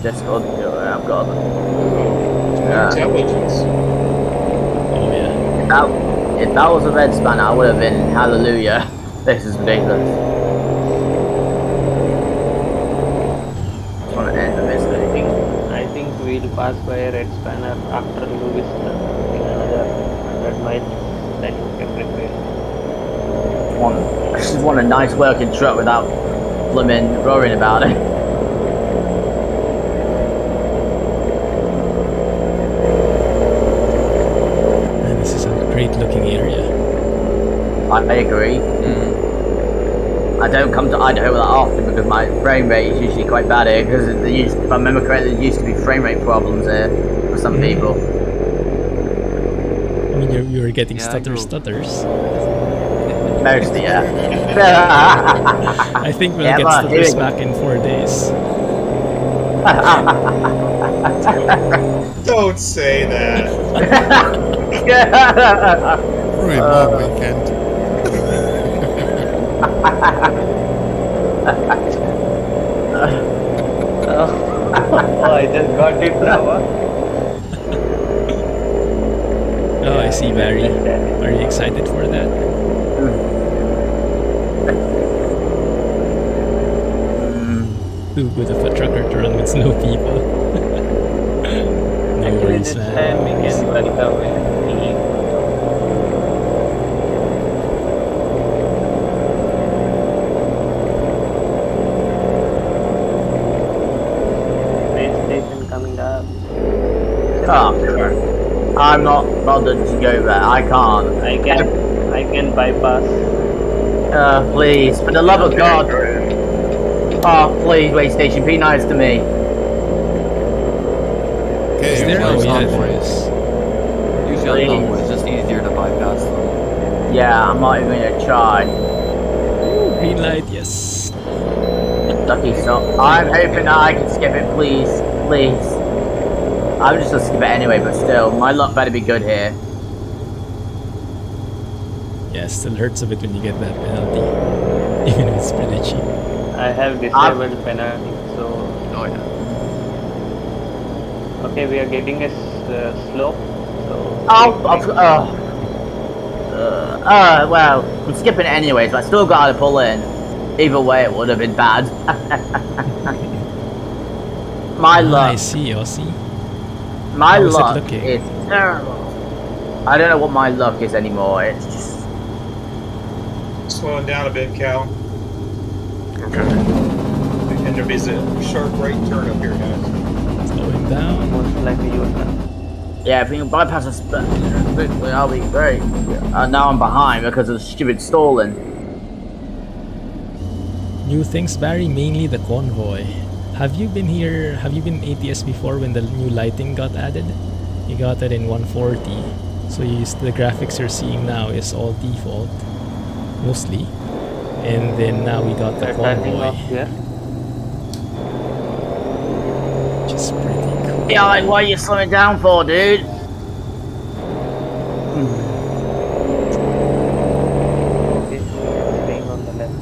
Speaker 4: Just I've got them.
Speaker 9: Intelligence.
Speaker 1: Oh yeah.
Speaker 4: If that was a red spanner, I would have been hallelujah. This is ridiculous. I want to end this thing.
Speaker 5: I think we'll pass by a red spanner after Lewiston in another 100 miles. Then you can prepare.
Speaker 4: I just want a nice working truck without blooming worrying about it.
Speaker 1: Man, this is a great looking area.
Speaker 4: I agree. I don't come to Idaho that often because my frame rate is usually quite bad here. Because if I remember correctly, there used to be frame rate problems here for some people.
Speaker 1: I mean, you were getting stutters.
Speaker 4: Mostly, yeah.
Speaker 1: I think we'll get stutters back in 4 days.
Speaker 9: Don't say that.
Speaker 8: Ruined my weekend.
Speaker 5: Oh, I just got it now.
Speaker 1: Oh, I see, Barry. Are you excited for that? Too good of a trucker to run with snow people. No worries, man.
Speaker 5: We can welcome him. Train station coming up.
Speaker 4: Oh, I'm not bothered to go there. I can't.
Speaker 5: I can bypass.
Speaker 4: Please, for the love of God. Oh, please, wait station, be nice to me.
Speaker 8: Okay,
Speaker 1: Is there?
Speaker 7: Usually
Speaker 1: Oh, yeah,
Speaker 7: on
Speaker 1: there
Speaker 7: convoys.
Speaker 1: is.
Speaker 7: Usually on convoys, it's just easier to bypass them.
Speaker 4: Yeah, I'm not even gonna try.
Speaker 1: Green light, yes.
Speaker 4: Lucky stop. I'm hoping that I can skip it, please. Please. I'm just gonna skip it anyway, but still, my luck better be good here.
Speaker 1: Yeah, still hurts a bit when you get that penalty. Even if it's pretty cheap.
Speaker 5: I have disabled penalty, so
Speaker 7: Oh yeah.
Speaker 5: okay, we are getting a slope. So
Speaker 4: Well, I'm skipping it anyways, but I still gotta pull in. Either way, it would have been bad. My
Speaker 1: I
Speaker 4: luck.
Speaker 1: see, Aussie.
Speaker 4: My
Speaker 1: How is it
Speaker 4: luck
Speaker 1: looking?
Speaker 4: is terrible. I don't know what my luck is anymore. It's just
Speaker 9: Slowing down a bit, Cal.
Speaker 2: Okay.
Speaker 9: And there is a sharp right turn up here, guys.
Speaker 1: Slowing down.
Speaker 5: most likely you will.
Speaker 4: yeah. If we can bypass us quickly, I'll be great. Now I'm behind because of the stupid stalling.
Speaker 1: New things, Barry, mainly the convoy. Have you been here? Have you been ATS before when the new lighting got added? You got it in 140. So the graphics you're seeing now is all default, mostly. And then now we got the convoy,
Speaker 5: Here.
Speaker 1: which is pretty cool.
Speaker 4: Yeah, like, what are you slowing down for, dude?
Speaker 5: Staying on the left.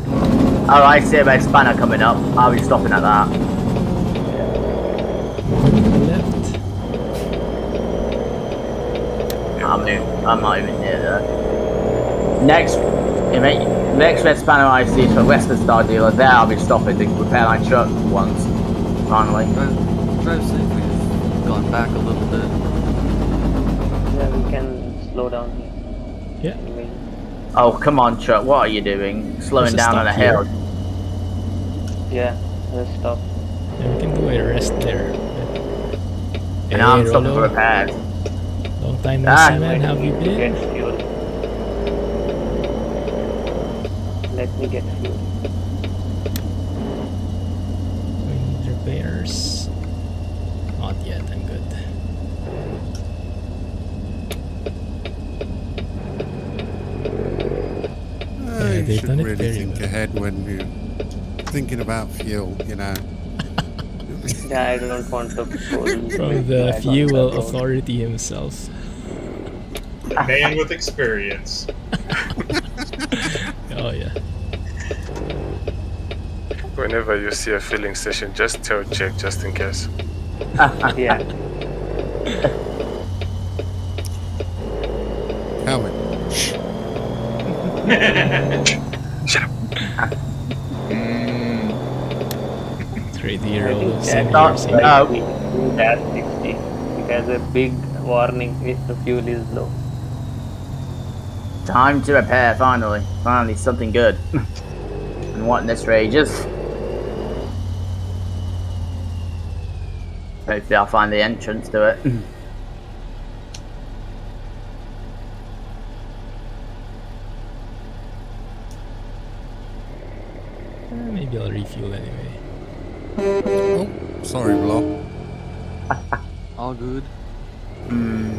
Speaker 4: Oh, I see a red spanner coming up. I'll be stopping at that.
Speaker 1: Left.
Speaker 4: I'm not even near that. Next red spanner I see is for Western Star dealer. There I'll be stopping to repair my truck once. Finally.
Speaker 7: Drive safely. Gone back a little bit.
Speaker 5: Yeah, we can slow down here.
Speaker 1: Yeah.
Speaker 4: Oh, come on, truck. What are you doing? Slowing
Speaker 1: There's a
Speaker 4: down on a
Speaker 1: stop
Speaker 4: hill.
Speaker 5: Yeah, let's stop.
Speaker 1: Yeah, we can do a rest there. Hey,
Speaker 4: And I'm stopping for
Speaker 1: Rolo.
Speaker 4: repairs.
Speaker 1: Long time no
Speaker 4: Ah.
Speaker 1: see, man. How have you
Speaker 5: Get
Speaker 1: been?
Speaker 5: fuel. Let me get fuel.
Speaker 1: We need repairs. Not yet, I'm good.
Speaker 8: You
Speaker 1: they've
Speaker 8: should
Speaker 1: done it
Speaker 8: really
Speaker 1: very
Speaker 8: think
Speaker 1: well.
Speaker 8: ahead when you're thinking about fuel, you know.
Speaker 5: Yeah, I don't want to pull.
Speaker 1: From the fuel authority himself.
Speaker 9: Man with experience.
Speaker 1: Oh yeah.
Speaker 2: Whenever you see a filling station, just tell Jake just in case.
Speaker 5: Yeah.
Speaker 8: Helmet.
Speaker 2: Shut up.
Speaker 1: Great
Speaker 5: I
Speaker 1: hero.
Speaker 5: think
Speaker 1: Same
Speaker 5: Jack
Speaker 1: here, same
Speaker 4: No.
Speaker 1: here.
Speaker 5: Dash 60. It has a big warning if the fuel is low.
Speaker 4: Time to repair, finally. Finally, something good. And what in this for ages. Hopefully I'll find the entrance to it.
Speaker 1: Maybe I'll refuel anyway.
Speaker 8: Oh, sorry, Blah.
Speaker 7: All good.
Speaker 4: Hmm.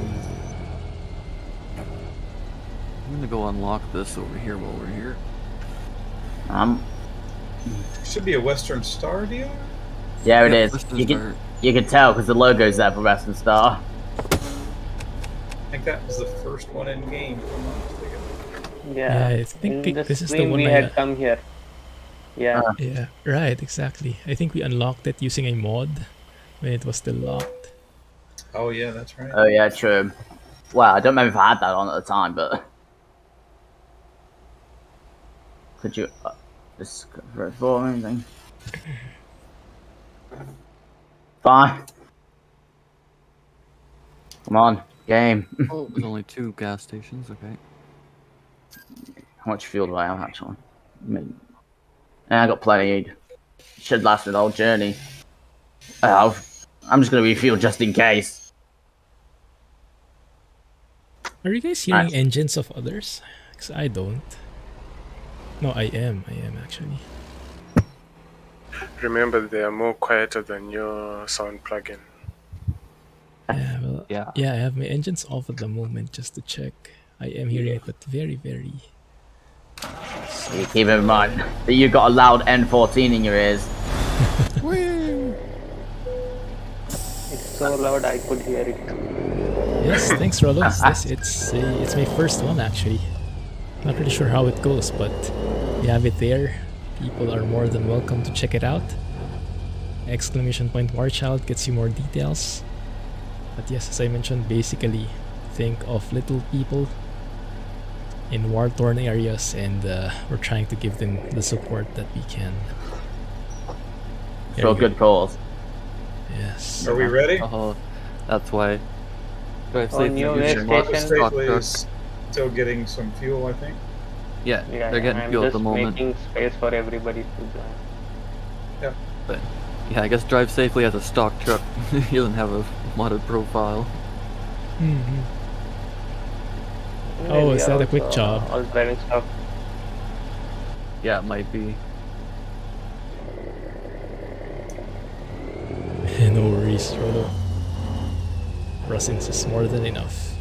Speaker 7: I'm gonna go unlock this over here while we're here.
Speaker 9: Should be a Western Star deal.
Speaker 4: Yeah, it
Speaker 7: Yep,
Speaker 4: is.
Speaker 7: Western
Speaker 4: You
Speaker 7: Star.
Speaker 4: can tell because the logo's there for Western Star.
Speaker 9: I think that was the first one in game. if I'm not mistaken.
Speaker 5: Yeah.
Speaker 1: I think
Speaker 5: in the
Speaker 1: this is the
Speaker 5: stream
Speaker 1: one
Speaker 5: we
Speaker 1: I,
Speaker 5: had come here. Yeah.
Speaker 1: Yeah, right, exactly. I think we unlocked it using a mod when it was still locked.
Speaker 9: Oh yeah, that's right.
Speaker 4: Oh yeah, true. Well, I don't remember if I had that on at the time, but could you just for anything? Fine. Come on, game.
Speaker 7: Oh, there's only 2 gas stations. Okay.
Speaker 4: How much fuel do I have actually? I got plenty. Should last me the whole journey. Oh, I'm just gonna refuel just in case.
Speaker 1: Are you guys hearing
Speaker 4: Nice.
Speaker 1: engines of others? Because I don't. No, I am actually.
Speaker 2: Remember, they are more quieter than your sound plugin.
Speaker 1: Yeah, well,
Speaker 7: Yeah.
Speaker 1: I have my engines off at the moment just to check. I am hearing it, but very, very.
Speaker 4: You keep in mind that you've got a loud N14 in your ears.
Speaker 5: It's so loud I could hear it.
Speaker 1: Yes, thanks, Rolo. It's my first one actually. Not really sure how it goes, but you have it there. People are more than welcome to check it out. ! Warchild gets you more details. But yes, as I mentioned, basically think of little people in war-torn areas, and we're trying to give them the support that we can. There
Speaker 4: For a
Speaker 1: we go.
Speaker 4: good cause.
Speaker 1: Yes.
Speaker 9: Are we ready?
Speaker 7: Oh, that's why. Drive
Speaker 5: On
Speaker 7: safely.
Speaker 5: your
Speaker 7: use
Speaker 5: way
Speaker 7: your
Speaker 9: Mark
Speaker 5: station.
Speaker 7: stock
Speaker 9: Safely
Speaker 7: truck.
Speaker 9: is still getting some fuel, I think.
Speaker 7: Yeah,
Speaker 5: Yeah,
Speaker 7: they're getting
Speaker 5: I'm
Speaker 7: fuel at
Speaker 5: just
Speaker 7: the moment.
Speaker 5: making space for everybody to join.
Speaker 7: But yeah, I guess Drive Safely has a stock truck. He doesn't have a modded profile.
Speaker 1: Mhm.
Speaker 5: Maybe
Speaker 1: Oh, is that a
Speaker 5: also
Speaker 1: quick job?
Speaker 5: All driving stuff.
Speaker 7: Yeah, it might be.
Speaker 1: No worries, Rolo. Rosins is more than enough.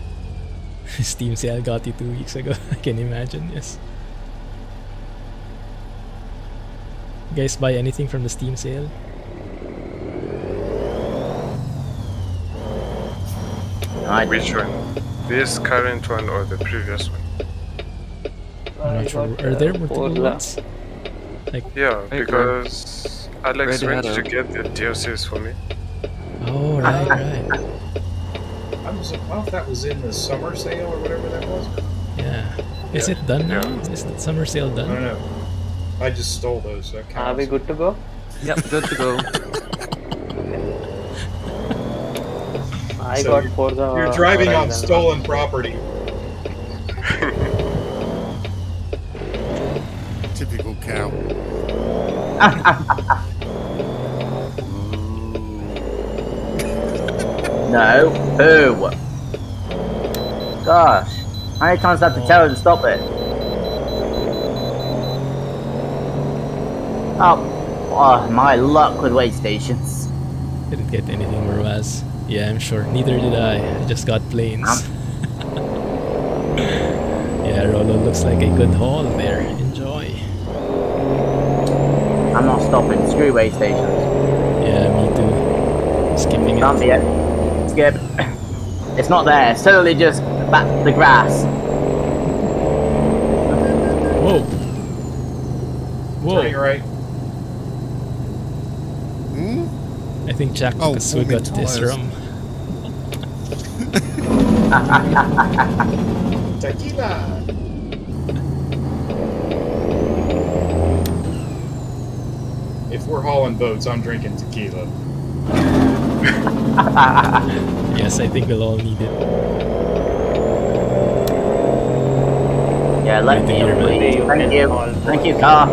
Speaker 1: Steam sale got you 2 weeks ago. I can imagine, yes. You guys buy anything from the Steam sale?
Speaker 2: Which one? This current one or the previous one?
Speaker 1: I'm
Speaker 5: I
Speaker 1: not sure.
Speaker 5: got,
Speaker 1: Are there multiple
Speaker 5: Forza.
Speaker 1: ones?
Speaker 2: Yeah,
Speaker 7: Hey,
Speaker 2: because Alex,
Speaker 7: Already
Speaker 2: when
Speaker 7: had
Speaker 2: did
Speaker 7: a-
Speaker 2: you get the DLCs for me?
Speaker 1: Oh, right.
Speaker 9: I don't know if that was in the summer sale or whatever that was.
Speaker 1: Yeah. Is it done now?
Speaker 2: Yeah.
Speaker 1: Is the summer sale
Speaker 9: I don't
Speaker 1: done?
Speaker 9: know. I just stole those. So that
Speaker 5: Are we
Speaker 9: counts.
Speaker 5: good to go?
Speaker 7: Yep, good to go.
Speaker 5: I
Speaker 9: So
Speaker 5: got Forza.
Speaker 9: You're driving on
Speaker 5: Horizon.
Speaker 9: stolen property.
Speaker 8: Typical cow.
Speaker 4: No. Who? Gosh. How many times do I have to tell her to stop it? Oh, my luck with way stations.
Speaker 1: Didn't get anything where I was. Yeah, I'm sure. Neither did I. I just got planes. Yeah, Rolo looks like a good haul there. Enjoy.
Speaker 4: I'm not stopping. Screw way stations.
Speaker 1: Yeah, me too. Skipping
Speaker 4: Can't
Speaker 1: it.
Speaker 4: be it. Skip. It's not there. It's totally just back the grass.
Speaker 1: Whoa. Whoa.
Speaker 9: Turning right.
Speaker 1: I think Jack took a swig at this rum.
Speaker 9: Tequila. If we're hauling boats, I'm drinking tequila.
Speaker 1: Yes, I think we'll all need it.
Speaker 4: Yeah, let me hear, please. Thank you. Thank you, car.
Speaker 7: I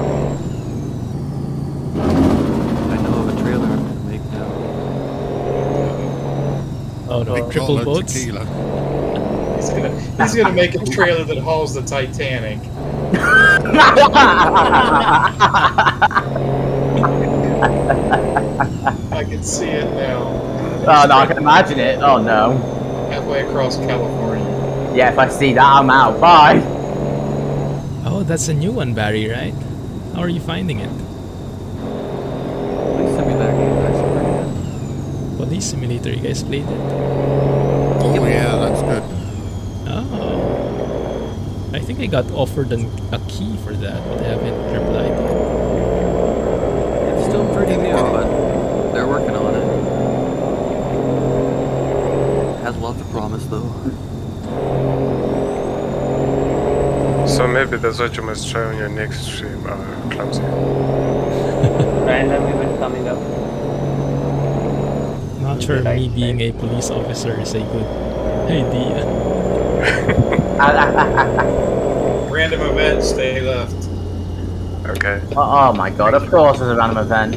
Speaker 7: know of a trailer I'm gonna make now.
Speaker 1: Oh no, triple boats?
Speaker 8: Tequila.
Speaker 9: He's gonna make a trailer that hauls the Titanic. I can see it now.
Speaker 4: Oh no, I can imagine it. Oh no.
Speaker 9: Halfway across California.
Speaker 4: Yeah, if I see that, I'm out. Bye.
Speaker 1: Oh, that's a new one, Barry, right? How are you finding it?
Speaker 7: Police simulator game actually pretty good.
Speaker 1: Police Simulator, you guys played it?
Speaker 8: Oh yeah, that's good.
Speaker 1: Oh. I think I got offered a key for that, but I haven't replied yet.
Speaker 7: It's still pretty new, but they're working on it. Has lots of promise though.
Speaker 2: So maybe that's what you must try on your next stream, Clumsy.
Speaker 5: Random event coming up.
Speaker 1: Not sure me being a police officer is a good idea.
Speaker 9: Random event, stay left.
Speaker 2: Okay.
Speaker 4: Oh my god, of course there's a random event.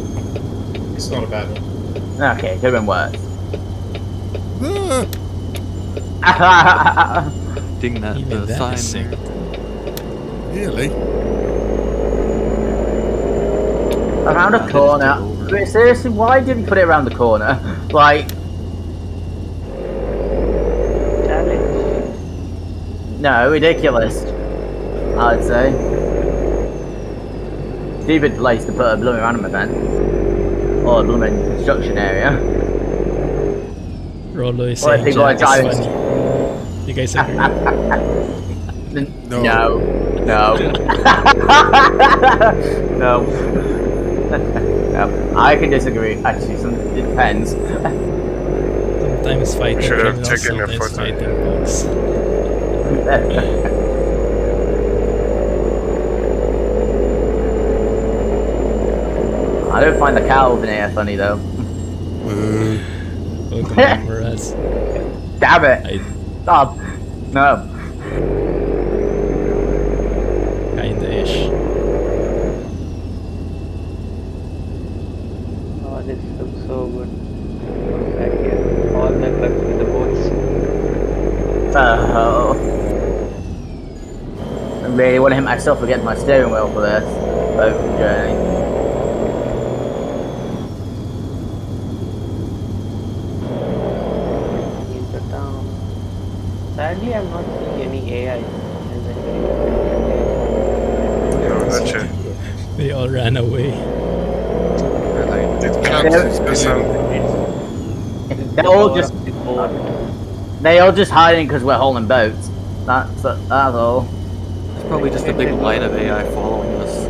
Speaker 9: It's not a bad one.
Speaker 4: Okay, could have been worse.
Speaker 7: Ding that
Speaker 1: Even that
Speaker 7: sign
Speaker 1: is sick.
Speaker 7: there.
Speaker 8: Really?
Speaker 4: Around a corner. Wait, seriously, why did he put it around the corner? Like,
Speaker 5: Challenge.
Speaker 4: no, ridiculous. I'd say. Stupid place to put a blooming random event. Or a blooming construction area.
Speaker 1: Rolo is
Speaker 4: Or if
Speaker 1: saying
Speaker 4: people are
Speaker 1: Jack is
Speaker 4: driving.
Speaker 1: funny. You guys agree?
Speaker 4: No.
Speaker 8: No.
Speaker 4: No. No. No. I can disagree. Actually, it depends.
Speaker 1: Sometimes fighting
Speaker 2: should have
Speaker 1: criminals,
Speaker 2: taken a
Speaker 1: sometimes
Speaker 2: photo.
Speaker 1: fighting bugs.
Speaker 4: I don't find the cow over there funny though.
Speaker 1: Welcome back for us.
Speaker 4: Damn it! Stop! No.
Speaker 1: Kinda-ish.
Speaker 5: Oh, this looks so good. Back here. All the trucks with the boats.
Speaker 4: Oh. I really want to hit myself against my steering wheel for this boat journey.
Speaker 5: In the town. Sadly, I'm not seeing any AI.
Speaker 2: No, not sure.
Speaker 1: They all ran away.
Speaker 2: Did Clumsy do something?
Speaker 4: They're all just hiding because we're hauling boats. That's all.
Speaker 7: It's probably just a big line of AI following us.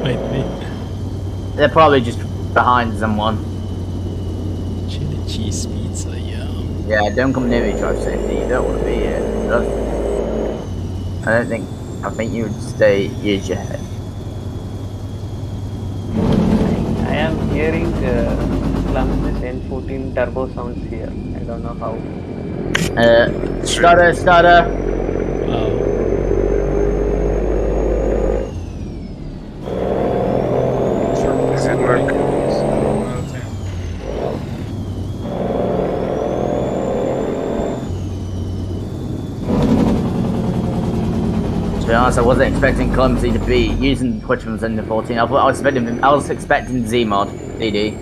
Speaker 1: Might be.
Speaker 4: They're probably just behind someone.
Speaker 1: Chili cheese pizza, yum.
Speaker 4: Yeah, don't come near me, drive safety. You don't want to be here. I think you would stay. Use your head.
Speaker 5: I am hearing Clumsy's N14 turbo sounds here. I don't know how.
Speaker 4: Stutter.
Speaker 1: Wow.
Speaker 4: To be honest, I wasn't expecting Clumsy to be using Twitch from Zen 14. I was expecting Zmod, DD.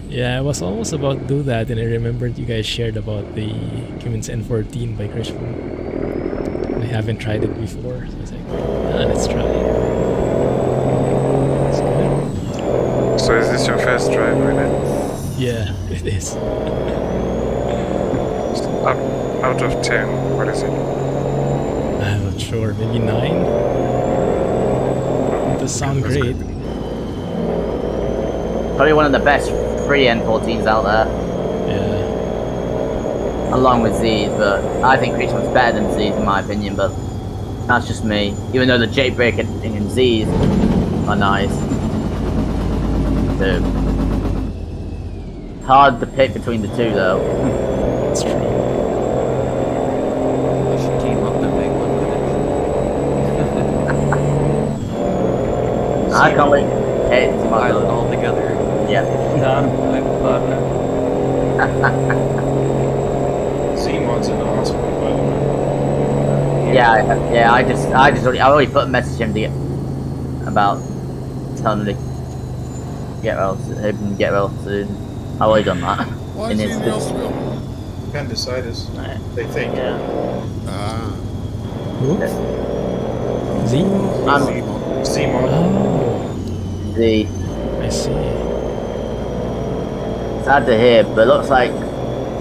Speaker 1: Yeah, I was almost about to do that, and I remembered you guys shared about the Cummins N14 by Kriechbaum. I haven't tried it before, so I was like, let's try it. It's good.
Speaker 2: So is this your first drive with it?
Speaker 1: Yeah, it is.
Speaker 2: Out of 10, what is it?
Speaker 1: I'm not sure, maybe 9? It does sound great.
Speaker 4: Probably one of the best free N14s out there.
Speaker 1: Yeah.
Speaker 4: Along with Z's, but I think Kriechbaum's better than Z's in my opinion, but that's just me. Even though the jailbreak in Z's are nice. So, hard to pick between the two though.
Speaker 1: That's true.
Speaker 7: I should team up and make one with it.
Speaker 4: I can't wait. Hey, it's my
Speaker 7: Island all together.
Speaker 4: Yeah.
Speaker 9: Zmod's in the hospital, by the way.
Speaker 4: Yeah. I already put a message to him to get about telling him to get well, hoping to get well soon. I've already done that.
Speaker 8: Why is he in the hospital?
Speaker 9: Appendicitis, they think.
Speaker 1: Who? Z?
Speaker 9: Zmod.
Speaker 1: Oh,
Speaker 4: Z.
Speaker 1: I see.
Speaker 4: Sad to hear, but it looks like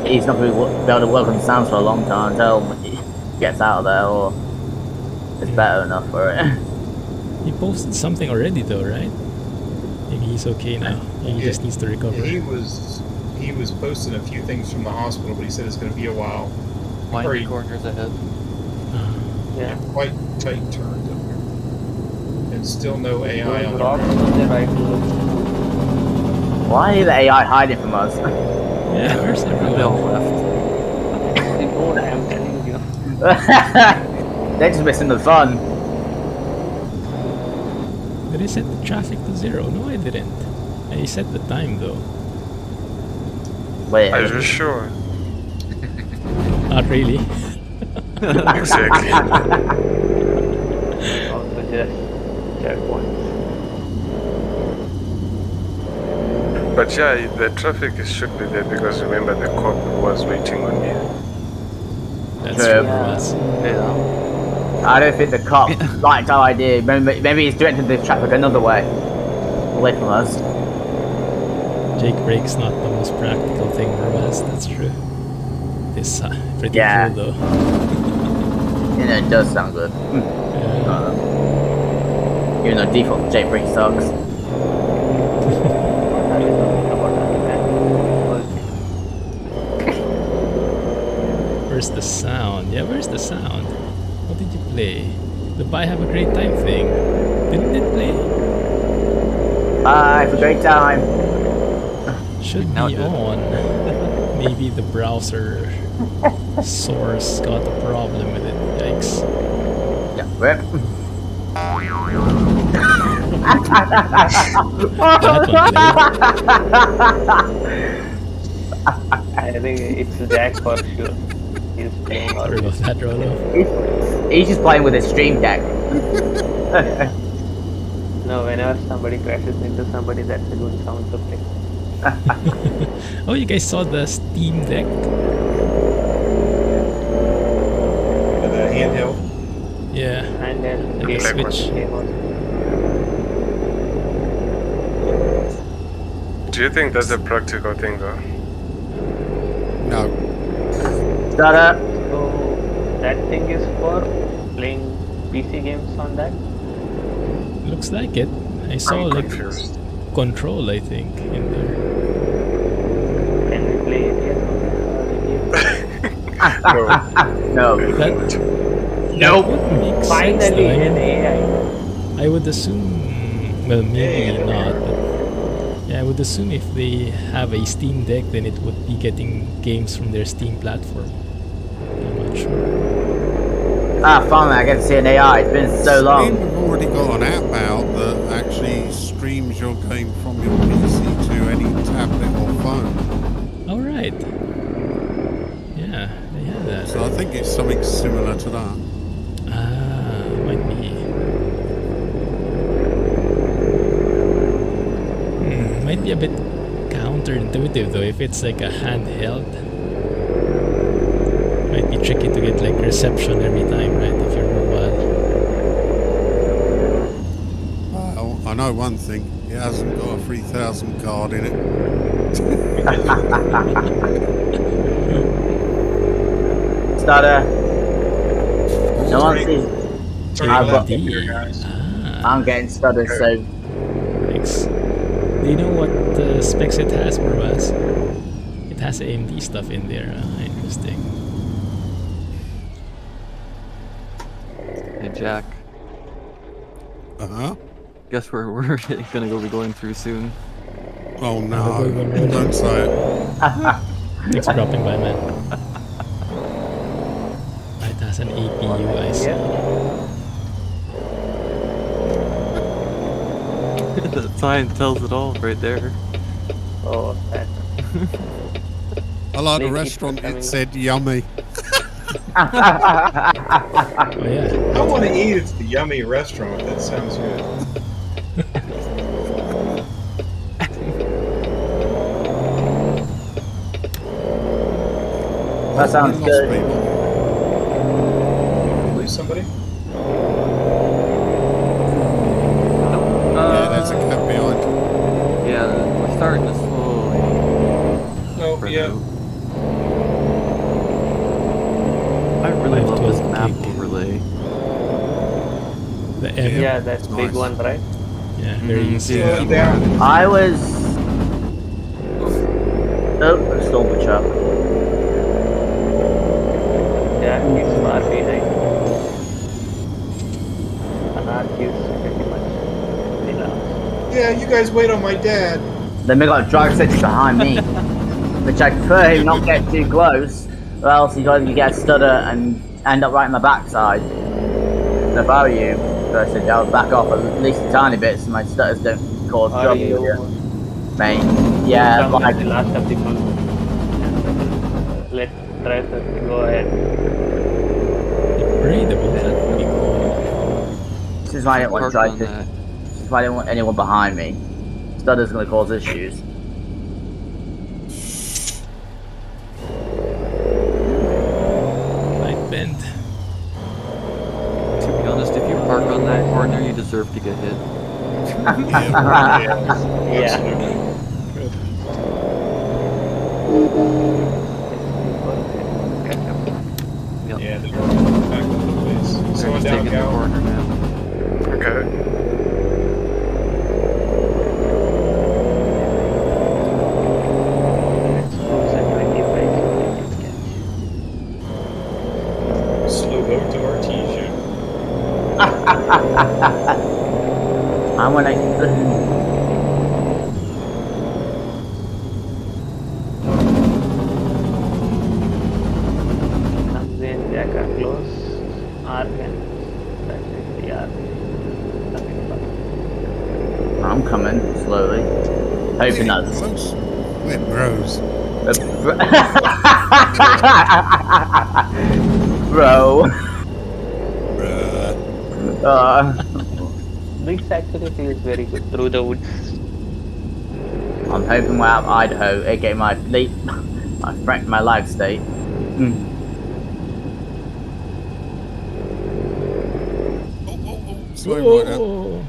Speaker 4: he's not going to be able to work on sounds for a long time until he gets out of there, or it's better enough for it.
Speaker 1: He posted something already though, right? Maybe he's okay now. He just needs to recover.
Speaker 9: He was posting a few things from the hospital, but he said it's going to be a while.
Speaker 7: Winding corners ahead.
Speaker 9: Yeah, quite tight turns up here. And still no AI on the
Speaker 5: Rocks
Speaker 9: road.
Speaker 5: on the right look.
Speaker 4: Why is the AI hiding from us?
Speaker 1: Yeah, where's everyone?
Speaker 7: All left.
Speaker 5: The road, I am telling you.
Speaker 4: They're just missing the fun.
Speaker 1: Did I set the traffic to 0? No, I didn't. I set the time though.
Speaker 4: Wait.
Speaker 2: Are you sure?
Speaker 1: Not really.
Speaker 2: Exactly.
Speaker 5: Also just checkpoints.
Speaker 2: But yeah, the traffic should be there because remember the cop was waiting on me.
Speaker 1: That's
Speaker 4: True.
Speaker 1: true for us.
Speaker 7: Yeah.
Speaker 4: I don't think the cop liked our idea. Maybe he's directed the traffic another way. Away from us.
Speaker 1: Jake break's not the most practical thing for us, that's true. It's pretty
Speaker 4: Yeah.
Speaker 1: cool though.
Speaker 4: You know, it does sound good. Even though default jailbreak sucks.
Speaker 1: Where's the sound? Yeah, where's the sound? What did you play? The Bye Have a Great Time thing. Didn't it play?
Speaker 4: Bye, have a great time.
Speaker 1: Should
Speaker 7: Now
Speaker 1: be
Speaker 7: it did.
Speaker 1: on. Maybe the browser source got a problem with it. Yikes.
Speaker 4: Yeah, rip.
Speaker 1: That one
Speaker 5: I think it's Jack for sure. He's playing all
Speaker 1: Sorry about that, Rolo.
Speaker 4: He's just playing with his stream deck.
Speaker 5: No, whenever somebody crashes into somebody, that's a good sound to play.
Speaker 1: Oh, you guys saw the Steam Deck?
Speaker 9: The handheld.
Speaker 1: Yeah.
Speaker 5: And then
Speaker 1: Like a
Speaker 5: game
Speaker 1: Switch.
Speaker 5: game also.
Speaker 2: Do you think that's a practical thing though?
Speaker 8: No.
Speaker 4: Shut up.
Speaker 5: So that thing is for playing PC games on that.
Speaker 1: Looks like it. I saw
Speaker 2: I'm
Speaker 1: like
Speaker 2: confused.
Speaker 1: Control, I think, in there.
Speaker 5: Can we play it here?
Speaker 4: No.
Speaker 1: That
Speaker 4: Nope.
Speaker 1: would make sense,
Speaker 5: Finally,
Speaker 1: though. I
Speaker 5: an
Speaker 1: mean,
Speaker 5: AI.
Speaker 1: I would assume, well, maybe not, but yeah, I would assume if they have a Steam Deck, then it would be getting games from their Steam platform. I'm not sure.
Speaker 4: Finally I get to see an AI. It's been so
Speaker 8: Steam
Speaker 4: long.
Speaker 8: have already got an app out that actually streams your game from your PC to any tablet or phone.
Speaker 1: All right. Yeah, they have that.
Speaker 8: So I think it's something similar to that.
Speaker 1: Ah, be a bit counterintuitive though if it's like a handheld. Might be tricky to get like reception every time, right? If you're mobile.
Speaker 8: Well, I know one thing. It hasn't got a 3000 card in it.
Speaker 4: Stutter. No one sees. I'm getting stutter, so.
Speaker 1: Thanks. Do you know what specs it has, Borbas? It has AMD stuff in there. Interesting.
Speaker 7: Hey, Jack.
Speaker 8: Uh-huh.
Speaker 7: Guess where we're gonna be going through soon.
Speaker 8: Oh no, don't say it.
Speaker 1: Thanks for dropping by, man. It has an APU, I see.
Speaker 7: The sign tells it all right there.
Speaker 5: Oh, that.
Speaker 8: I like the restaurant, it said yummy.
Speaker 1: Oh yeah.
Speaker 9: I want to eat at the yummy restaurant. That sounds good.
Speaker 4: That sounds good.
Speaker 9: Lose somebody?
Speaker 8: Yeah, there's a cab behind.
Speaker 7: Yeah, we're starting to slowly.
Speaker 9: Oh,
Speaker 7: spread
Speaker 9: yeah.
Speaker 7: out. I really love this
Speaker 1: 512
Speaker 7: map
Speaker 1: gig.
Speaker 7: overlay.
Speaker 1: The M.
Speaker 5: Yeah, that's
Speaker 8: Nice.
Speaker 5: big one, right?
Speaker 1: Yeah, very easy.
Speaker 8: Yeah.
Speaker 9: Down.
Speaker 4: I was. Oh, I stole the chop.
Speaker 5: Yeah, he's far behind. Anarch is pretty much below.
Speaker 9: Yeah, you guys wait on my dad.
Speaker 4: Then we got drive six behind me, which I prefer him not get too close, or else you get stutter and end up right in my backside. So if I were you, I said I would back off at least a tiny bit so my stutters don't cause
Speaker 5: Are
Speaker 4: trouble.
Speaker 5: you
Speaker 4: Mate, yeah,
Speaker 5: come
Speaker 4: like
Speaker 5: at the last of the call? Let driver go ahead.
Speaker 1: Upgradable, that would be cool.
Speaker 4: this is why I don't want
Speaker 7: Park
Speaker 4: drive
Speaker 7: on
Speaker 4: six.
Speaker 7: that.
Speaker 4: This is why I don't want anyone behind me. Stutter's gonna cause issues.
Speaker 1: Light bend.
Speaker 7: To be honest, if you park on that corner, you deserve to get hit.
Speaker 5: Yeah.
Speaker 7: Yep.
Speaker 9: Yeah, they're back all the ways. Slowing down,
Speaker 7: Taking the
Speaker 9: Cal.
Speaker 7: corner now.
Speaker 2: Okay.
Speaker 9: Slow boat to Artesia.
Speaker 4: I wanna.
Speaker 5: Comes in, Jack are close. Arc and that's it. The arc. Nothing but.
Speaker 4: I'm coming slowly. Hoping that's.
Speaker 8: Close. We're bros.
Speaker 4: Bro.
Speaker 8: Bruh.
Speaker 5: Bricks actually feels very good through the woods.
Speaker 4: I'm hoping we're out of Idaho, aka my my life state.
Speaker 8: Slow right up.
Speaker 1: Oh.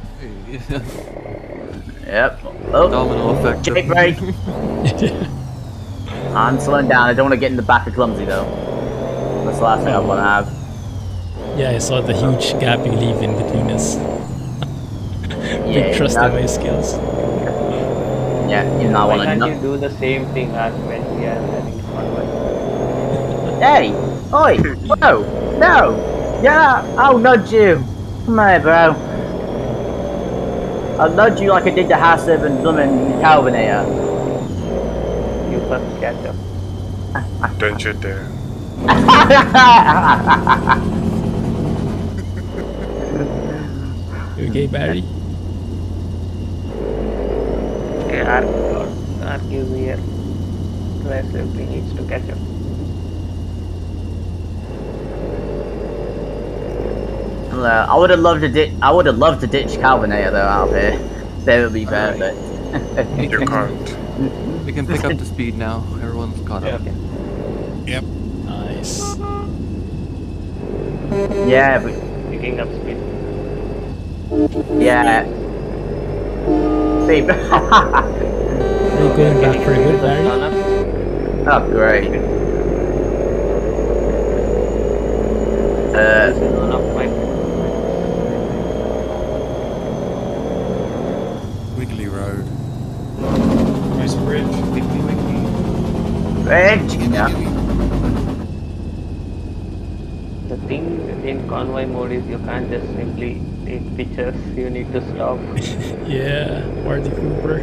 Speaker 4: Yep. Oh,
Speaker 7: Domino effect.
Speaker 4: jake brake. I'm slowing down. I don't want to get in the back of Clumsy though. That's the last thing I want to have.
Speaker 1: Yeah, I saw the huge gap you leave in between us. Big trust in my skills.
Speaker 4: Yeah, even though I
Speaker 5: Why
Speaker 4: want to
Speaker 5: can't you
Speaker 4: nut.
Speaker 5: do the same thing as when we are having convoy?
Speaker 4: Hey! Oi! Whoa! No! Yeah! I'll nudge you! Come here, bro. I'll nudge you like I did the Hasib and Blummin Calvinator.
Speaker 5: You first catch up.
Speaker 2: Don't you dare.
Speaker 1: You okay, Barry?
Speaker 5: Okay, arc is here. Rest everything needs to catch up.
Speaker 4: I would have loved to ditch. I would have loved to ditch Calvinator though out of here. That would be perfect.
Speaker 2: You can't.
Speaker 7: We can pick up the speed now. Everyone's caught up.
Speaker 8: Yep.
Speaker 1: Nice.
Speaker 4: Yeah, but
Speaker 5: Picking up speed.
Speaker 4: yeah. See,
Speaker 1: Are you going back for good, Barry?
Speaker 4: oh great.
Speaker 5: This is one of my
Speaker 8: Wiggly Road.
Speaker 9: Nice bridge. Wiggly, wiggly.
Speaker 4: Bridge. Yeah.
Speaker 5: The thing in convoy mode is you can't just simply take pictures. You need to stop.
Speaker 1: Yeah, Marty Cooper.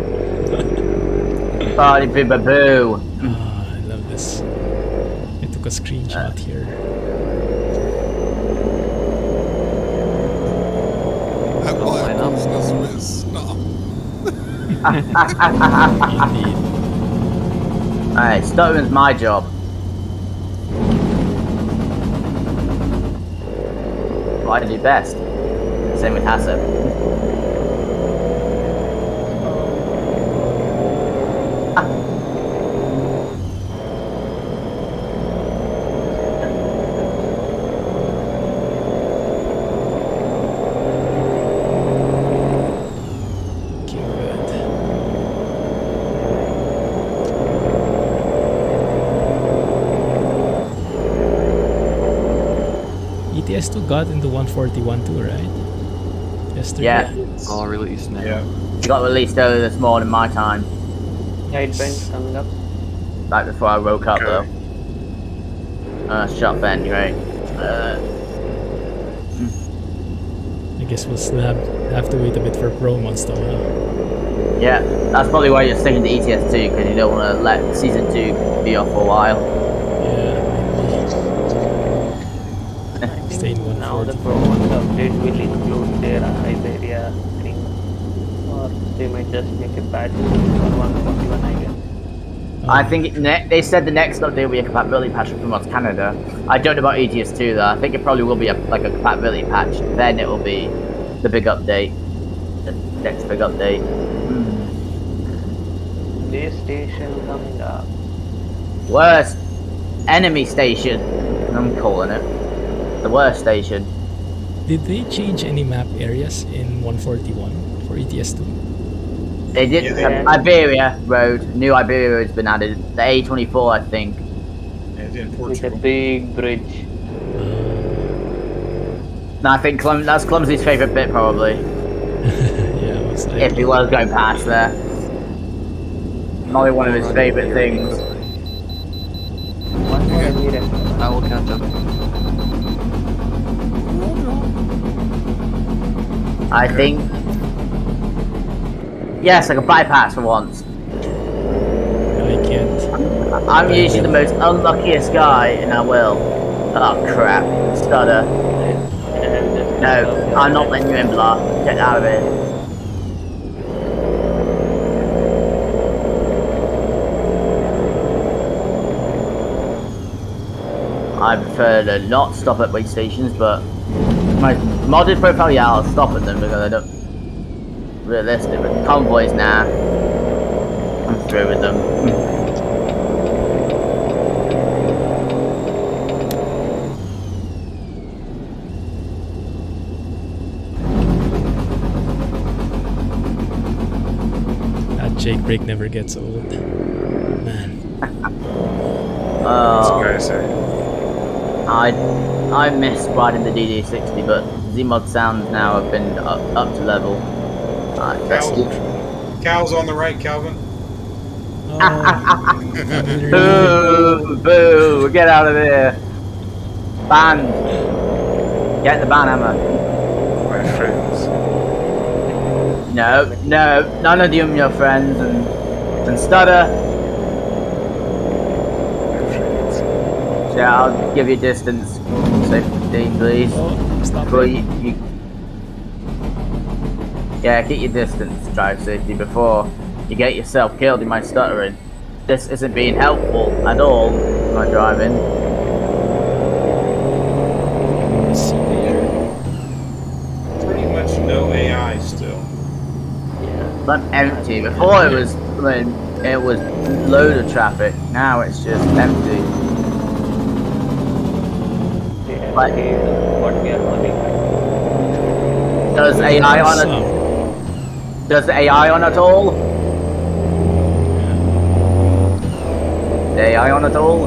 Speaker 4: Party people boo.
Speaker 1: Oh, I love this. I took a screenshot here.
Speaker 8: That
Speaker 7: Don't
Speaker 8: wire
Speaker 7: line up.
Speaker 8: caused us a bit of snot.
Speaker 1: Indeed.
Speaker 4: Alright, stuttering's my job. What I do best. Same with Hassel.
Speaker 1: Okay, good. ETS2 got into 141 too, right? Yesterday.
Speaker 4: Yeah.
Speaker 7: All released now.
Speaker 9: Yeah.
Speaker 4: It got released earlier this morning, my time.
Speaker 5: Side bends coming up.
Speaker 4: Right before I woke up, though. Shot Ben, right?
Speaker 1: I guess we'll still have to wait a bit for promos though, huh?
Speaker 4: Yeah, that's probably why you're sticking to ETS 2, because you don't want to let Season 2 be off for a while.
Speaker 1: Yeah,
Speaker 5: I think
Speaker 1: Stay in
Speaker 5: now the
Speaker 1: 140.
Speaker 5: promos update will include their Iberia thing, or they might just make a patch for 141, I guess.
Speaker 4: I think they said the next update will be a compatibility patch from what's Canada. I don't know about ETS 2 though. I think it probably will be like a compatibility patch. Then it will be the big update. The next big update.
Speaker 5: Base station coming up.
Speaker 4: Worst enemy station. I'm calling it. The worst station.
Speaker 1: Did they change any map areas in 141 for ETS2?
Speaker 4: They did.
Speaker 9: Yeah,
Speaker 4: Iberia Road. New Iberia Road's been added. The A24, I think.
Speaker 9: And in
Speaker 5: With a
Speaker 9: Portugal.
Speaker 5: big bridge.
Speaker 4: No, I think that's Clumsy's favourite bit, probably.
Speaker 1: Yeah, it was like...
Speaker 4: If he was going past there. Probably one of his favourite things.
Speaker 5: One more enemy
Speaker 7: I will catch up.
Speaker 4: I think. Yes, I can bypass for once.
Speaker 1: I can't.
Speaker 4: I'm usually the most unluckiest guy, and I will. Oh crap. Stutter. No, I'm not letting you in, Blah. Get out of here. I prefer to not stop at wait stations, but my modded profile, yeah, I'll stop at them because I don't. Realistic, but convoys, nah. I'm through with them.
Speaker 1: That Jake break never gets old. Man.
Speaker 4: Oh.
Speaker 2: That's crazy.
Speaker 4: I miss riding the DD60, but ZMod sounds now have been up to level.
Speaker 9: Cal's on the right, Calvin.
Speaker 4: Boo! Boo! Get out of here! Banned! Get the ban hammer.
Speaker 2: My friends.
Speaker 4: No, no, none of you are your friends, and stutter.
Speaker 2: My friends.
Speaker 4: Yeah, I'll give you distance. Say 15, please.
Speaker 1: Oh, stop
Speaker 4: Before
Speaker 1: it.
Speaker 4: you Yeah, keep your distance, drive safety, before you get yourself killed in my stuttering. This isn't being helpful at all, my driving.
Speaker 1: See there.
Speaker 9: Pretty much no AI still.
Speaker 4: But to you. Before it was, it was load of traffic. Now it's just empty.
Speaker 5: Yeah,
Speaker 4: Like-
Speaker 5: what we are calling.
Speaker 4: Does AI on it? Does the AI on at all? The AI on at all?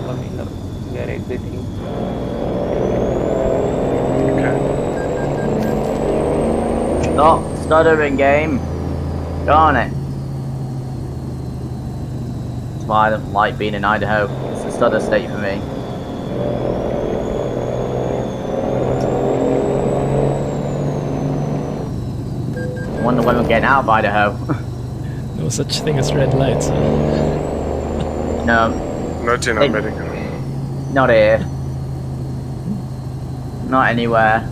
Speaker 5: Coming up. We are exiting.
Speaker 4: Stop stuttering, game. Darn it. That's why I don't like being in Idaho. It's a stutter state for me. I wonder when we're getting out of Idaho.
Speaker 1: No such thing as red lights. Huh?
Speaker 4: No,
Speaker 2: Not in
Speaker 4: Hey.
Speaker 2: America.
Speaker 4: not here. Not anywhere.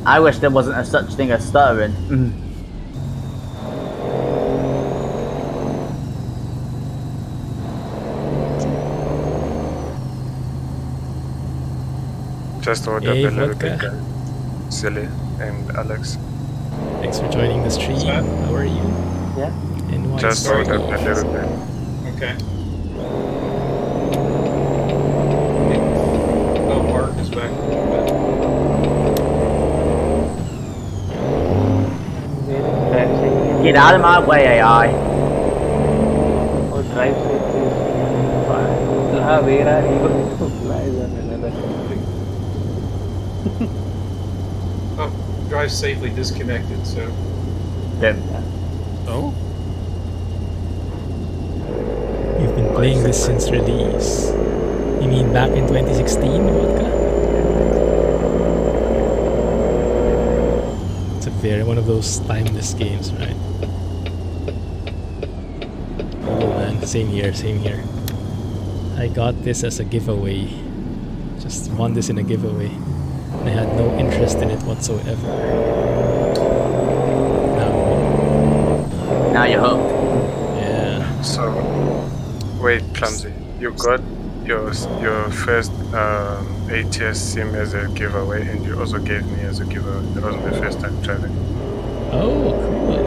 Speaker 4: I wish there wasn't a such thing as stuttering.
Speaker 2: Just ordered
Speaker 1: Hey,
Speaker 2: a little
Speaker 1: vodka.
Speaker 2: bit, guys. Silly and Alex.
Speaker 1: Thanks for joining the stream.
Speaker 9: that?
Speaker 1: How are you?
Speaker 5: Yeah.
Speaker 1: NYC.
Speaker 2: Just ordered a little bit.
Speaker 9: Okay. Oh, Mark is back.
Speaker 4: Get out of my way, AI.
Speaker 5: Oh, drive safely. La, where are you? La is on another country.
Speaker 9: Oh, drive safely disconnected, so.
Speaker 8: Oh?
Speaker 1: You've been playing this since release. You mean back in 2016, Vodka? It's a very one of those timeless games, right? Oh man, same here, same here. I got this as a giveaway. Just won this in a giveaway. I had no interest in it whatsoever.
Speaker 4: Now you're hooked.
Speaker 1: Yeah.
Speaker 2: So, wait, Clumsy. You got your first ATS sim as a giveaway, and you also gave me as a giveaway. That was my first time driving.
Speaker 1: Oh, cool.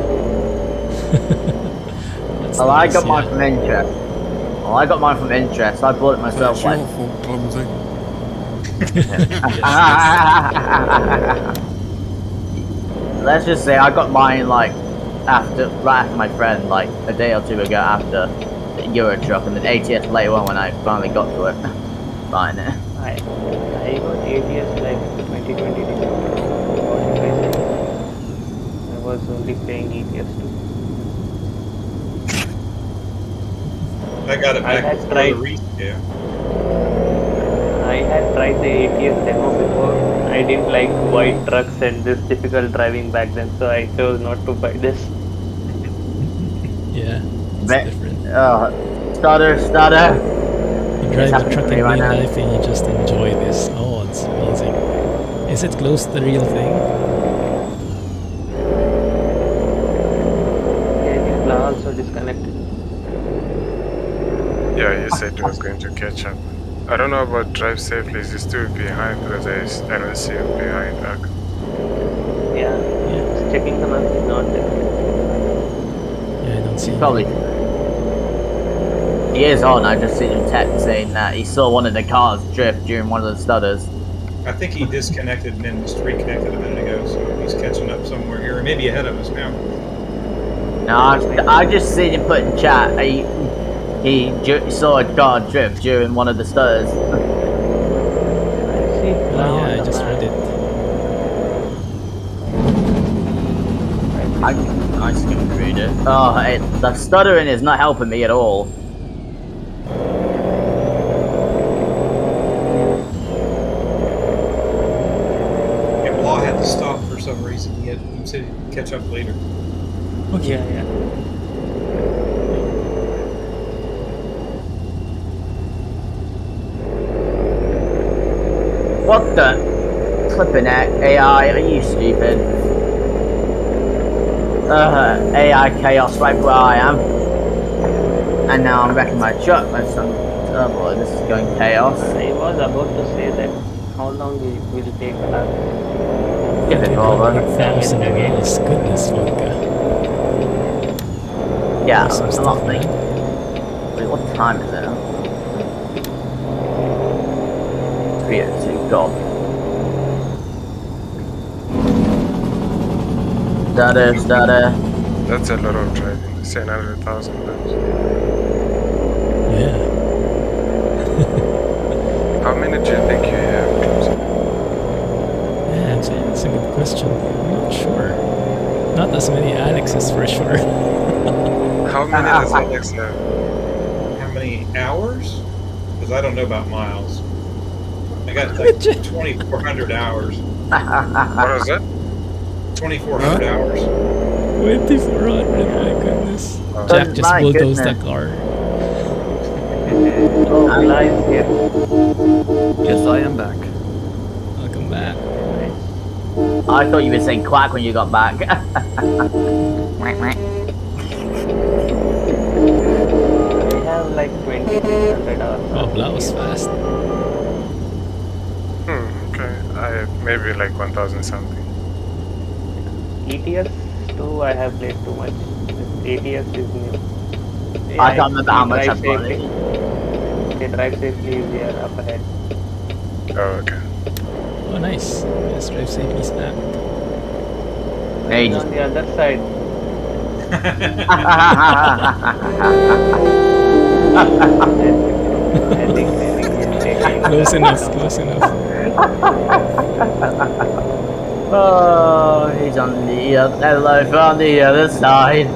Speaker 1: That's
Speaker 4: Well, I
Speaker 1: nice,
Speaker 4: got mine
Speaker 1: yeah.
Speaker 4: from interest. Well, I got mine from interest. I bought it myself.
Speaker 8: That's your fault, Clumsy.
Speaker 4: Let's just say I got mine like right after my friend, like a day or two ago after the Euro truck, and then ATS later on when I finally got to it. Buying it.
Speaker 5: I got ATS like 2020 December. I was only playing ATS 2.
Speaker 9: I got it
Speaker 5: I
Speaker 9: back
Speaker 5: had
Speaker 9: before
Speaker 5: tried-
Speaker 9: the rescale.
Speaker 5: I had tried the ATS demo before. I didn't like white trucks and this difficult driving back then, so I chose not to buy this.
Speaker 1: Yeah, it's
Speaker 4: But-
Speaker 1: different.
Speaker 4: Stutter.
Speaker 1: You drive
Speaker 4: happening
Speaker 1: the truck
Speaker 4: to
Speaker 1: in
Speaker 4: me right
Speaker 1: real
Speaker 4: now.
Speaker 1: life and you just enjoy this. Oh, it's amazing. Is it close to the real thing?
Speaker 5: Yeah, I think La also disconnected.
Speaker 2: Yeah, he said he was going to catch up. I don't know about drive safely. Is he still behind? Because I don't see him behind.
Speaker 5: Yeah, just checking the map, it's not there.
Speaker 1: Yeah, I don't see.
Speaker 4: Probably. He is on. I just seen him text saying that he saw one of the cars drift during one of the stutters.
Speaker 9: I think he disconnected and then just reconnected a minute ago, so he's catching up somewhere here, or maybe ahead of us now.
Speaker 4: No, I just seen him put in chat. He saw a car drift during one of the stutters.
Speaker 5: I see
Speaker 1: Oh
Speaker 5: La on
Speaker 1: yeah, I
Speaker 5: the
Speaker 1: just
Speaker 5: map.
Speaker 1: read it.
Speaker 4: I skimmed read it. Oh, the stuttering is not helping me at all.
Speaker 9: And Law had to stop for some reason. He said he'd catch up later.
Speaker 1: Okay.
Speaker 5: Yeah.
Speaker 4: What the flipping AI? Are you stupid? AI chaos right where I am. And now I'm wrecking my truck with some. Oh boy, this is going chaos.
Speaker 5: I was about to say that how long will it take us?
Speaker 4: Give it all, man.
Speaker 1: 1,000 miles. Goodness, vodka.
Speaker 4: Yeah,
Speaker 1: Awesome
Speaker 4: that's a
Speaker 1: stuff,
Speaker 4: lot,
Speaker 1: man.
Speaker 4: mate. Wait, what time is it? 3:02. God. Stutter.
Speaker 2: That's a lot of driving. 700,000 miles.
Speaker 1: Yeah.
Speaker 2: How many do you think you have, Clumsy?
Speaker 1: Yeah, that's a good question. I'm not sure. Not as many Alexes for sure.
Speaker 2: How many does Alex have?
Speaker 9: How many hours? Because I don't know about miles. I got like 2,400 hours.
Speaker 2: What was that?
Speaker 9: 2,400 hours.
Speaker 1: 2,400, my goodness. Jack just
Speaker 4: My
Speaker 1: bulldozed the
Speaker 4: goodness.
Speaker 1: car.
Speaker 5: Oh, Nice here.
Speaker 7: Yes, I am back.
Speaker 1: Welcome back.
Speaker 4: I thought you were saying quack when you got back.
Speaker 5: We have like 2,600 hours.
Speaker 1: Oh, that was fast.
Speaker 2: Okay. I maybe like 1,000 something.
Speaker 5: ETS too, I have played too much. ATS is new.
Speaker 4: I can't remember how much I've got.
Speaker 5: They drive safely, we are up ahead.
Speaker 2: Oh, okay.
Speaker 1: Oh, nice. Yes, drive safely snap.
Speaker 4: Hey,
Speaker 5: And
Speaker 4: just-
Speaker 5: on the other side, I think we'll take it.
Speaker 1: Close enough, close enough.
Speaker 4: Oh, he's on the hello from the other side.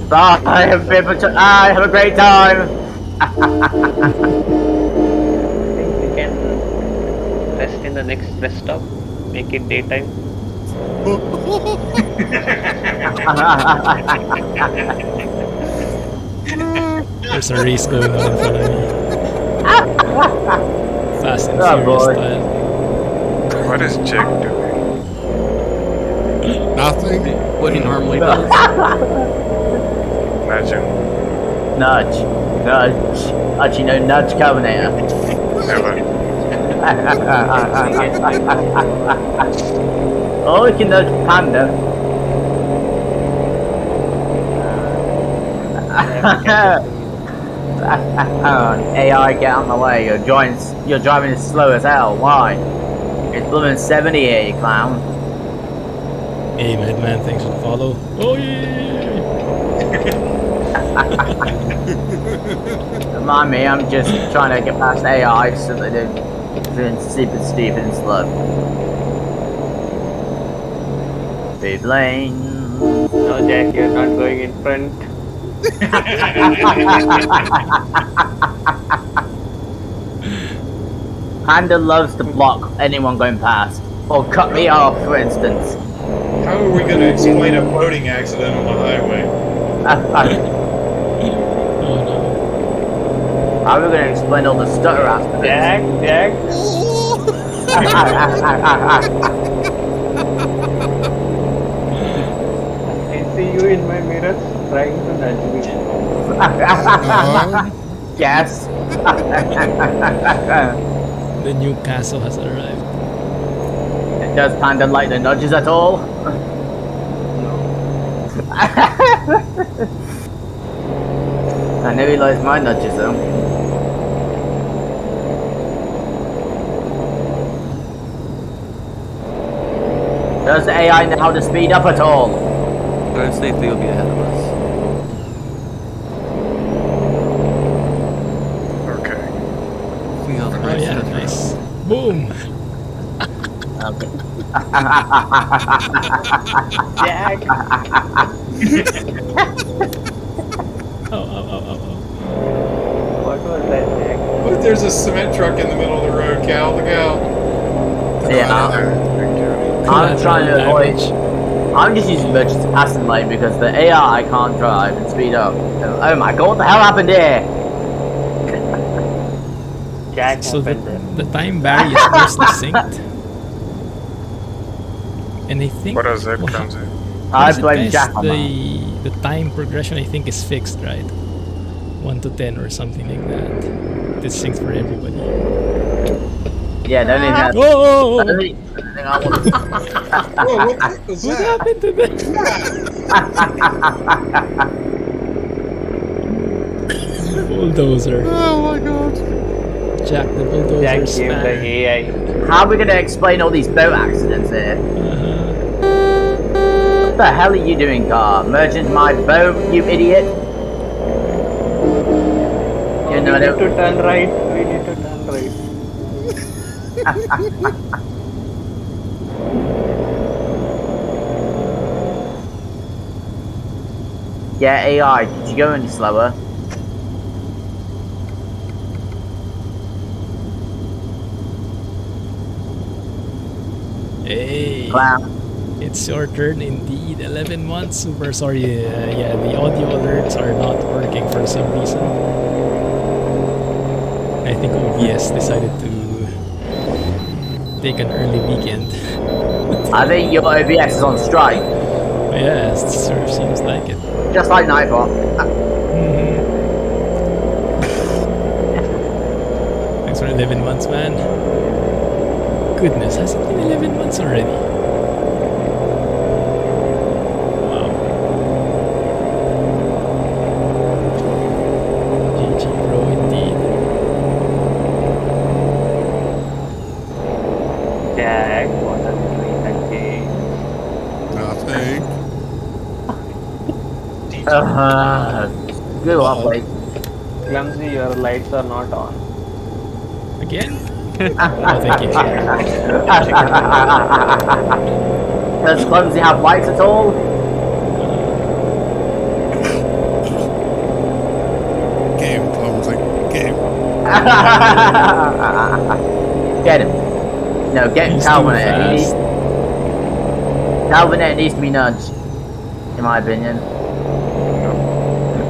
Speaker 4: Bye, I have a great time.
Speaker 5: I think we can rest in the next rest stop, make it daytime.
Speaker 1: There's a race going on in front of me. Fast and
Speaker 4: Oh,
Speaker 1: Furious
Speaker 4: boy.
Speaker 1: style.
Speaker 2: What is Jack doing?
Speaker 8: Nothing.
Speaker 7: What he normally does.
Speaker 2: Imagine.
Speaker 4: Nudge. Actually, no, nudge Covenant.
Speaker 2: Never.
Speaker 4: Oh, we can nudge Panda. AI, get out of the way. You're driving as slow as hell. Why? It's blooming 70 here, you clown.
Speaker 1: Hey, Madman, thanks for the follow. Oh, yeah.
Speaker 4: Remind me, I'm just trying to get past AI so they don't doing stupid and slow. Big lane.
Speaker 5: No, Jack, you're not going in front.
Speaker 4: Panda loves to block anyone going past, or cut me off, for instance.
Speaker 9: How are we going to explain a boating accident on the highway?
Speaker 1: Oh, no.
Speaker 4: How are we going to explain all the stutter aspects?
Speaker 5: Jack. I see you in my mirror trying to nudge me.
Speaker 4: Yes.
Speaker 1: The new castle has arrived.
Speaker 4: Does Panda like the nudges at all? I know he likes my nudges though. Does the AI know how to speed up at all?
Speaker 7: Drive safely will be ahead of us.
Speaker 2: Okay.
Speaker 7: See how the
Speaker 1: Oh,
Speaker 7: race
Speaker 1: yeah,
Speaker 7: is.
Speaker 1: nice. Boom.
Speaker 4: Okay.
Speaker 5: Jack.
Speaker 1: Oh.
Speaker 5: What was that, Jack?
Speaker 9: What, there's a cement truck in the middle of the road, Cal. Look out.
Speaker 4: Yeah, I'm trying to avoid. I'm just using emergency passing lane because the AI can't drive and speed up. Oh my god, what the hell happened here?
Speaker 5: Jack
Speaker 1: So the,
Speaker 5: happened there.
Speaker 1: the time barrier is mostly synced. And I think...
Speaker 2: What does that
Speaker 1: Well,
Speaker 2: Clumsy?
Speaker 4: I
Speaker 1: Is it,
Speaker 4: blame
Speaker 1: guys,
Speaker 4: Jack on that.
Speaker 1: the time progression I think is fixed, right? 1 to 10 or something like that. This thing's for everybody.
Speaker 4: Yeah, the only thing
Speaker 1: Whoa!
Speaker 4: the only thing I want to
Speaker 9: Whoa, what the heck was
Speaker 1: What
Speaker 9: that?
Speaker 1: happened to that? Bulldozer.
Speaker 8: Oh my god.
Speaker 1: Jack the bulldozer
Speaker 5: Jack gave the
Speaker 1: spanner.
Speaker 5: AI.
Speaker 4: How are we going to explain all these boat accidents here?
Speaker 1: Uh-huh.
Speaker 4: What the hell are you doing, car? Merge into my boat, you idiot!
Speaker 5: Oh,
Speaker 4: You
Speaker 5: we
Speaker 4: know,
Speaker 5: need
Speaker 4: no-
Speaker 5: to turn right. We need to turn right.
Speaker 4: Yeah, AI, could you go any slower?
Speaker 1: Hey,
Speaker 4: Clown.
Speaker 1: it's your turn indeed. 11 months. Super sorry. Yeah, the audio alerts are not working for some reason. I think OBS decided to take an early weekend.
Speaker 4: I think your OBS is on strike,
Speaker 1: Yeah, it sort of seems like it.
Speaker 4: just like Nightbot.
Speaker 1: Thanks for 11 months, man. Goodness, has it been 11 months already? Wow. GG Pro indeed.
Speaker 5: Jack, what are you doing again?
Speaker 8: Nothing.
Speaker 4: Good one, Blake.
Speaker 5: Clumsy, your lights are not on.
Speaker 1: Again? Oh, thank you.
Speaker 4: Does Clumsy have lights at all?
Speaker 8: Get him, Clumsy. Get him.
Speaker 4: Get him. No, get
Speaker 1: He's
Speaker 4: Calvin.
Speaker 1: too fast.
Speaker 4: Calvin needs to be nudged, in my opinion.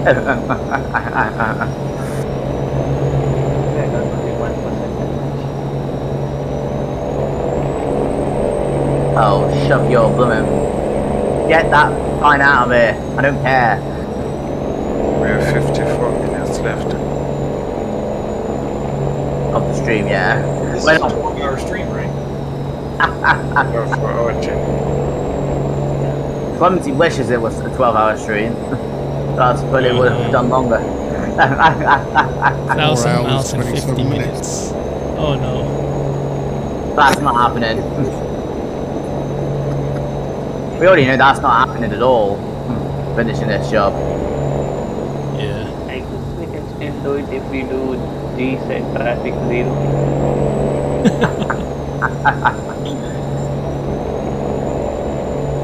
Speaker 5: I got only 1%.
Speaker 4: Oh, shove your bloomin'. Get that fine out of here. I don't care.
Speaker 2: We have 54 minutes left.
Speaker 4: Of the stream, yeah.
Speaker 9: This is
Speaker 4: Well,
Speaker 9: a 12-hour stream, right?
Speaker 2: For our channel.
Speaker 4: Clumsy wishes it was a 12-hour stream. That's probably would have done longer.
Speaker 1: 1,000
Speaker 8: hours,
Speaker 1: miles and 50
Speaker 8: 27
Speaker 1: minutes. Oh no.
Speaker 4: That's not happening. We already know that's not happening at all. Finishing this job.
Speaker 1: Yeah.
Speaker 5: I guess we can still do it if we do G set traffic 0.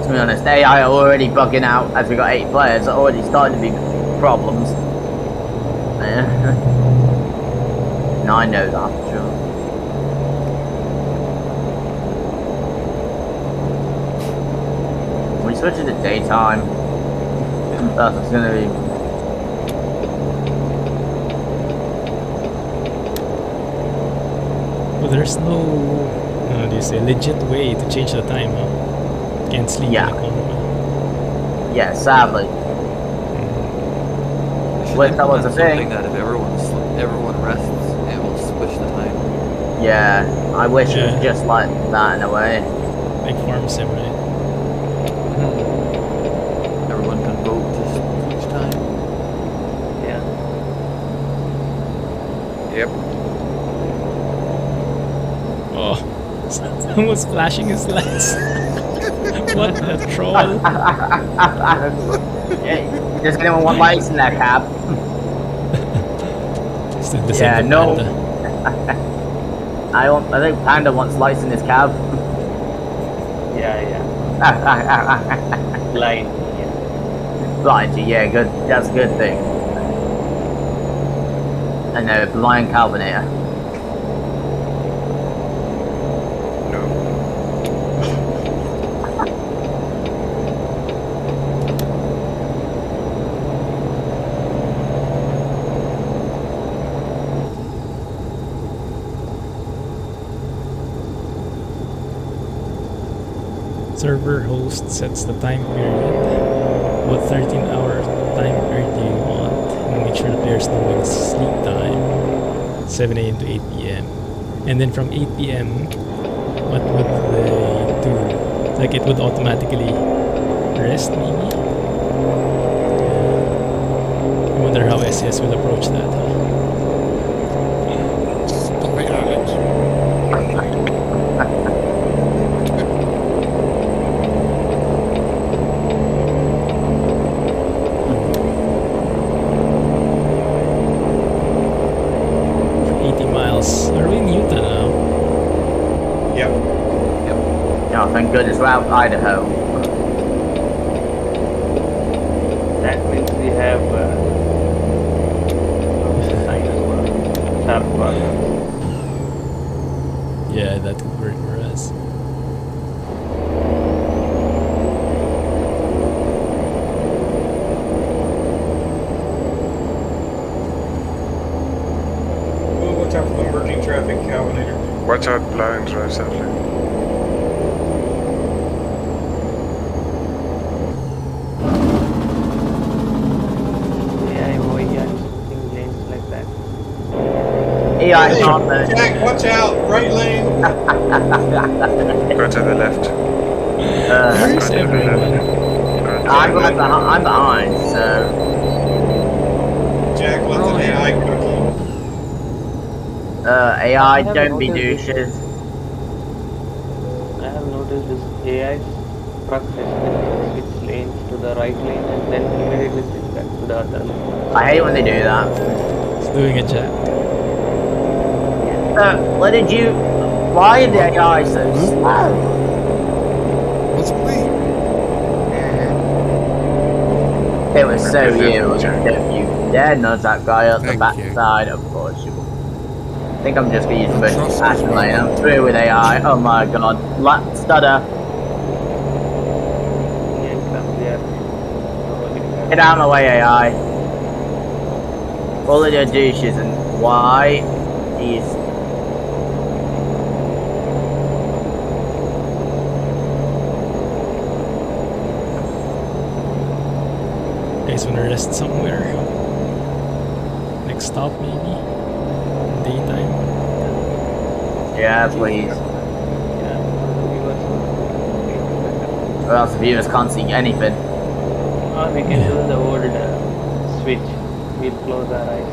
Speaker 4: To be honest, AI are already bugging out as we got 8 players. Are already starting to be problems. No, I know that, sure. We switch it to daytime. That's gonna be.
Speaker 1: Well, there's no, how do you say, legit way to change the time, huh? Can't sleep
Speaker 4: Yeah.
Speaker 1: in the Convoy.
Speaker 4: Yeah, sadly. Wait, that was the thing.
Speaker 7: That if everyone rests, it will switch the time.
Speaker 4: Yeah, I wish it
Speaker 1: Yeah.
Speaker 4: was just like that in a way.
Speaker 1: Like Farm Sim, right?
Speaker 7: Everyone can vote to switch time.
Speaker 5: Yeah.
Speaker 2: Yep.
Speaker 1: Oh, someone's flashing his lights. What a troll.
Speaker 4: Hey, does anyone want lights in their cab?
Speaker 1: Still the
Speaker 4: Yeah,
Speaker 1: same
Speaker 4: no.
Speaker 1: Panda.
Speaker 4: I think Panda wants lights in his cab.
Speaker 5: Yeah. Line. Yeah.
Speaker 4: Blind you, yeah, good. That's a good thing. And no, blind Calvinator.
Speaker 2: No.
Speaker 1: Server host sets the time period. What 13-hour time period do you want? And we make sure the players know when it's sleep time, 7 a.m. to 8 p.m. And then from 8 p.m., what would they do? Like it would automatically rest, maybe? I wonder how SCS will approach that, huh?
Speaker 8: Stop it, Alex.
Speaker 1: 80 miles. Are we in Utah now?
Speaker 9: Yep.
Speaker 4: Oh, thank goodness we're out of Idaho.
Speaker 5: That means we have sign as well. Sharp corners.
Speaker 1: Yeah, that could work for us.
Speaker 9: Well, watch out for the merging traffic, Calvinator.
Speaker 2: Watch out, blind drive safely.
Speaker 5: AI, OER, something lanes like that.
Speaker 4: AI can't merge.
Speaker 9: Jack, watch out! Right lane!
Speaker 2: Go to the left.
Speaker 1: Where's everyone?
Speaker 2: Go to
Speaker 4: I'm
Speaker 2: the left.
Speaker 4: behind, so
Speaker 9: Jack, let the AI cookie.
Speaker 4: AI,
Speaker 5: I have
Speaker 4: don't be
Speaker 5: noticed
Speaker 4: douches.
Speaker 5: I have noticed this AI truck has switch lanes to the right lane and then immediately switch back to the other lane.
Speaker 4: I hate when they do that.
Speaker 1: It's doing a jack.
Speaker 4: What did you? Why are the AI so slow?
Speaker 8: What's me?
Speaker 4: It was so you. Don't you dare nudge that guy up the
Speaker 8: Thank
Speaker 4: backside. Of course you will. I think I'm just gonna use the
Speaker 8: Trust
Speaker 4: passion
Speaker 8: me.
Speaker 4: lane. I'm through with AI. Oh my god. Stutter.
Speaker 5: Me and Clumsy are rolling
Speaker 4: Get out of my way, AI. All of your douches and why? He's.
Speaker 1: Guys wanna rest somewhere? Next stop, maybe? Daytime?
Speaker 4: Yeah, please. Or else the viewers can't see anything.
Speaker 5: Or we can do the old switch. We'll close our eyes.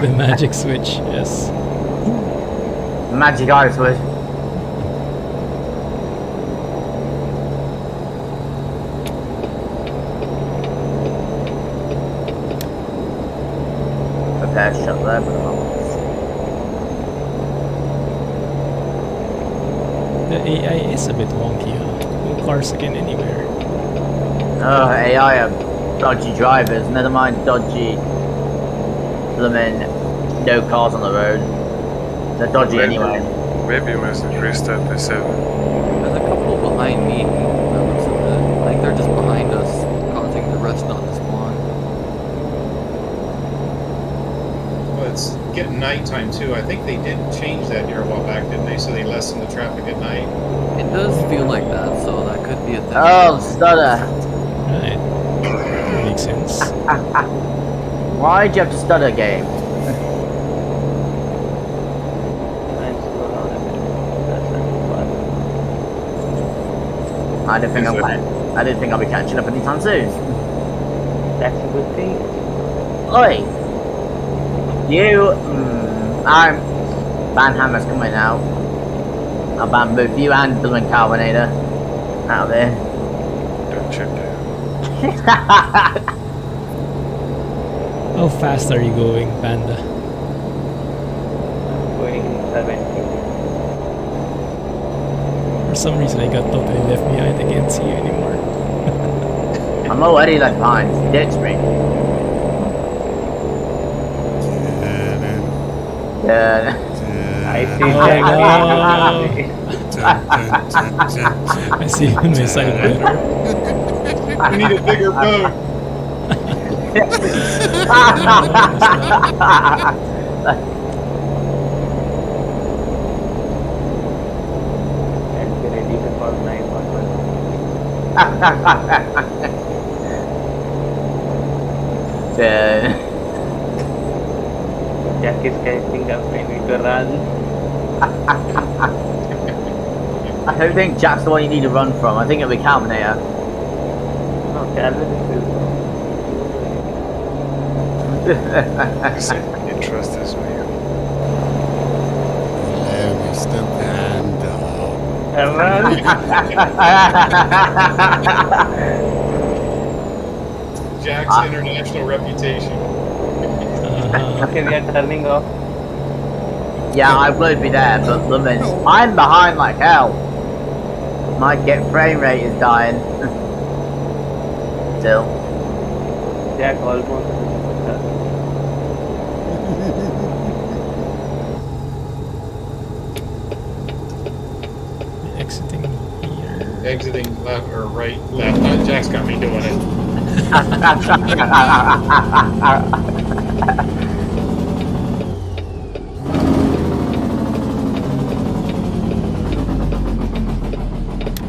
Speaker 1: The magic switch, yes.
Speaker 4: Magic eyes would. Okay, shut there for the moment.
Speaker 1: The AI is a bit wonky, huh? No cars again anywhere.
Speaker 4: AI are dodgy drivers, never mind dodgy. Blooming no cars on the road. They're dodgy anyway.
Speaker 2: Maybe you must restart the 7.
Speaker 7: There's a couple behind me. That looks a bit like they're just behind us, causing the rest not to spawn.
Speaker 9: Well, it's getting nighttime too. I think they did change that here a while back, didn't they? So they lessened the traffic at night.
Speaker 7: It does feel like that, so that could be a thing.
Speaker 4: Oh, stutter.
Speaker 1: Right. Makes sense.
Speaker 4: Why'd you have to stutter, game?
Speaker 5: And slow down a bit. That's not
Speaker 4: I didn't think I'll be catching up anytime soon.
Speaker 5: That's a good thing.
Speaker 4: Oi! You, Banhammer's coming out. I'll ban both you and Blooming Carbonator out there.
Speaker 2: Don't you dare.
Speaker 1: How fast are you going, Panda?
Speaker 5: I'm going 70.
Speaker 1: For some reason I got totally left behind. I can't see you anymore.
Speaker 4: I'm already left behind. Ditch me. Yeah.
Speaker 5: I see
Speaker 1: Oh,
Speaker 5: Jack.
Speaker 1: I see you on my side better.
Speaker 9: We need a bigger boat.
Speaker 5: And be ready for 911.
Speaker 4: Yeah.
Speaker 5: Jack is catching up. I need to run.
Speaker 4: I don't think Jack's the one you need to run from. I think it'll be Calvinator.
Speaker 5: No, Calvin
Speaker 2: You say you trust this man.
Speaker 8: Hello, Mr. Panda.
Speaker 5: run.
Speaker 9: Jack's international reputation.
Speaker 5: Okay, we are turning off.
Speaker 4: Yeah, I would be there, but Lumen, I'm behind like hell. My frame rate is dying. Still.
Speaker 5: Jack almost.
Speaker 1: Exiting here.
Speaker 9: Exiting left or right, left. Jack's got me doing it.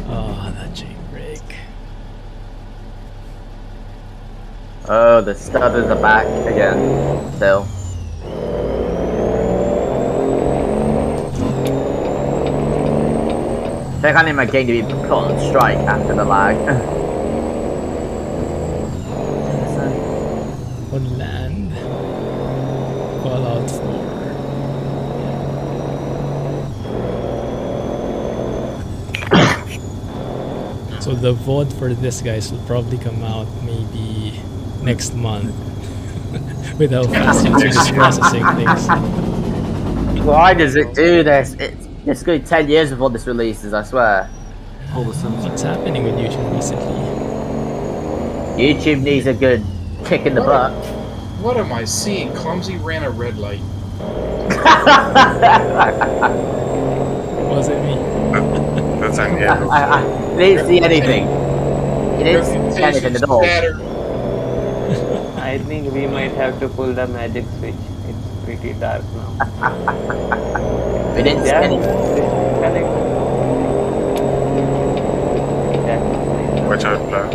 Speaker 1: Oh, that jailbreak.
Speaker 4: Oh, the stutters are back again. Still. I think I need my game to be put on strike after the lag.
Speaker 1: On land. Call out for. So the VOD for this guys will probably come out maybe next month. With how fast YouTube is processing things.
Speaker 4: Why does it do this? It's going 10 years before this releases, I swear.
Speaker 1: What's happening with YouTube recently?
Speaker 4: YouTube needs a good kick in the butt.
Speaker 9: What am I seeing? Clumsy ran a red light.
Speaker 1: Was it me?
Speaker 2: That's an yellow.
Speaker 4: I didn't see anything. You didn't see anything at all.
Speaker 5: I think we might have to pull the magic switch. It's pretty dark now.
Speaker 4: We didn't see anything.
Speaker 2: Watch out, Plant.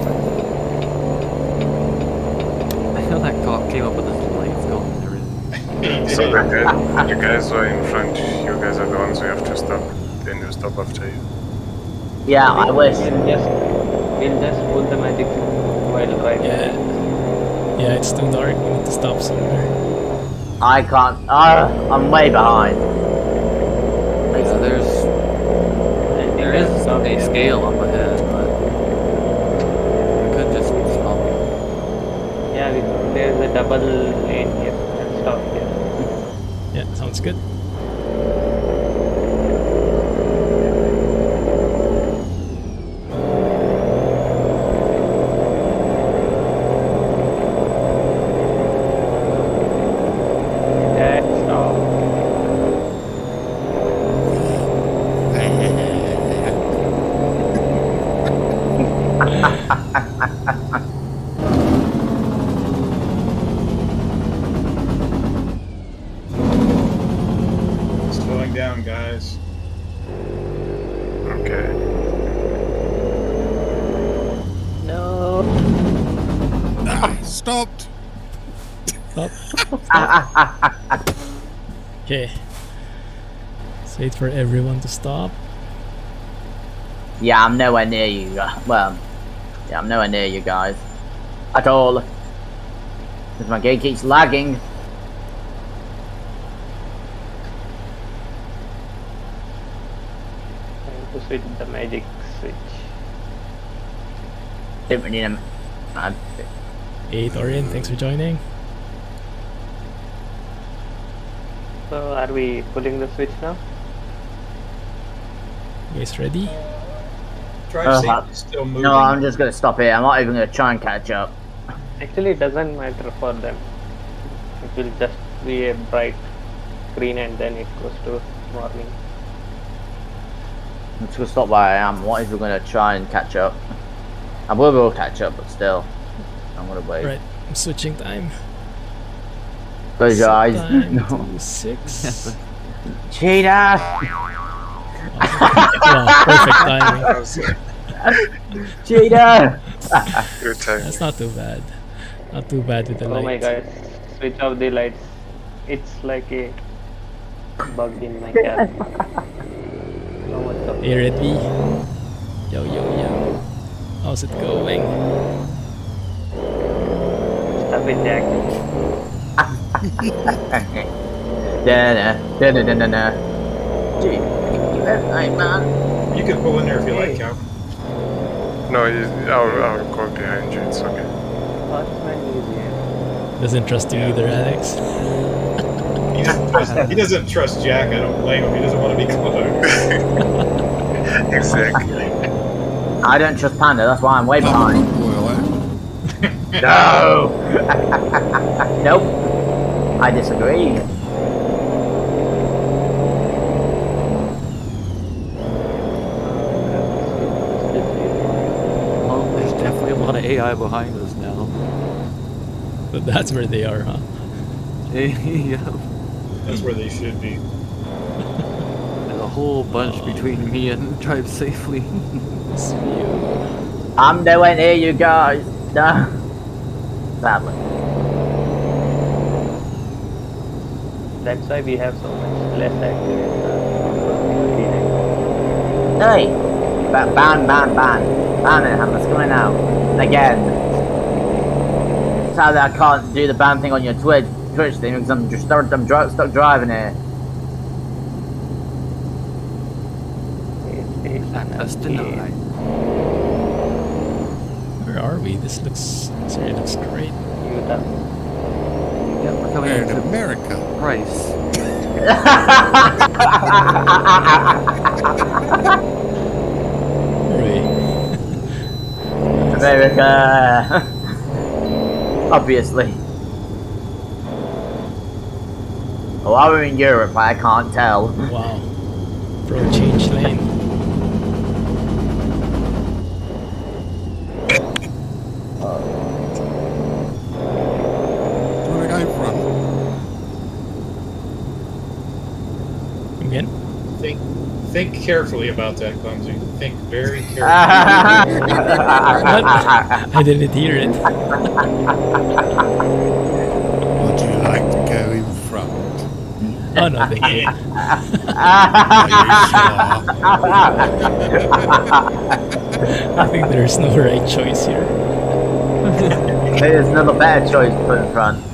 Speaker 7: I feel that cop came up with his lights going and everything.
Speaker 2: So you guys are in front. You guys are the ones who have to stop. Then you stop after you.
Speaker 4: Yeah, I wish.
Speaker 5: We'll just pull the magic switch while driving.
Speaker 1: Yeah, it's too dark. We need to stop somewhere.
Speaker 4: I can't. I'm way behind.
Speaker 7: Yeah, there is a scale up ahead, but we could just stop.
Speaker 5: Yeah, there's a double lane here. Let's stop here.
Speaker 1: Yeah, sounds good.
Speaker 9: Slowing down, guys.
Speaker 2: Okay.
Speaker 5: No.
Speaker 8: Stopped.
Speaker 1: Stop. Okay. Let's wait for everyone to stop.
Speaker 4: Yeah, I'm nowhere near you. Well, yeah, I'm nowhere near you guys at all. Because my game keeps lagging.
Speaker 5: Time to switch the magic switch.
Speaker 4: Didn't need him.
Speaker 1: 8 Orion, thanks for joining.
Speaker 5: So are we pulling the switch now?
Speaker 1: You guys ready?
Speaker 9: Drive safety's still moving.
Speaker 4: No, I'm just gonna stop here. I'm not even gonna try and catch up.
Speaker 5: Actually, it doesn't matter for them. It will just be a bright green and then it goes to morning.
Speaker 4: I'm just gonna stop where I am. What if we're gonna try and catch up? I will catch up, but still, I'm gonna wait.
Speaker 1: Right, I'm switching time.
Speaker 4: Close your eyes.
Speaker 1: Time
Speaker 4: No.
Speaker 1: to 6.
Speaker 4: Cheetah!
Speaker 1: Wow, perfect timing.
Speaker 4: Cheetah!
Speaker 2: Good time.
Speaker 1: That's not too bad. Not too bad with the
Speaker 5: Oh my
Speaker 1: light.
Speaker 5: god, switch off the lights. It's like a bug in my cabin. So much of
Speaker 1: Hey, ready? Yo, yo, yo. How's it going?
Speaker 5: stuff it, Jack.
Speaker 4: Da-da-da-da-da-da. Gee, you have night, man.
Speaker 9: You can pull in there if you like, Cal.
Speaker 2: No, I'll go behind you. It's okay.
Speaker 5: Horseman is here.
Speaker 1: Doesn't trust you either, Alex.
Speaker 9: He doesn't trust Jack. I don't blame him. He doesn't want to be close.
Speaker 2: Exactly.
Speaker 4: I don't trust Panda, that's why I'm way behind. No! Nope. I disagree.
Speaker 7: Well, there's definitely a lot of AI behind us now.
Speaker 1: But that's where they are, huh?
Speaker 7: Yeah.
Speaker 9: That's where they should be.
Speaker 7: There's a whole bunch between me and Drive Safely.
Speaker 4: I'm nowhere near you guys. No. Sadly.
Speaker 5: That's why we have so much less active.
Speaker 4: Hey! Ban. Ban it, Hammer's coming out. Again. Sadly, I can't do the ban thing on your Twitch thing because I'm just stuck driving here.
Speaker 7: Access denied.
Speaker 1: Where are we? This really looks great.
Speaker 7: Yeah, we're coming
Speaker 8: We're in
Speaker 7: into
Speaker 8: America.
Speaker 7: Price.
Speaker 4: America. Obviously. Oh, we're in Europe, I can't tell.
Speaker 1: Wow. Bro, change lane.
Speaker 8: Do you want to go in front?
Speaker 1: Again?
Speaker 9: Think carefully about that, Clumsy. Think very carefully.
Speaker 1: I didn't hear it.
Speaker 8: Would you like to go in front?
Speaker 1: Oh no, thank you. I think there's no right choice here.
Speaker 4: There's another better choice to put in front.
Speaker 5: I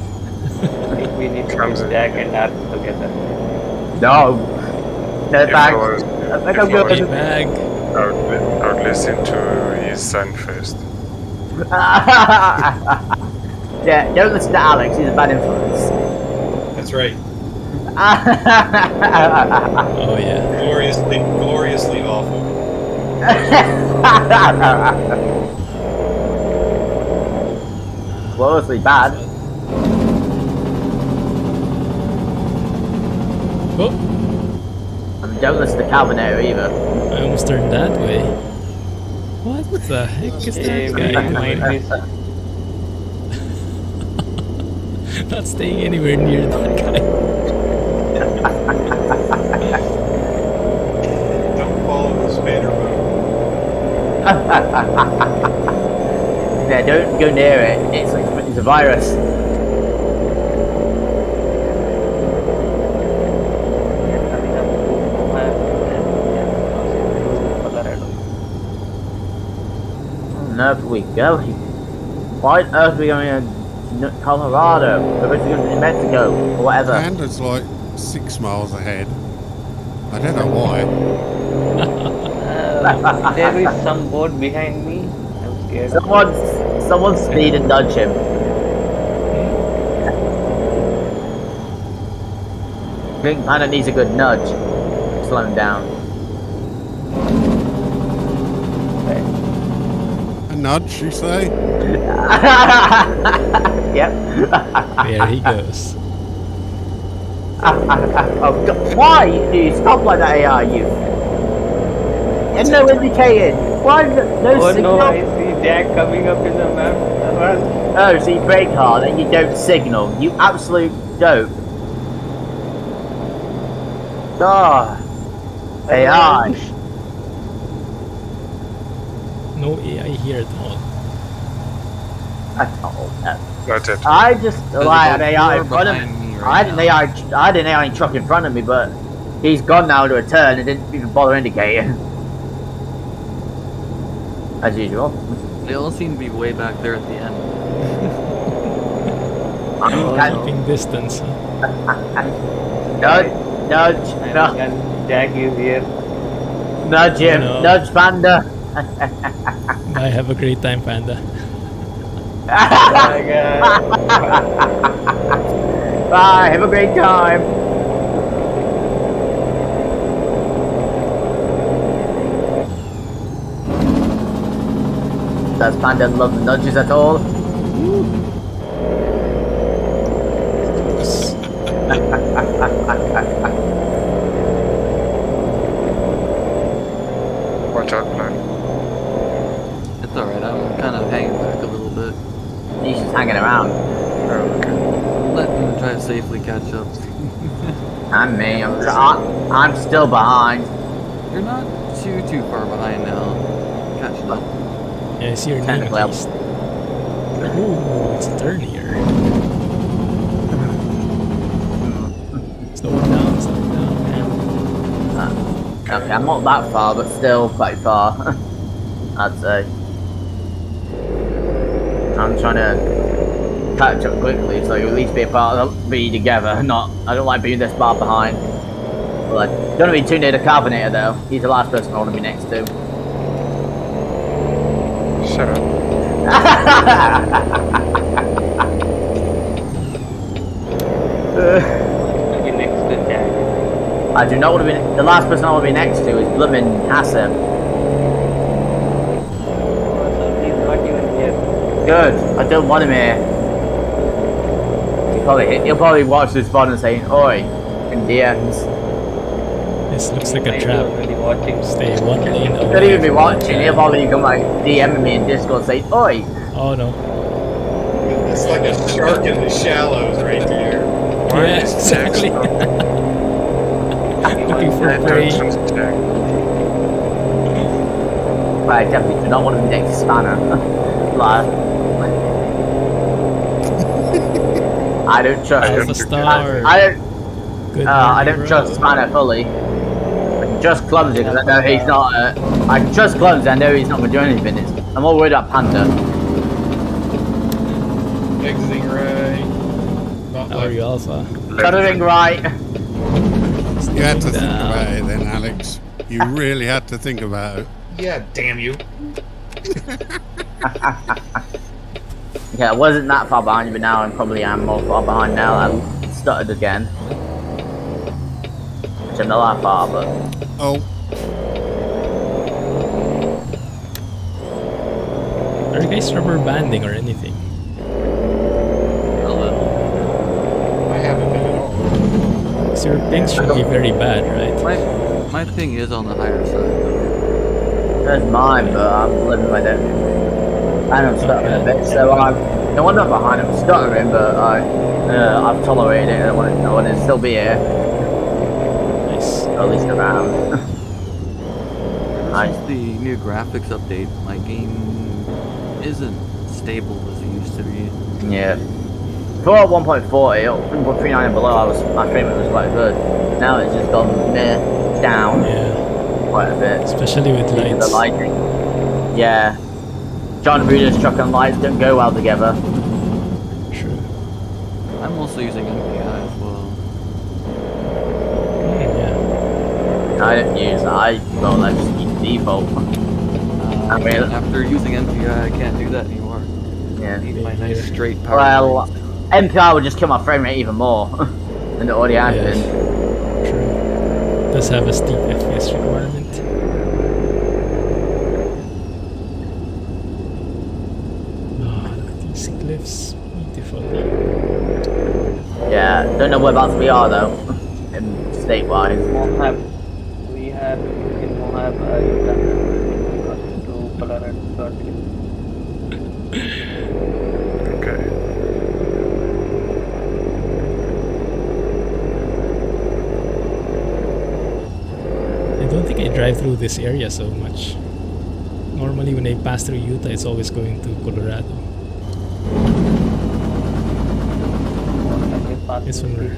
Speaker 5: think we need to put Jack and Art together.
Speaker 4: No. No thanks. I think I'm good.
Speaker 1: Bag.
Speaker 2: I would listen to his son first.
Speaker 4: Yeah, don't listen to Alex, he's a bad influence.
Speaker 9: That's right.
Speaker 1: Oh yeah.
Speaker 9: Gloriously awful.
Speaker 4: Gloriously bad.
Speaker 1: Oh,
Speaker 4: And don't listen to Calvinator either.
Speaker 1: I almost turned that way. What the heck is that guy doing? Not staying anywhere near that guy.
Speaker 9: Don't follow the spanner boat.
Speaker 4: Yeah, don't go near it. It's a virus. On earth we go? Why on earth are we going to Colorado? We're supposed to go to New Mexico or whatever.
Speaker 8: Panda's like 6 miles ahead. I don't know why.
Speaker 5: There is some boat behind me. I'm scared.
Speaker 4: Someone speed and nudge him. I think Panda needs a good nudge. Slow him down.
Speaker 8: A nudge, you say?
Speaker 4: Yep.
Speaker 1: There he goes.
Speaker 4: Oh, God. Why do you stop like that, AI, you? And no indicated. Why no
Speaker 5: Oh
Speaker 4: signal?
Speaker 5: no, I see Jack coming up in the map.
Speaker 4: Oh, so you brake hard and you don't signal. You absolute dope. Ah. AI.
Speaker 1: No AI here at all.
Speaker 4: At all. No.
Speaker 2: That's it.
Speaker 4: I just like an AI in
Speaker 7: four
Speaker 4: front of
Speaker 7: behind
Speaker 4: me.
Speaker 7: me right
Speaker 4: I had an
Speaker 7: now.
Speaker 4: AI. I had an AI truck in front of me, but he's gone now to a turn and didn't even bother indicating. As usual.
Speaker 7: They all seem to be way back there at the end.
Speaker 1: Keeping distance.
Speaker 4: Nudge, nudge, nudge,
Speaker 5: And Jack is here.
Speaker 4: nudge him,
Speaker 1: No.
Speaker 4: nudge Panda.
Speaker 1: I have a great time, Panda.
Speaker 4: Bye, have a great time. Does Panda love the nudges at all?
Speaker 2: Watch out, man.
Speaker 7: It's alright, I'm kind of hanging back a little bit.
Speaker 4: He's just hanging around.
Speaker 2: Oh, okay.
Speaker 7: Letting him try to safely catch up.
Speaker 4: And me, I'm still behind.
Speaker 7: You're not too far behind now. Catching up.
Speaker 1: Yeah, I see your name
Speaker 4: Technically,
Speaker 1: at least. Ooh, it's a turn here. Slow it down, man.
Speaker 4: Okay, I'm not that far, but still quite far. I'd say. I'm trying to catch up quickly, so you at least be together. I don't like being this far behind. But don't want to be too near the carbonator though. He's the last person I want to be next to.
Speaker 2: Shut up.
Speaker 5: Be next to Jack.
Speaker 4: I do not want to be. The last person I want to be next to is blooming Hassan.
Speaker 5: So he's not even here.
Speaker 4: Good. I don't want him here. He'll probably watch this VOD and say, "Oi, Indians."
Speaker 1: This looks like a
Speaker 5: Maybe
Speaker 1: trap.
Speaker 5: already watching.
Speaker 1: Stay one lane away.
Speaker 4: He'll even be
Speaker 1: from
Speaker 4: watching.
Speaker 1: the
Speaker 4: He'll probably come like DM me in Discord and say, "Oi."
Speaker 1: Oh no.
Speaker 9: It's like a shark in the shallows right there.
Speaker 2: Why
Speaker 1: Yeah,
Speaker 2: is
Speaker 1: exactly.
Speaker 2: Jack
Speaker 1: Looking for
Speaker 2: so-
Speaker 1: prey.
Speaker 2: Jack.
Speaker 4: But I definitely do not want to be next to Spanner. Like, I don't trust.
Speaker 1: Alpha Star.
Speaker 4: I don't.
Speaker 1: Good
Speaker 4: I don't
Speaker 1: morning,
Speaker 4: trust
Speaker 1: bro.
Speaker 4: Spanner fully. I can trust Clumsy because I know he's not. I can trust Clumsy. I know he's not going to do anything. I'm all worried about Panda.
Speaker 9: Exiting right. Not
Speaker 1: How are
Speaker 9: left.
Speaker 1: you, Alpha?
Speaker 4: Shuttering right.
Speaker 8: You had to think
Speaker 1: down.
Speaker 8: about it then, Alex. You really had to think about it.
Speaker 9: Yeah, damn you.
Speaker 4: Yeah, I wasn't that far behind you, but now I probably am more far behind now. I stuttered again. Which I'm not that far, but
Speaker 8: Oh,
Speaker 1: Are you guys rubber banding or anything?
Speaker 7: A little.
Speaker 9: I haven't been at all.
Speaker 1: Because your pings should be very bad, right?
Speaker 7: My ping is on the higher side.
Speaker 4: there's mine, but I'm living with it. And I'm stuttering a bit, so no wonder I'm behind. I'm stuttering, but I've tolerated it. I want to still be here,
Speaker 1: Nice.
Speaker 4: or at least around.
Speaker 7: Ever since the new graphics update, my game isn't stable as it used to be.
Speaker 4: Yeah. Before at 1.40, 1.39 and below, my frame rate was quite good. Now it's just gone down
Speaker 1: Yeah.
Speaker 4: quite a bit.
Speaker 1: Especially with
Speaker 4: Due to the
Speaker 1: lights.
Speaker 4: lighting. Yeah. John Reader's truck and lights don't go well together.
Speaker 1: True.
Speaker 7: I'm also using NPI as well.
Speaker 1: Yeah.
Speaker 4: I don't use that. I just use default. I mean,
Speaker 7: After using NPI, I can't do that anymore.
Speaker 4: yeah.
Speaker 7: I need my nice straight power.
Speaker 4: Well,
Speaker 7: lines.
Speaker 4: MPI would just kill my frame rate even more than it already has
Speaker 1: Yes.
Speaker 4: been.
Speaker 1: True. Does have a steep FPS requirement. Oh, look at these cliffs. Beautiful.
Speaker 4: Yeah, don't know whereabouts we are though, in state-wise.
Speaker 5: Mohab. We have in Mohab, you can cross to Colorado.
Speaker 2: Okay.
Speaker 1: I don't think I drive through this area so much. Normally when I pass through Utah, it's always going to Colorado.
Speaker 5: fast
Speaker 1: This one
Speaker 5: and
Speaker 1: we're...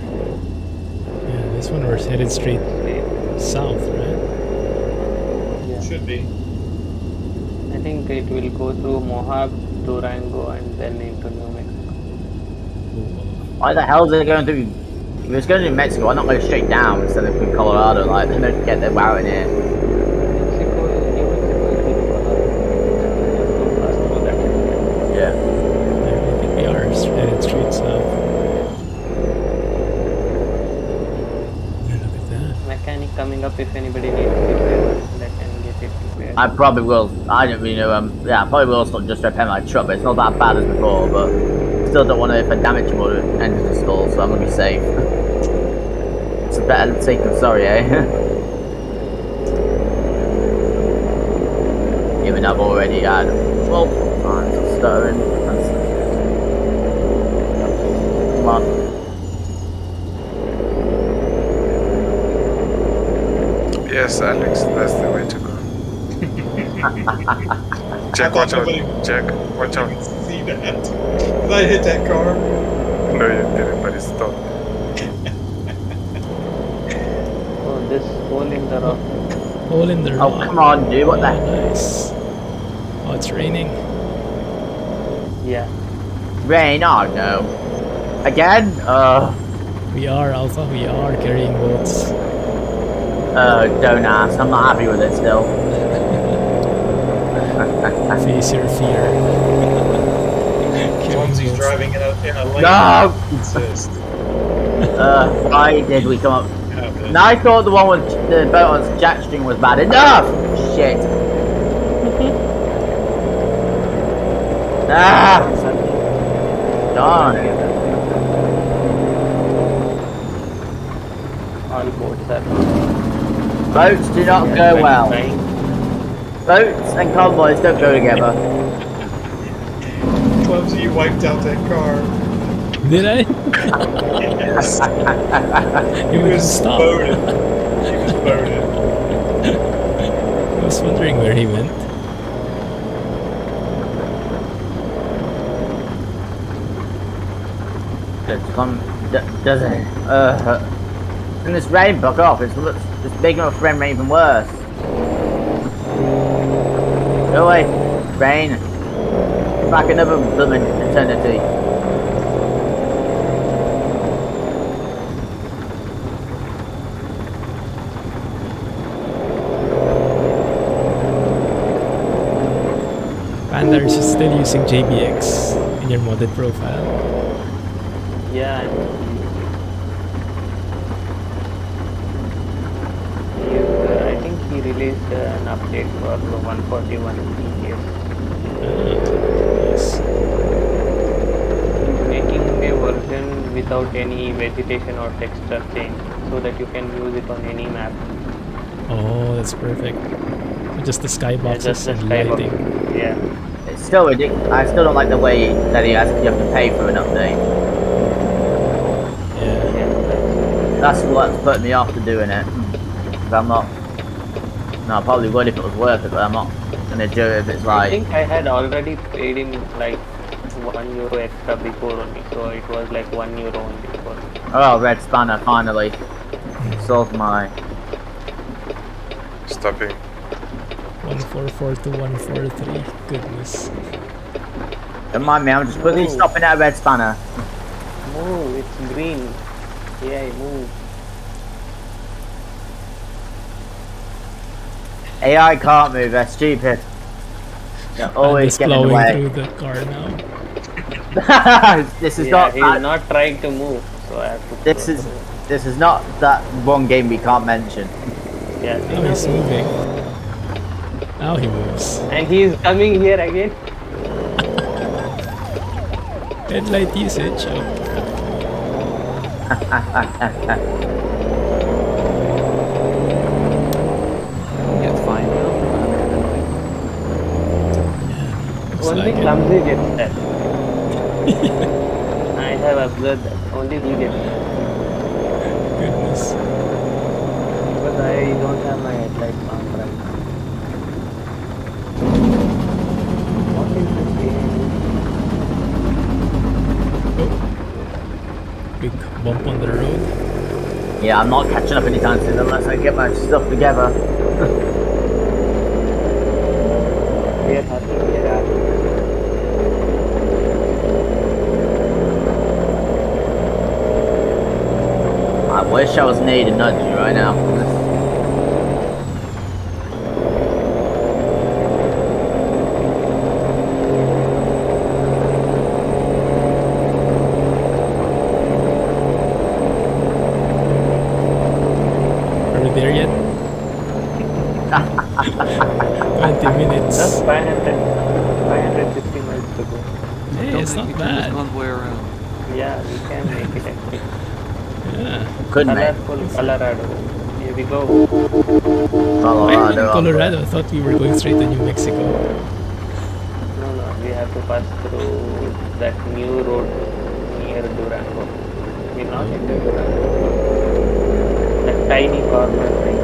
Speaker 1: Yeah, this one we're headed straight south, right?
Speaker 5: Yeah.
Speaker 9: Should be.
Speaker 5: I think it will go through Mohawk, Durango, and then into New Mexico.
Speaker 4: Why the hell is it going through? If it's going to Mexico, why not go straight down instead of through Colorado? Like, they don't get their wow in here.
Speaker 5: Mexico, New Mexico is in Colorado. Just go fast through that.
Speaker 4: Yeah.
Speaker 1: I think we are headed straight south. Yeah, look at that.
Speaker 5: Mechanic coming up if anybody needs repair, that can get it repaired.
Speaker 4: I probably will. I don't really know. Yeah, I probably will just repair my truck, but it's not that bad as before. But still don't want to, if I damage more engine to stall, so I'm gonna be safe. It's better safe than sorry, eh? Even I've already had multiple times of stuttering. Come on.
Speaker 2: Yes, Alex, that's the way to go. Jack, watch out. Jack, watch out.
Speaker 9: See that? Did I hit that car?
Speaker 2: No, you didn't, but it stopped.
Speaker 5: Oh, this hole in the rock.
Speaker 1: Hole in the rock.
Speaker 4: Oh, come on, dude. What the heck?
Speaker 1: Nice. Oh, it's raining.
Speaker 5: Yeah.
Speaker 4: Rain? Oh, no. Again?
Speaker 1: We are, Alpha. We are carrying boats.
Speaker 4: Don't ask. I'm not happy with it still.
Speaker 1: Face your fear.
Speaker 9: Clumsy's driving in a lane.
Speaker 4: No!
Speaker 9: Insist.
Speaker 4: Why did we come up?
Speaker 9: Yeah, but
Speaker 4: No, I thought the one with the boat on jetstream was bad enough! Shit. Ah! Darn it.
Speaker 5: All boats are
Speaker 4: Boats do not go well. Boats and convoys don't go together.
Speaker 9: Clumsy, you wiped out that car.
Speaker 1: Did I?
Speaker 9: Yes.
Speaker 1: He
Speaker 9: was
Speaker 1: was stop.
Speaker 9: boated. He was boated.
Speaker 1: I was wondering where he went.
Speaker 4: Does it? And this rain, fuck off. It's making my friend rain even worse. Go away, rain. Back another blooming eternity.
Speaker 1: Panda, are you still using JBX in your modded profile?
Speaker 5: Yeah. I think he released an update for 141 ATS.
Speaker 1: Yes.
Speaker 5: He's making a version without any vegetation or texture change, so that you can use it on any map.
Speaker 1: Oh, that's perfect. Just the skyboxes
Speaker 5: Just the
Speaker 1: and
Speaker 5: skybox.
Speaker 1: lighting.
Speaker 5: Yeah.
Speaker 4: It's still ridiculous. I still don't like the way that you have to pay for an update.
Speaker 1: Yeah.
Speaker 4: That's what's put me off to doing it. 'Cause I'm not. No, I probably would if it was worth it, but I'm not gonna do it if it's
Speaker 5: I
Speaker 4: like.
Speaker 5: think I had already paid him like €1 extra before only, so it was like €1 only for.
Speaker 4: Oh, red spanner finally solved my.
Speaker 2: Stopping.
Speaker 1: 144 to 143. Goodness.
Speaker 4: Don't mind me, I'm just quickly stopping at a red spanner.
Speaker 5: Move, it's green. Yeah, move.
Speaker 4: AI can't move, they're stupid. They're always
Speaker 1: Just
Speaker 4: getting in the
Speaker 1: blowing
Speaker 4: way.
Speaker 1: through the car now.
Speaker 4: This is
Speaker 5: Yeah,
Speaker 4: not
Speaker 5: he's
Speaker 4: that,
Speaker 5: not trying to move, so I have to.
Speaker 4: this is not that one game we can't mention.
Speaker 5: Yeah.
Speaker 1: Now he's moving. Now he moves.
Speaker 5: And he's coming here again.
Speaker 1: Headlight usage. Oh.
Speaker 7: It's fine now.
Speaker 1: Looks
Speaker 5: Only
Speaker 1: like it.
Speaker 5: Clumsy gets that. I have observed that. Only he gets that.
Speaker 1: Goodness.
Speaker 5: Because I don't have my headlights on right now. What is this game?
Speaker 1: big bump on the road.
Speaker 4: Yeah, I'm not catching up anytime soon unless I get my stuff together.
Speaker 5: We are happy. We are happy.
Speaker 4: I wish I was near to nudge you right now.
Speaker 1: Are we there yet? 20 minutes.
Speaker 5: Just 560 miles to go.
Speaker 1: Hey,
Speaker 7: Don't
Speaker 1: it's
Speaker 7: make
Speaker 1: not
Speaker 7: me turn this
Speaker 1: bad.
Speaker 7: convoy around.
Speaker 5: Yeah, we can make it actually.
Speaker 1: Yeah.
Speaker 4: Couldn't make.
Speaker 5: Colorful Colorado. Here we go.
Speaker 1: Why are we in
Speaker 4: Colorado.
Speaker 1: Colorado? I thought we were going straight to New Mexico.
Speaker 5: No, we have to pass through that new road near Durango. We're not into Durango. That tiny corner thing.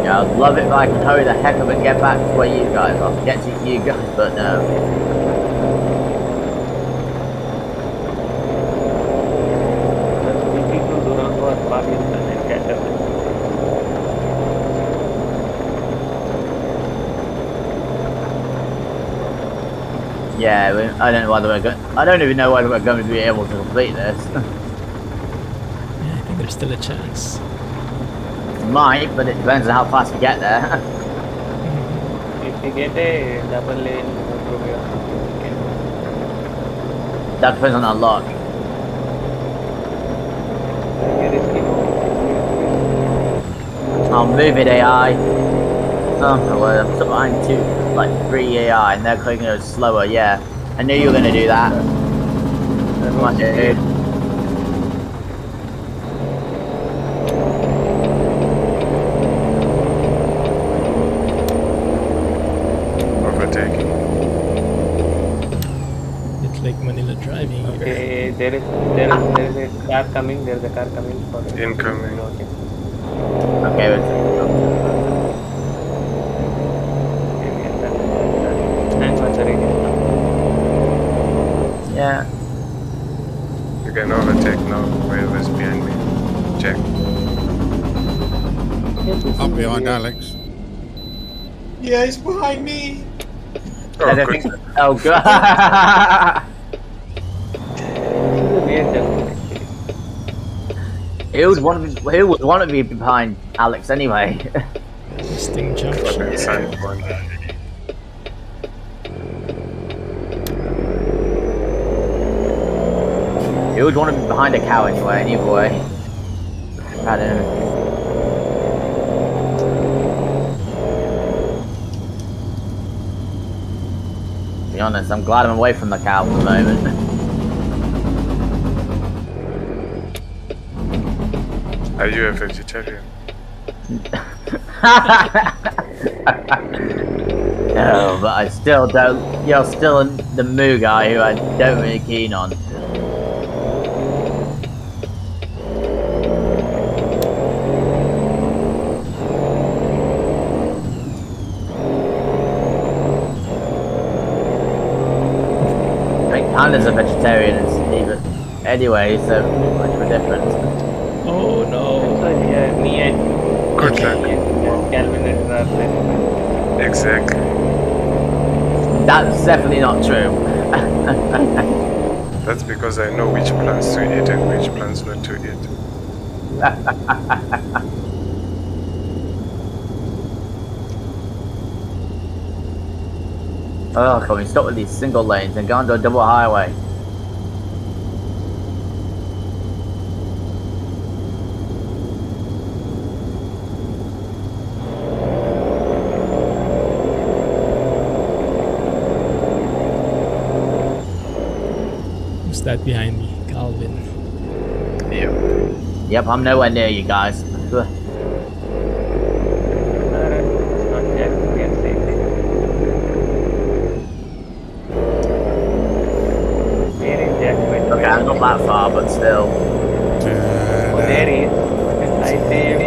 Speaker 4: Yeah, I'd love it if I could hurry the heck up and get back to where you guys are. Get to you guys, but no.
Speaker 5: Let's quickly to Durango or Farmington and catch up.
Speaker 4: Yeah, I don't know whether we're going. I don't even know whether we're going to be able to complete this.
Speaker 1: Yeah, I think there's still a chance.
Speaker 4: Might, but it depends on how fast we get there.
Speaker 5: If we get a double lane motorway or something, we can.
Speaker 4: That depends on our luck.
Speaker 5: Very risky move.
Speaker 4: I'll move it, AI. Oh, well, I'm still behind 3 AI, and they're clicking it slower. Yeah, I knew you were going to do that. Come on, dude.
Speaker 2: Overtaking.
Speaker 1: It's like Manila driving here.
Speaker 5: Okay, there is a car coming. There's a car coming for it.
Speaker 2: Incoming.
Speaker 5: Okay.
Speaker 4: Okay,
Speaker 5: And what's the radius now?
Speaker 4: yeah.
Speaker 2: You can overtake now. Whoever's behind me. Check.
Speaker 8: Up behind Alex.
Speaker 9: Yeah, he's behind me.
Speaker 2: Oh,
Speaker 4: I don't
Speaker 2: good.
Speaker 4: think. Oh god.
Speaker 5: This is a weird junction actually.
Speaker 4: Who would want to be behind Alex anyway?
Speaker 1: Sting junction.
Speaker 2: Fucking side one.
Speaker 4: Who would want to be behind a cow anyway? Either way. I don't know. To be honest, I'm glad I'm away from the cow for the moment.
Speaker 2: Are you a vegetarian?
Speaker 4: No, but I still don't. You're still the moo guy who I don't really keen on. Panda's a vegetarian anyway, so much of a difference.
Speaker 1: Oh no.
Speaker 5: So yeah, me and
Speaker 2: Good luck.
Speaker 5: Calvin and Rafael.
Speaker 2: Exactly.
Speaker 4: That's definitely not true.
Speaker 2: That's because I know which plants to eat and which plants not to eat.
Speaker 4: Oh, can we stop with these single lanes and go onto a double highway?
Speaker 1: Who's that behind me? Calvin.
Speaker 2: Yep.
Speaker 4: Yep, I'm nowhere near you guys.
Speaker 5: Not yet. We are safe. Where is Jack?
Speaker 4: Okay, I'm not that far, but still.
Speaker 5: Oh, there he is. I see him.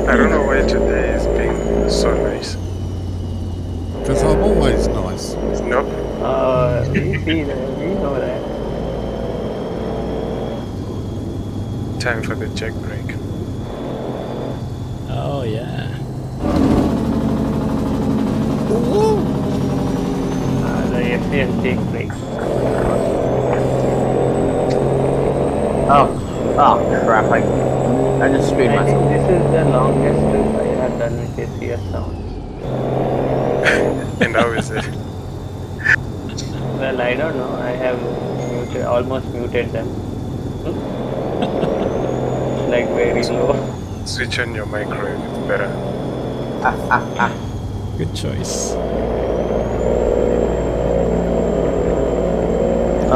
Speaker 2: I don't know why today is being so nice.
Speaker 8: Because I'm always nice.
Speaker 2: Nope.
Speaker 5: We see that. We know that.
Speaker 2: Time for the check break.
Speaker 1: Oh yeah.
Speaker 5: The SCS take break.
Speaker 4: Oh crap! I just screwed
Speaker 5: I think
Speaker 4: myself.
Speaker 5: this is the longest trip I have done with SCS sounds.
Speaker 2: And how is it?
Speaker 5: Well, I don't know. I have almost muted them. Like very low.
Speaker 2: Switch on your microwave, it's better.
Speaker 1: Good choice.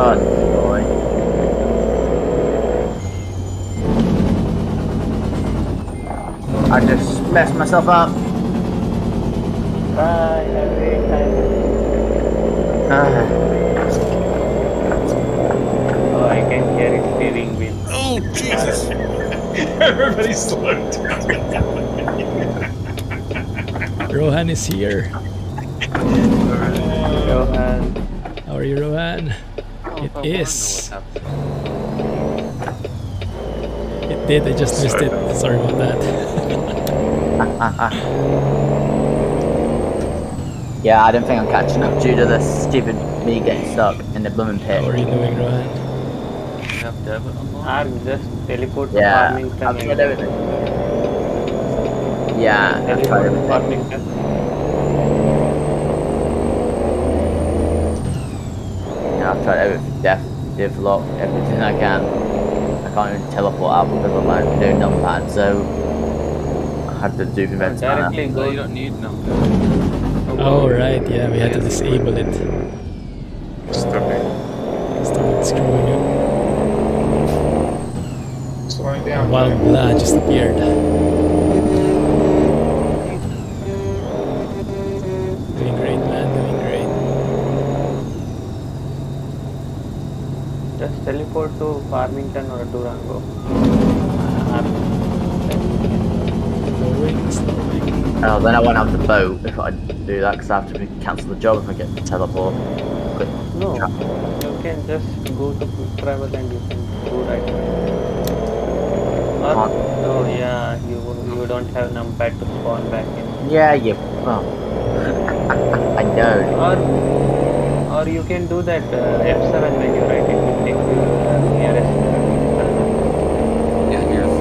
Speaker 4: Oh boy. I just messed myself up.
Speaker 5: Bye. Have a great time. Oh, I can hear it steering wheel.
Speaker 8: Oh, Jesus!
Speaker 9: Everybody slowed down.
Speaker 1: Rohan is here.
Speaker 5: Johan.
Speaker 1: How are you, Rohan? It is. It did. I just missed it. Sorry about that.
Speaker 4: Yeah, I don't think I'm catching up due to this stupid me getting stuck in the blooming pit.
Speaker 1: How are you doing, Rohan?
Speaker 5: Ark, just teleport to
Speaker 4: Yeah,
Speaker 5: Farmington.
Speaker 4: I've tried everything. Yeah, I've tried
Speaker 5: Teleport to
Speaker 4: everything.
Speaker 5: Farmington.
Speaker 4: Yeah, I've tried everything. Develop everything I can. I can't even teleport out because I'm like doing numpad, so I had to do events.
Speaker 5: Directly
Speaker 7: No,
Speaker 5: go.
Speaker 7: you don't need them.
Speaker 1: Oh right, yeah, we had to disable it.
Speaker 2: Stop it.
Speaker 1: Started screwing up.
Speaker 9: Slowing
Speaker 1: A
Speaker 9: down.
Speaker 1: wild blood just appeared. Doing great, man. Doing great.
Speaker 5: Just teleport to Farmington or Durango.
Speaker 1: Slowing.
Speaker 4: Oh, then I won't have the boat if I do that because I have to cancel the job if I get to teleport.
Speaker 5: No, you can just go to quick travel and you can do right. Or, oh yeah, you don't have numpad to spawn back in.
Speaker 4: Yeah, you. Oh. I know.
Speaker 5: Or you can do that F7 when you write it will take you nearest.
Speaker 7: Yeah, here's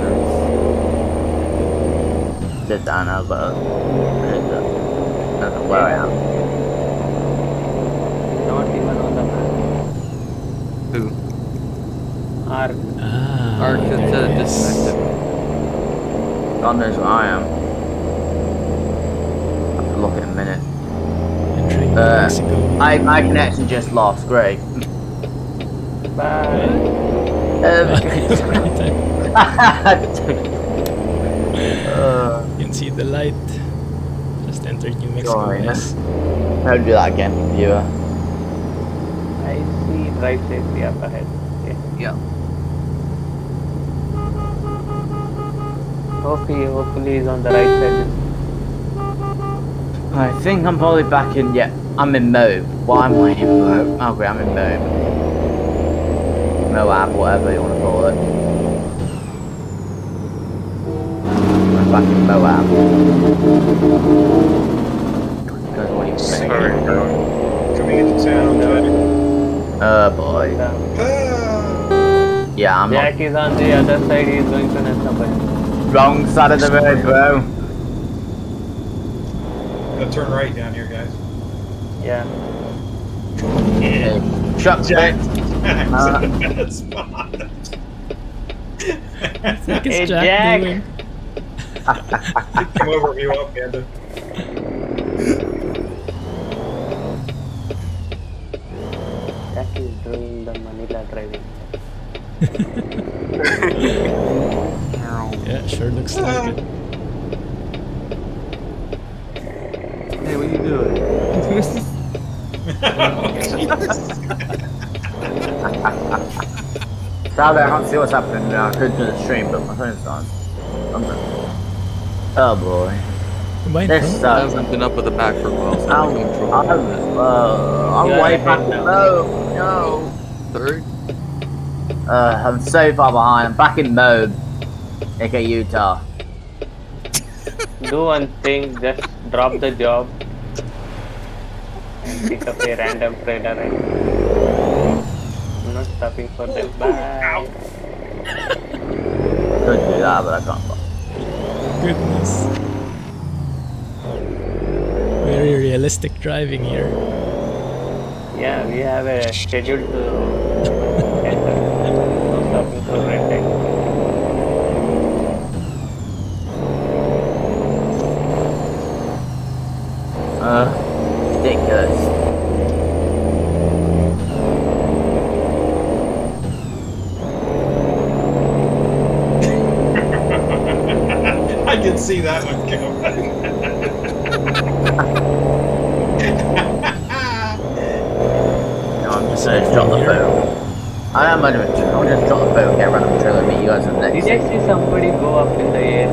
Speaker 4: Did that now, but I don't know where I am.
Speaker 5: Not even on the map.
Speaker 7: Who?
Speaker 5: Ark.
Speaker 1: Ah,
Speaker 7: Ark
Speaker 1: there
Speaker 7: said
Speaker 1: it is.
Speaker 7: disconnected.
Speaker 4: God knows where I am. I have to look in a minute.
Speaker 1: Entering Mexico.
Speaker 4: My connection just lost. Great.
Speaker 5: Bye.
Speaker 1: You can see the light. Just entered New Mexico.
Speaker 4: Sorry.
Speaker 1: Nice.
Speaker 4: I'll do that again, viewer.
Speaker 5: I see right safely up ahead. Okay.
Speaker 7: Yeah.
Speaker 5: Hopefully he's on the right side.
Speaker 4: I think I'm probably back in. Yeah, I'm in Moab. Why am I in Moab? Okay, I'm in Moab. Moab, whatever you want to call it. I'm back in Moab. Because what are you saying?
Speaker 2: Slowing down.
Speaker 9: Coming into town.
Speaker 4: Boy.
Speaker 9: Ah.
Speaker 4: Yeah, I'm
Speaker 5: Jack is on the other side, he's going to somebody.
Speaker 4: wrong side of the road, bro.
Speaker 9: Gonna turn right down here, guys.
Speaker 5: Yeah.
Speaker 4: Hey, shut
Speaker 9: Jack.
Speaker 4: Uh,
Speaker 9: Bad spot.
Speaker 1: What is
Speaker 5: Hey,
Speaker 1: Jack
Speaker 5: Jack.
Speaker 1: doing?
Speaker 9: Come over, you up, Panda.
Speaker 5: Jack is doing the Manila driving.
Speaker 1: Yeah, sure looks like it.
Speaker 7: Hey, what are you doing?
Speaker 4: Sadly, I can't see what's happening now. I could do the stream, but my phone's on. Oh boy.
Speaker 1: Combined
Speaker 4: This
Speaker 1: front?
Speaker 7: I
Speaker 4: sucks.
Speaker 7: haven't been up with the back for a while, so I'm control.
Speaker 4: I'm
Speaker 5: You're
Speaker 4: way
Speaker 5: ahead
Speaker 4: back in
Speaker 5: now.
Speaker 4: mode. No.
Speaker 7: Third?
Speaker 4: I'm so far behind. I'm back in mode. aka Utah.
Speaker 5: Do one thing, just drop the job and pick up a random trader. I'm not stopping for them. Bye.
Speaker 4: Could do that, but I can't.
Speaker 1: Goodness. Very realistic driving here.
Speaker 5: Yeah, we have a schedule to enter. No stopping for renting.
Speaker 4: Ridiculous.
Speaker 9: I can see that one coming.
Speaker 4: No, I'm just gonna drop the phone. I'm just drop the phone, get random trailer, meet you guys in the next.
Speaker 5: Did I see somebody go up in the air?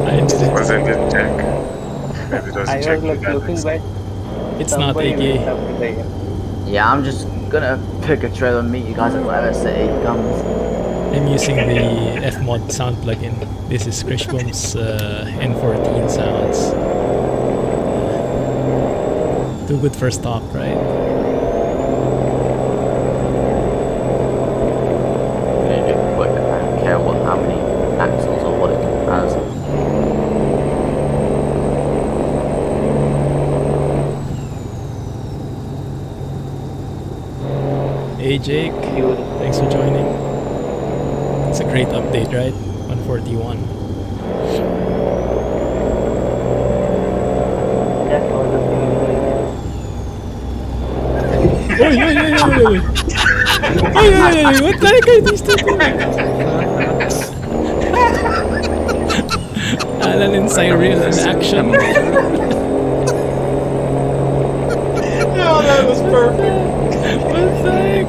Speaker 1: I didn't.
Speaker 2: Wasn't it Jack? Maybe it was
Speaker 5: I
Speaker 2: Jack.
Speaker 5: was like looking back.
Speaker 1: It's not
Speaker 5: Somebody
Speaker 1: AK.
Speaker 5: went up in the air.
Speaker 4: Yeah, I'm just gonna pick a trailer and meet you guys at whatever city comes.
Speaker 1: I'm using the FMOD Sound Plugin. This is Kriechbaum's N14 sounds. Too good for stock, right?
Speaker 4: I'm gonna do it quick. I don't care how many axles or what it has.
Speaker 1: Hey Jake, thanks for joining. It's a great update, right? 141.
Speaker 5: That's all the thing
Speaker 1: Oi, oi, oi, oi, oi. Oi, oi, oi, oi, what the heck are these two doing? Alan and Cyril in action.
Speaker 9: Oh, that was perfect.
Speaker 1: What the heck?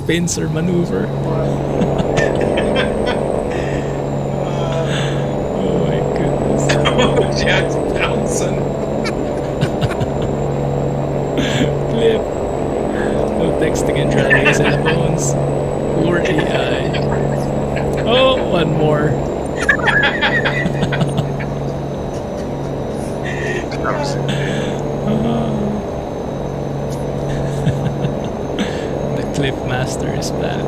Speaker 1: Pincer maneuver. Oh my goodness.
Speaker 9: Oh, Jack's bouncing.
Speaker 1: Clip. No texting and driving cell phones. Poor AI. Oh, one more. The Clip Master is back.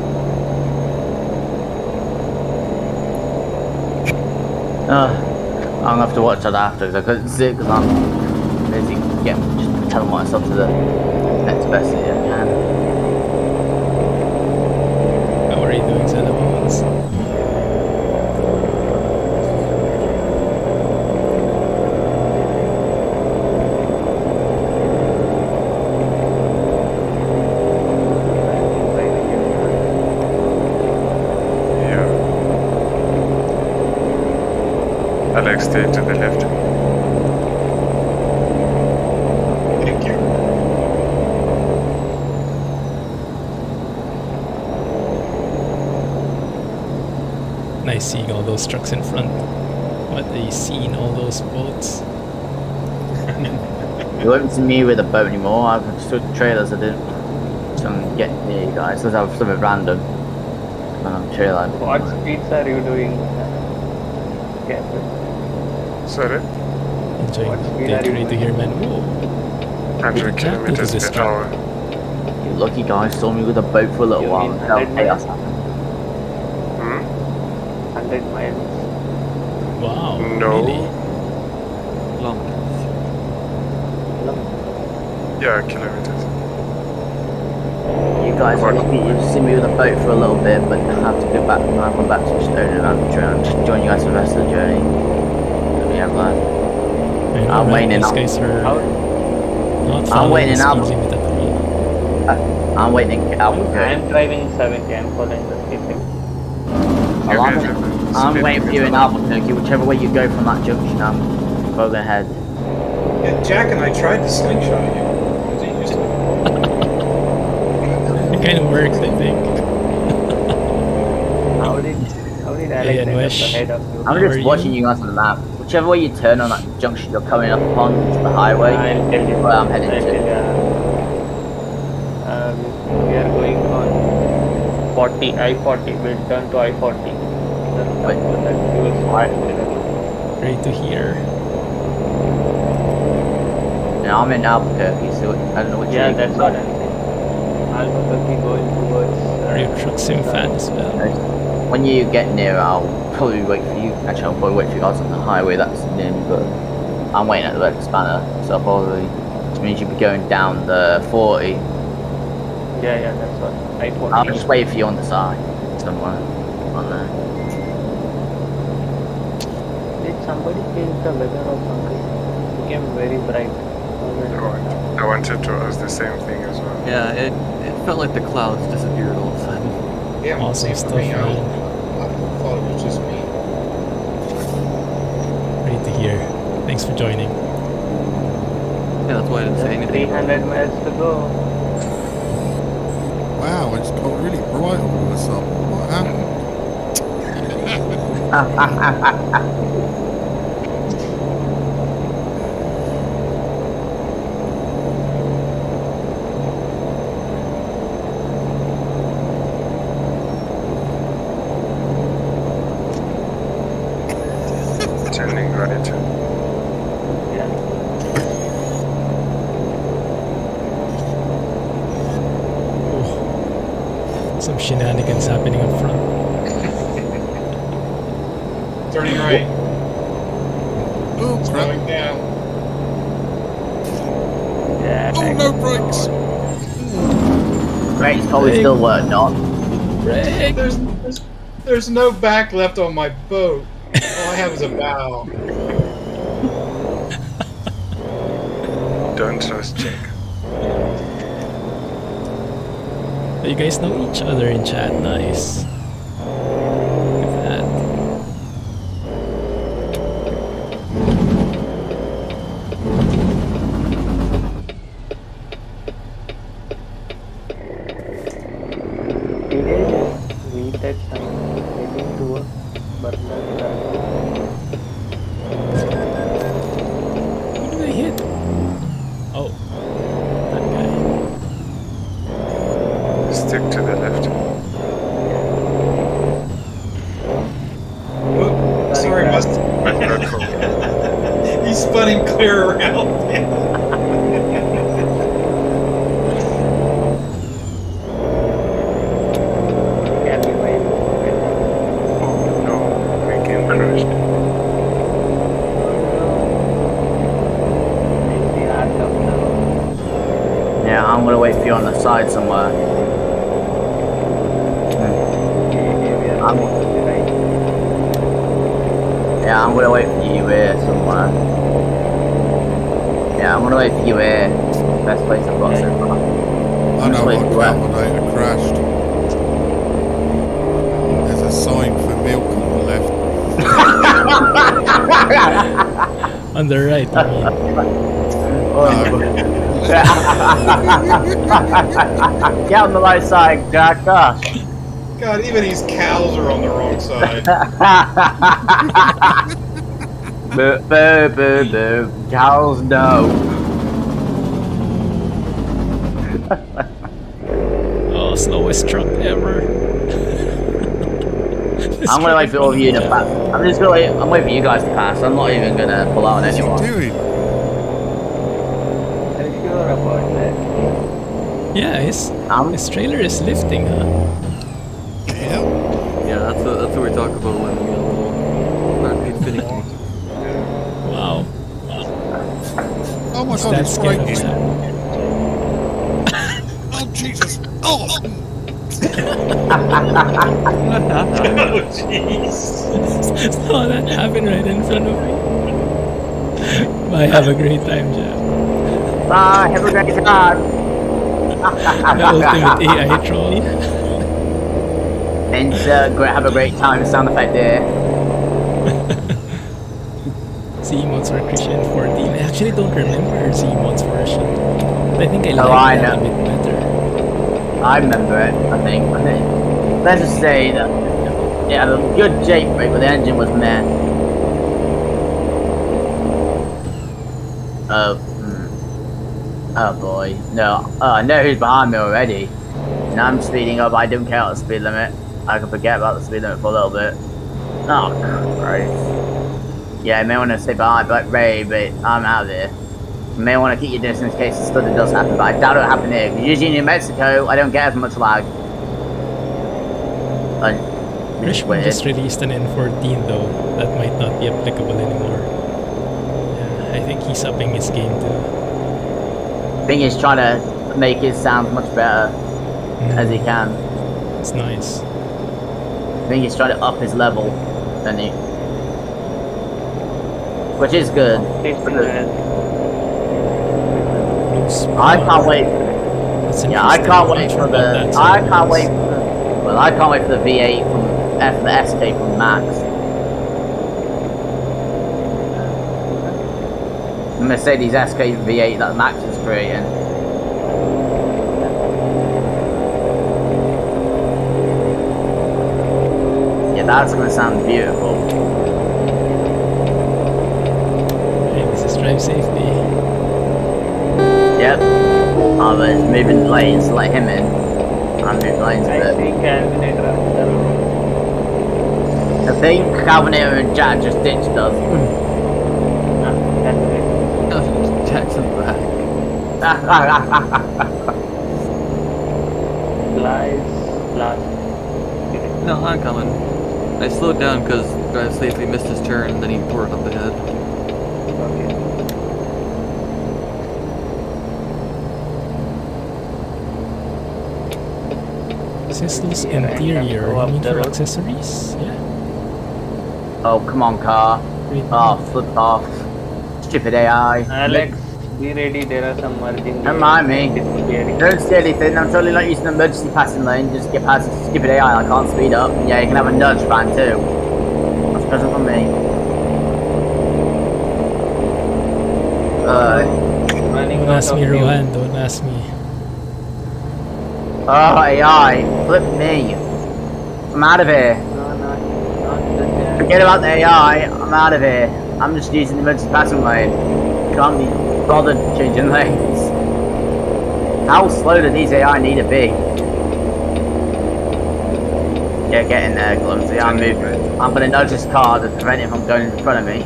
Speaker 4: I'm gonna have to watch that after because I couldn't see it because I'm busy just telling myself to the next best thing I can.
Speaker 1: How are you doing, Cellphones?
Speaker 2: Alex, stay to the left.
Speaker 9: Thank you.
Speaker 1: Nice seeing all those trucks in front. What a scene, all those boats.
Speaker 4: You won't see me with a boat anymore. I've stood trailers. I didn't get near you guys because I was something random. Trailer.
Speaker 5: What speeds are you doing?
Speaker 2: Sorry?
Speaker 1: Enjoying
Speaker 5: What
Speaker 1: the
Speaker 5: speed
Speaker 1: update,
Speaker 5: are you
Speaker 1: ready to
Speaker 5: doing?
Speaker 1: hear man. Whoa.
Speaker 2: 100 kilometers
Speaker 1: this
Speaker 2: per
Speaker 1: truck.
Speaker 2: hour.
Speaker 4: You lucky guys saw me with a boat for a little
Speaker 5: You
Speaker 4: while.
Speaker 5: mean
Speaker 4: Until
Speaker 5: 100
Speaker 4: chaos
Speaker 5: miles?
Speaker 4: happened.
Speaker 5: 100 miles.
Speaker 1: Wow.
Speaker 2: No.
Speaker 1: Really?
Speaker 2: Yeah, kilometers.
Speaker 4: You guys are lucky you see me with a boat for a little bit, but I have to go back. I've gone back to Stone and I'm trying to join you guys for the rest of the journey. We have that.
Speaker 1: I know,
Speaker 4: I'm
Speaker 1: right?
Speaker 4: waiting in
Speaker 1: These
Speaker 4: Al-
Speaker 1: guys are not
Speaker 4: I'm
Speaker 1: following
Speaker 4: waiting
Speaker 1: the
Speaker 4: in
Speaker 1: speed
Speaker 4: Al-
Speaker 1: limit at all.
Speaker 4: I'm waiting in Albuquerque.
Speaker 5: I'm driving 70. I'm following the speed limit.
Speaker 4: I'm waiting for you in Albuquerque. Whichever way you go from that junction, I'm going ahead.
Speaker 9: Yeah, Jack and I tried to slingshot you.
Speaker 1: It kind of worked, I think.
Speaker 5: How did Alex
Speaker 1: Hi,
Speaker 5: right up
Speaker 1: Anwesh.
Speaker 5: ahead of you.
Speaker 4: I'm
Speaker 1: How are
Speaker 4: just watching you guys on the map. Whichever way you turn on that junction you're coming up upon, to the highway,
Speaker 5: I'll tell you.
Speaker 4: where I'm heading
Speaker 5: I'll
Speaker 4: to.
Speaker 5: tell you. We are going on 40, I-40. We'll turn to I-40.
Speaker 4: Wait.
Speaker 1: Great to hear.
Speaker 4: Yeah, I'm in Albuquerque, so I don't know which
Speaker 5: Yeah,
Speaker 4: way.
Speaker 5: that's what I'm saying. Albuquerque going towards...
Speaker 1: Are you a truck sim fan as well?
Speaker 4: When you get near, I'll probably wait for you. Actually, I'll probably wait for you guys on the highway that's near me, but I'm waiting at the red spanner, so I'll probably, which means you'll be going down the 40.
Speaker 5: Yeah, that's what. I-40.
Speaker 4: I'll just wait for you on the side, somewhere on there.
Speaker 5: Did somebody change the weather or something? It became very bright.
Speaker 2: I wanted to ask the same thing as well.
Speaker 7: Yeah, it felt like the clouds disappeared all of a sudden.
Speaker 9: Yeah,
Speaker 1: Awesome
Speaker 9: same for
Speaker 1: stuff,
Speaker 9: me. I
Speaker 1: man.
Speaker 9: thought it was just me.
Speaker 1: Great to hear. Thanks for joining.
Speaker 7: Yeah, that's why I didn't say anything.
Speaker 5: 300 miles to go.
Speaker 8: Wow, it's got really bright all of a sudden. What happened?
Speaker 2: Turning right.
Speaker 5: Yeah.
Speaker 1: Some shenanigans happening up front.
Speaker 9: Turning right.
Speaker 8: Oh, crap.
Speaker 9: Slowing down.
Speaker 5: Yeah.
Speaker 8: Oh, no brakes.
Speaker 4: Brakes probably still work, not.
Speaker 1: Brake!
Speaker 9: There's no back left on my boat. All I have is a bow.
Speaker 2: Don't trust Jake.
Speaker 1: You guys know each other in chat. Nice. Look at that.
Speaker 5: Did I just read that sign heading towards Bernard?
Speaker 1: Who did I hit? Oh, that guy.
Speaker 2: Stick to the left.
Speaker 9: Oh, sorry, Must. He's spinning clear around.
Speaker 5: Can we wait?
Speaker 2: No, my game crashed.
Speaker 4: Yeah, I'm gonna wait for you on the side somewhere. Yeah, I'm gonna wait for you here somewhere. Yeah, I'm gonna wait for you here. Best place I've got so far.
Speaker 8: I know
Speaker 4: Wait,
Speaker 8: my
Speaker 4: what?
Speaker 8: calculator crashed. There's a sign for milk on the left.
Speaker 1: On the right, I
Speaker 4: Get on the right side, Jack. Gosh.
Speaker 9: God, even these cows are on the wrong side.
Speaker 4: Boo, boo, boo, boo. Cows, no.
Speaker 1: Oh, slowest truck ever.
Speaker 4: I'm gonna wait for all of you to pass. I'm just gonna wait. I'm waiting for you guys to pass. I'm not even gonna pull out on
Speaker 8: What's he
Speaker 4: anyone.
Speaker 8: doing?
Speaker 5: Are you sure about that?
Speaker 1: Yeah, his trailer is lifting, huh?
Speaker 8: Yeah.
Speaker 7: Yeah, that's what we talk about when we get a little start being finicky.
Speaker 1: Wow.
Speaker 8: Oh my god,
Speaker 1: That's
Speaker 8: it's
Speaker 1: scared of
Speaker 8: braking.
Speaker 1: that.
Speaker 8: Oh Jesus. Oh!
Speaker 9: Oh, jeez.
Speaker 1: Saw that happen right in front of me. Bye, have a great time, Jeff.
Speaker 4: Bye, have a great time.
Speaker 1: The ultimate AI troll.
Speaker 4: Insert have a great time sound effect there.
Speaker 1: C-Mods for Christian 14. I actually don't remember her C-Mods version. But I think I
Speaker 4: I
Speaker 1: like that
Speaker 4: know.
Speaker 1: a bit better.
Speaker 4: I remember it, I think. Let's just say that it had a good Jake brake, but the engine was meh. Oh boy, no. Oh, I know who's behind me already. And I'm speeding up. I don't care about the speed limit. I can forget about the speed limit for a little bit. Oh Christ. Yeah, I may want to stay behind, but Ray, but I'm out of here. You may want to keep your distance in case the study does happen, but I doubt it'll happen here. Because usually in New Mexico, I don't get as much lag.
Speaker 1: Kriechbaum just released an N14 though, that might not be applicable anymore. Yeah, I think he's upping his game too.
Speaker 4: I think he's trying to make his sound much better as he can.
Speaker 1: It's nice.
Speaker 4: I think he's trying to up his level, doesn't he? Which is good. I can't wait. Yeah, I can't wait for the. I can't wait. Well, I can't wait for the V8 from the SK from Max. The Mercedes SK V8 that Max is creating. Yeah, that's gonna sound beautiful.
Speaker 1: Hey, this is drive safety.
Speaker 4: Yep. I was moving lanes to let him in. I'm moving lanes a bit. I think Calvinator and Jack just ditched us.
Speaker 7: Jackson back.
Speaker 5: Last.
Speaker 7: No, I'm coming. I slowed down because Drive Safely missed his turn and then he tore it up ahead.
Speaker 1: Cecil's interior, you mean for accessories? Yeah.
Speaker 4: Oh, come on, car. Oh, flip off. Stupid AI.
Speaker 5: Alex, be ready, there are some merging.
Speaker 4: Don't mind me. Don't say anything, I'm totally not using the emergency passing lane, just get past the stupid AI, I can't speed up. Yeah, you can have a nudge fan too. That's a present from me.
Speaker 1: Don't ask me, Rohan, don't ask me.
Speaker 4: Oh, AI, flip me. I'm out of here. Forget about the AI, I'm out of here. I'm just using the emergency passing lane. Can't be bothered changing lanes. How slow do these AI need to be? Yeah, get in there, Clumsy. I'm moving. I'm gonna nudge this car to prevent it from going in front of me.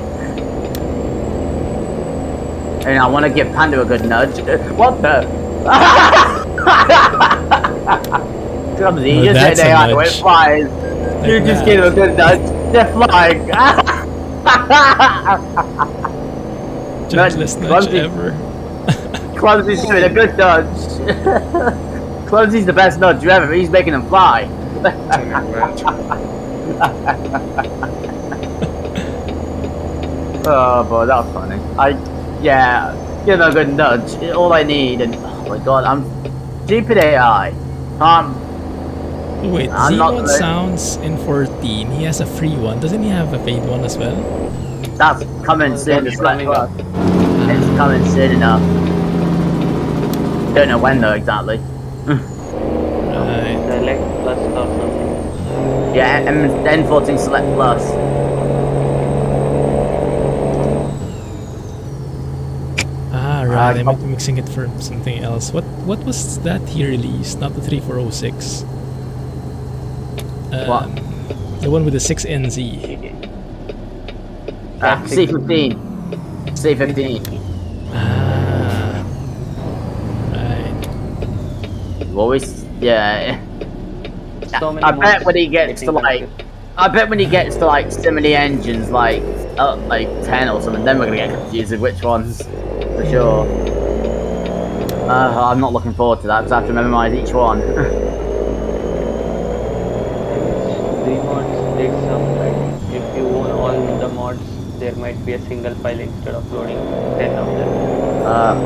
Speaker 4: And I want to give Panda a good nudge. What the? Clumsy, you just hit AI when it flies. You just gave him a good nudge. They're flying.
Speaker 1: Gentlest nudge ever.
Speaker 4: Clumsy's giving a good nudge. Clumsy's the best nudge ever, but he's making them fly. Oh boy, that was funny. Yeah, give them a good nudge. All I need, and oh my god, I'm stupid AI.
Speaker 1: Wait, VOD sounds in 14. He has a free one. Doesn't he have a paid one as well?
Speaker 4: That's coming soon. It's coming soon enough. Don't know when though exactly.
Speaker 1: Right.
Speaker 5: Select plus or something.
Speaker 4: Yeah, N14 Select Plus.
Speaker 1: Ah, right. I might be mixing it for something else. What was that he released? Not the 3406.
Speaker 4: What?
Speaker 1: The one with the 6NZ.
Speaker 4: C15. C15.
Speaker 1: Ah. Right.
Speaker 4: Always, yeah.
Speaker 5: So many
Speaker 4: I bet
Speaker 5: mods
Speaker 4: when he gets to like, similar engines like 10 or something, then we're gonna get confused with which ones for sure. I'm not looking forward to that because I have to memorize each one.
Speaker 5: The mods take some, like, if you own all the mods, there might be a single file instead of loading 10 of them.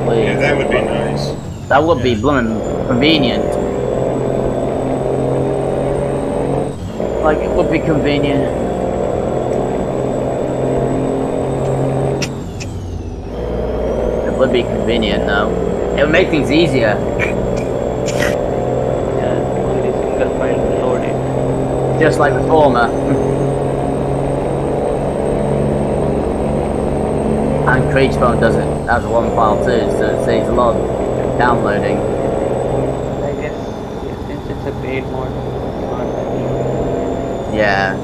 Speaker 4: Please.
Speaker 9: Yeah, that would be nice.
Speaker 4: That would be blooming convenient. Like, it would be convenient. It would be convenient, though. It would make things easier.
Speaker 5: Yeah, only single file loaded.
Speaker 4: The just like the former. And Kriechbaum does it as one file too, so it saves a lot of downloading.
Speaker 5: I guess since it's a paid mod, it's not that easy.
Speaker 4: Yeah.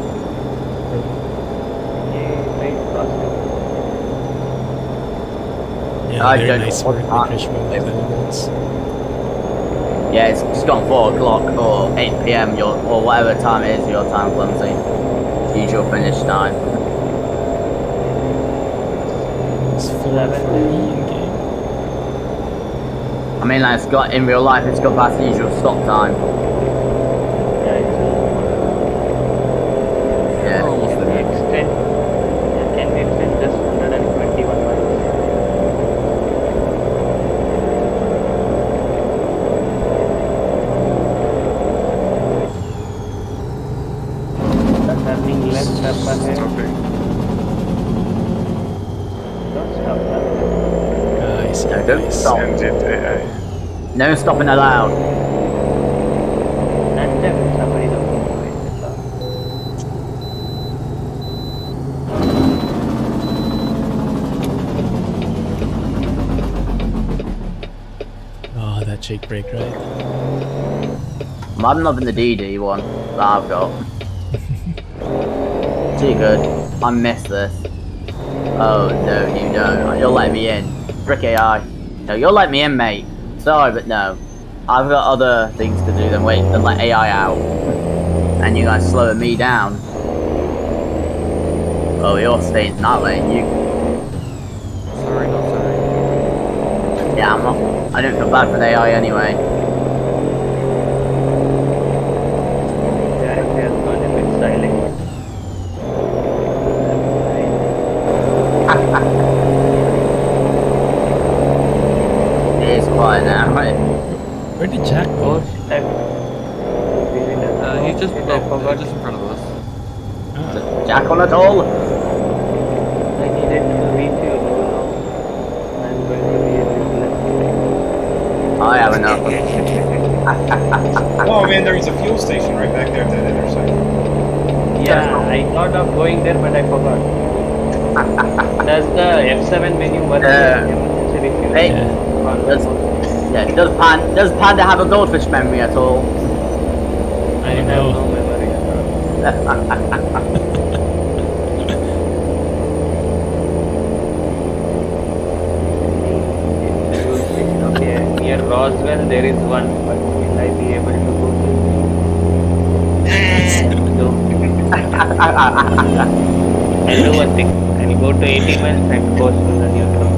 Speaker 5: Paid processing.
Speaker 1: Yeah,
Speaker 4: I
Speaker 1: very
Speaker 4: don't
Speaker 1: nice
Speaker 4: know
Speaker 1: work
Speaker 4: what
Speaker 1: by Kriechbaum with the votes.
Speaker 4: Yeah, it's gone 4 o'clock or 8 PM or whatever time it is your time, Clumsy. Usual finish time.
Speaker 1: It's 4:40 in game.
Speaker 4: I mean, like, it's got in real life, it's got past the usual stop time.
Speaker 5: Yeah, it's
Speaker 4: Yeah.
Speaker 7: Almost
Speaker 5: can we
Speaker 7: there.
Speaker 5: extend? Yeah, can we extend just 121 miles? Turning left up ahead.
Speaker 2: Stopping.
Speaker 5: Don't stop that.
Speaker 1: Guys,
Speaker 4: No, don't
Speaker 1: guys.
Speaker 4: stop.
Speaker 2: And it AI.
Speaker 4: No stopping allowed.
Speaker 5: And then somebody don't go away. That's all.
Speaker 1: Oh, that jake brake, right?
Speaker 4: I'm loving the DD one that I've got. Too good. I miss this. Oh no, you don't. You'll let me in. Frick AI. No, you'll let me in, mate. Sorry, but no. I've got other things to do than wait than let AI out. And you guys slowing me down. Oh, you're staying in that lane. You.
Speaker 7: Sorry, not sorry.
Speaker 4: Yeah, I'm not. I don't feel bad for the AI anyway.
Speaker 5: Yeah, it has gone a bit silent.
Speaker 4: It is quiet now, right?
Speaker 1: Where did Jack go?
Speaker 5: Oh, shit.
Speaker 7: He just,
Speaker 5: I
Speaker 7: oh,
Speaker 5: forgot.
Speaker 7: just in front of us.
Speaker 4: Jack on at all?
Speaker 5: I needed to refuel. I'm going to be a bit left.
Speaker 4: I have enough.
Speaker 9: Oh man, there's a fuel station right back there at that intersection.
Speaker 5: Yeah, I thought of going there, but I forgot. Does the F7 menu work? Emergency refuel?
Speaker 4: Hey, does Panda have a goldfish memory at all?
Speaker 5: I have no memory at all. Okay, near Roswell there is one, but will I be able to go to? I'll do one thing. I'll go to 80 miles and coast to the neutral.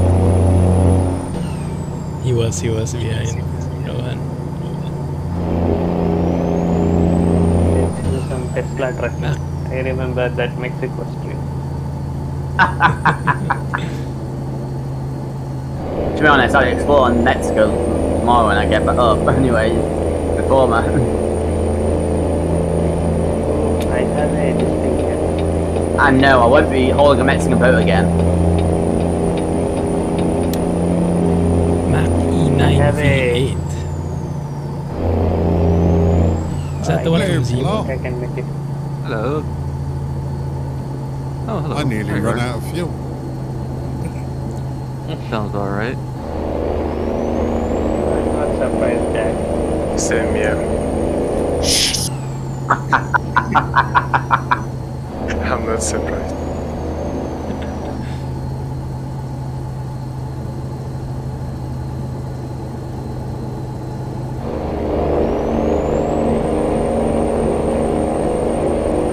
Speaker 1: He was behind Rohan.
Speaker 5: Let's do some Tesla trucking. I remember that Mexico Street.
Speaker 4: To be honest, I'll explore in Mexico tomorrow when I get back up. Anyway, before man.
Speaker 5: I have a distinction.
Speaker 4: And no, I won't be hauling a Mexican boat again.
Speaker 1: Mac E9V8. Is that the one from Zemo?
Speaker 5: I can make it.
Speaker 7: Hello. Oh, hello.
Speaker 8: I nearly
Speaker 7: There you
Speaker 8: run
Speaker 7: are.
Speaker 8: out of fuel.
Speaker 7: Sounds alright.
Speaker 5: I'm not surprised, Jack.
Speaker 2: Same here. I'm not surprised.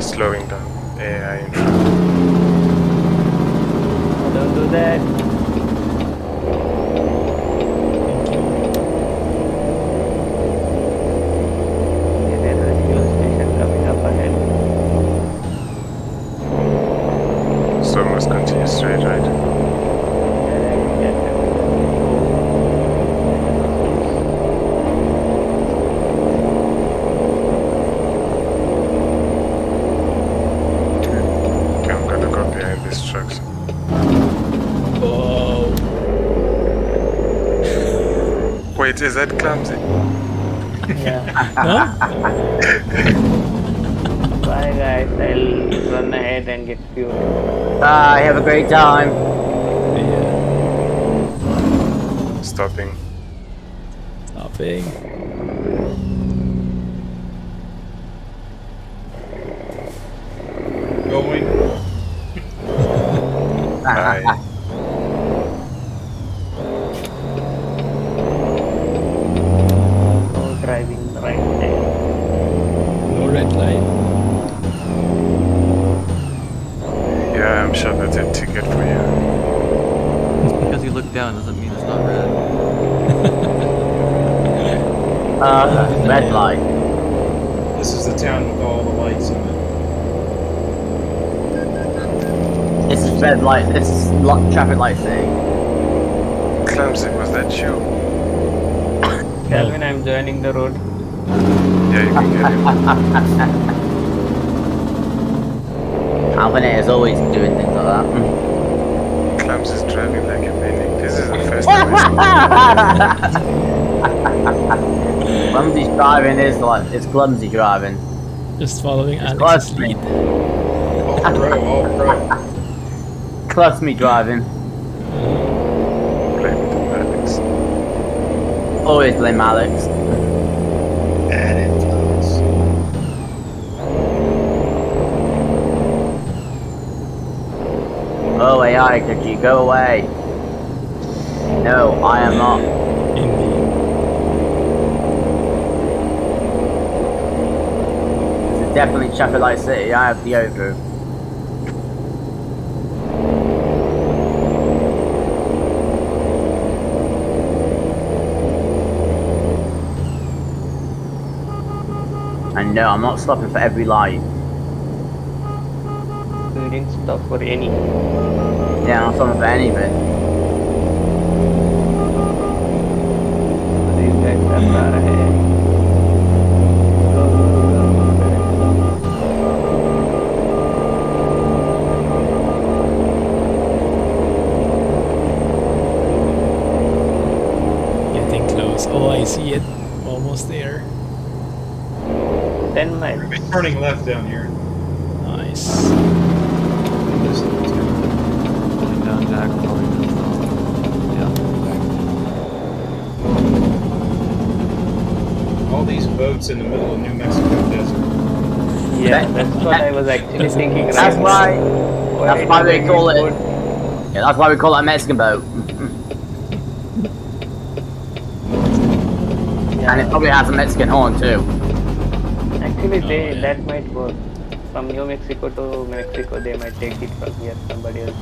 Speaker 2: Slowing down. AI in front.
Speaker 5: Don't do that. Okay, there's a fuel station coming up ahead.
Speaker 2: So must continue straight, right? Okay, I'm gonna go behind these trucks.
Speaker 1: Oh.
Speaker 2: Wait, is that Clumsy?
Speaker 5: Yeah.
Speaker 1: Huh?
Speaker 5: Bye. Bye guys, I'll run ahead and get fuel.
Speaker 4: Bye, have a great time.
Speaker 1: Yeah.
Speaker 2: Stopping.
Speaker 1: Stopping.
Speaker 9: Going.
Speaker 2: Bye.
Speaker 5: No driving right there.
Speaker 1: No red light.
Speaker 2: Yeah, I'm sure that's a ticket for you.
Speaker 7: Because you look down doesn't mean it's not red.
Speaker 4: Red light.
Speaker 9: This is the town with all the lights in it.
Speaker 4: This is red light. This is traffic light city.
Speaker 2: Clumsy, was that you?
Speaker 5: Calvin, I'm joining the road.
Speaker 2: Yeah, you can get in.
Speaker 4: Alvin is always doing things like that.
Speaker 2: Clumsy's driving like a maniac. This is the first time
Speaker 4: Clumsy's driving is like it's clumsy driving.
Speaker 1: Just following Alex's
Speaker 4: clumsy.
Speaker 1: lead.
Speaker 9: All pro.
Speaker 4: Clumsy driving.
Speaker 2: Blame it on Alex.
Speaker 4: Always blame Alex.
Speaker 9: Bad influence.
Speaker 4: Oh AI, could you go away? No, I am not.
Speaker 1: Indeed.
Speaker 4: This is definitely traffic light city. I have the overview. And no, I'm not stopping for every light.
Speaker 5: We didn't stop for any.
Speaker 4: Yeah, I'm not stopping for anything.
Speaker 5: These guys are far ahead.
Speaker 1: Getting close. Oh, I see it. Almost there.
Speaker 5: 10 miles.
Speaker 9: We're turning left down here.
Speaker 1: Nice.
Speaker 9: This little town.
Speaker 7: Pulling down Jack, probably just, yeah.
Speaker 9: All these boats in the middle of New Mexico desert.
Speaker 5: Yeah, that's what I was actually thinking.
Speaker 4: That's
Speaker 5: right
Speaker 4: why.
Speaker 5: now.
Speaker 4: That's why we call it.
Speaker 5: Boat?
Speaker 4: Yeah, that's why we call it a Mexican boat. And it probably has a Mexican horn too.
Speaker 5: Actually, that might work. From New Mexico to Mexico, they might take it from here, somebody else.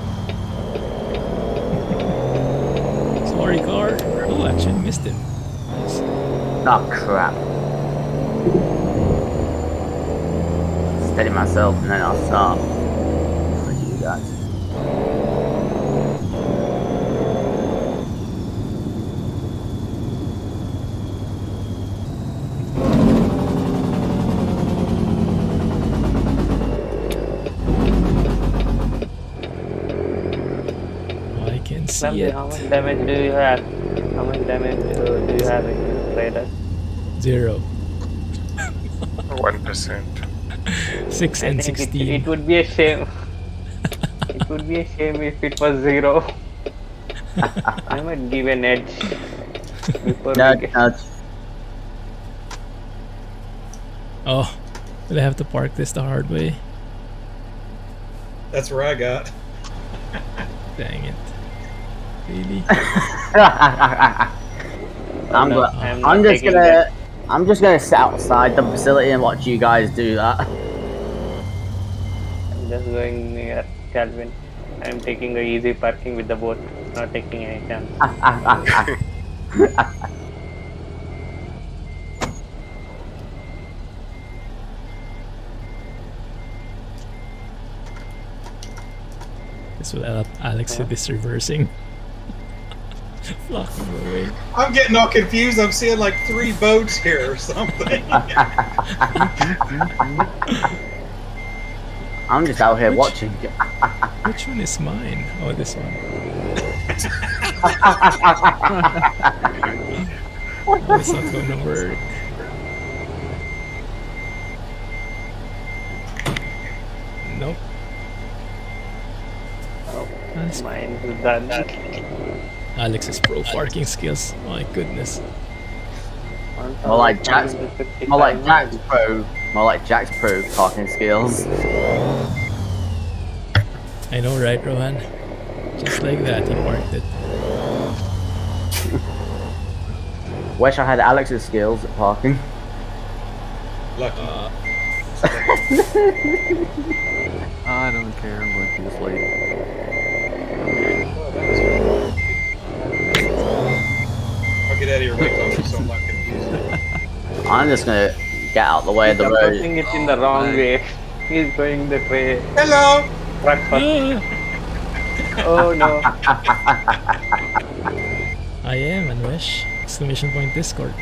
Speaker 1: Sorry, car. Oh, I actually missed him. Nice.
Speaker 4: Oh crap. Steady myself and then I'll stop. For you guys.
Speaker 1: I can see
Speaker 5: Clumsy,
Speaker 1: it.
Speaker 5: how much damage do you have? How much damage do you have in your radar?
Speaker 1: 0.
Speaker 2: 1%.
Speaker 1: 6 and 16.
Speaker 5: It would be a shame. It would be a shame if it was 0. I might give an edge before we get...
Speaker 1: Oh, will I have to park this the hard way?
Speaker 9: That's where I got.
Speaker 1: Dang it. Really?
Speaker 4: I'm just gonna sit outside the facility and watch you guys do that.
Speaker 5: I'm just going near Calvin. I'm taking a easy parking with the boat, not taking any chance.
Speaker 1: This will help Alex with this reversing. Flocking away.
Speaker 9: I'm getting all confused. I'm seeing like 3 boats here or something.
Speaker 4: I'm just out here watching.
Speaker 1: Which one is mine? Oh, this one. Oh, it's not gonna work. That's
Speaker 5: Mine is done.
Speaker 1: Alex's pro parking skills. My goodness.
Speaker 4: More like Jack's,
Speaker 5: 1155
Speaker 4: more like Jack's
Speaker 5: miles.
Speaker 4: pro, more like Jack's pro parking skills.
Speaker 1: I know, right, Rohan? Just like that, he parked it.
Speaker 4: Wish I had Alex's skills at parking.
Speaker 9: Lucky.
Speaker 7: I don't care, I'm going to this late.
Speaker 9: I'll get out of your way, Clumsy, so I'm not confused.
Speaker 4: I'm just gonna get out the way of
Speaker 5: He's
Speaker 4: the road.
Speaker 5: approaching it in the wrong
Speaker 7: Right.
Speaker 5: way. He's going that way.
Speaker 9: Hello!
Speaker 5: Truck first. Oh no.
Speaker 1: I am Anwesh! Exclamation point Discord.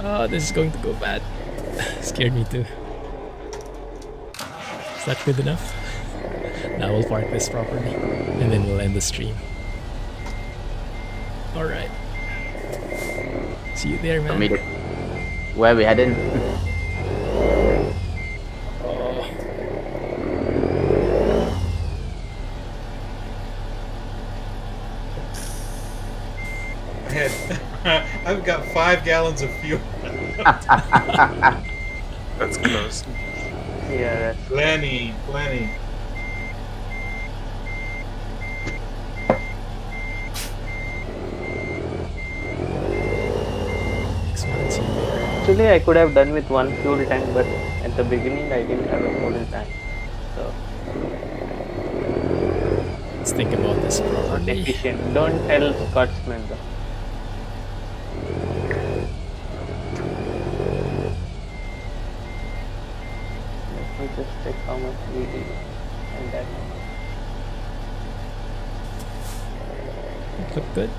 Speaker 1: Oh, this is going to go bad. Scared me too. Is that good enough? Now we'll park this properly, and then we'll end the stream. Alright. See you there, man.
Speaker 4: Where are we heading?
Speaker 9: I've got 5 gallons of fuel.
Speaker 2: That's close.
Speaker 5: Yeah, that's
Speaker 9: Plenty.
Speaker 5: actually I could have done with one fuel tank, but at the beginning I didn't have a fuel tank. So
Speaker 1: Let's think about this
Speaker 5: not
Speaker 1: properly.
Speaker 5: efficient. Don't tell Scotsman though. Let me just check how much we did and that.
Speaker 1: Look good.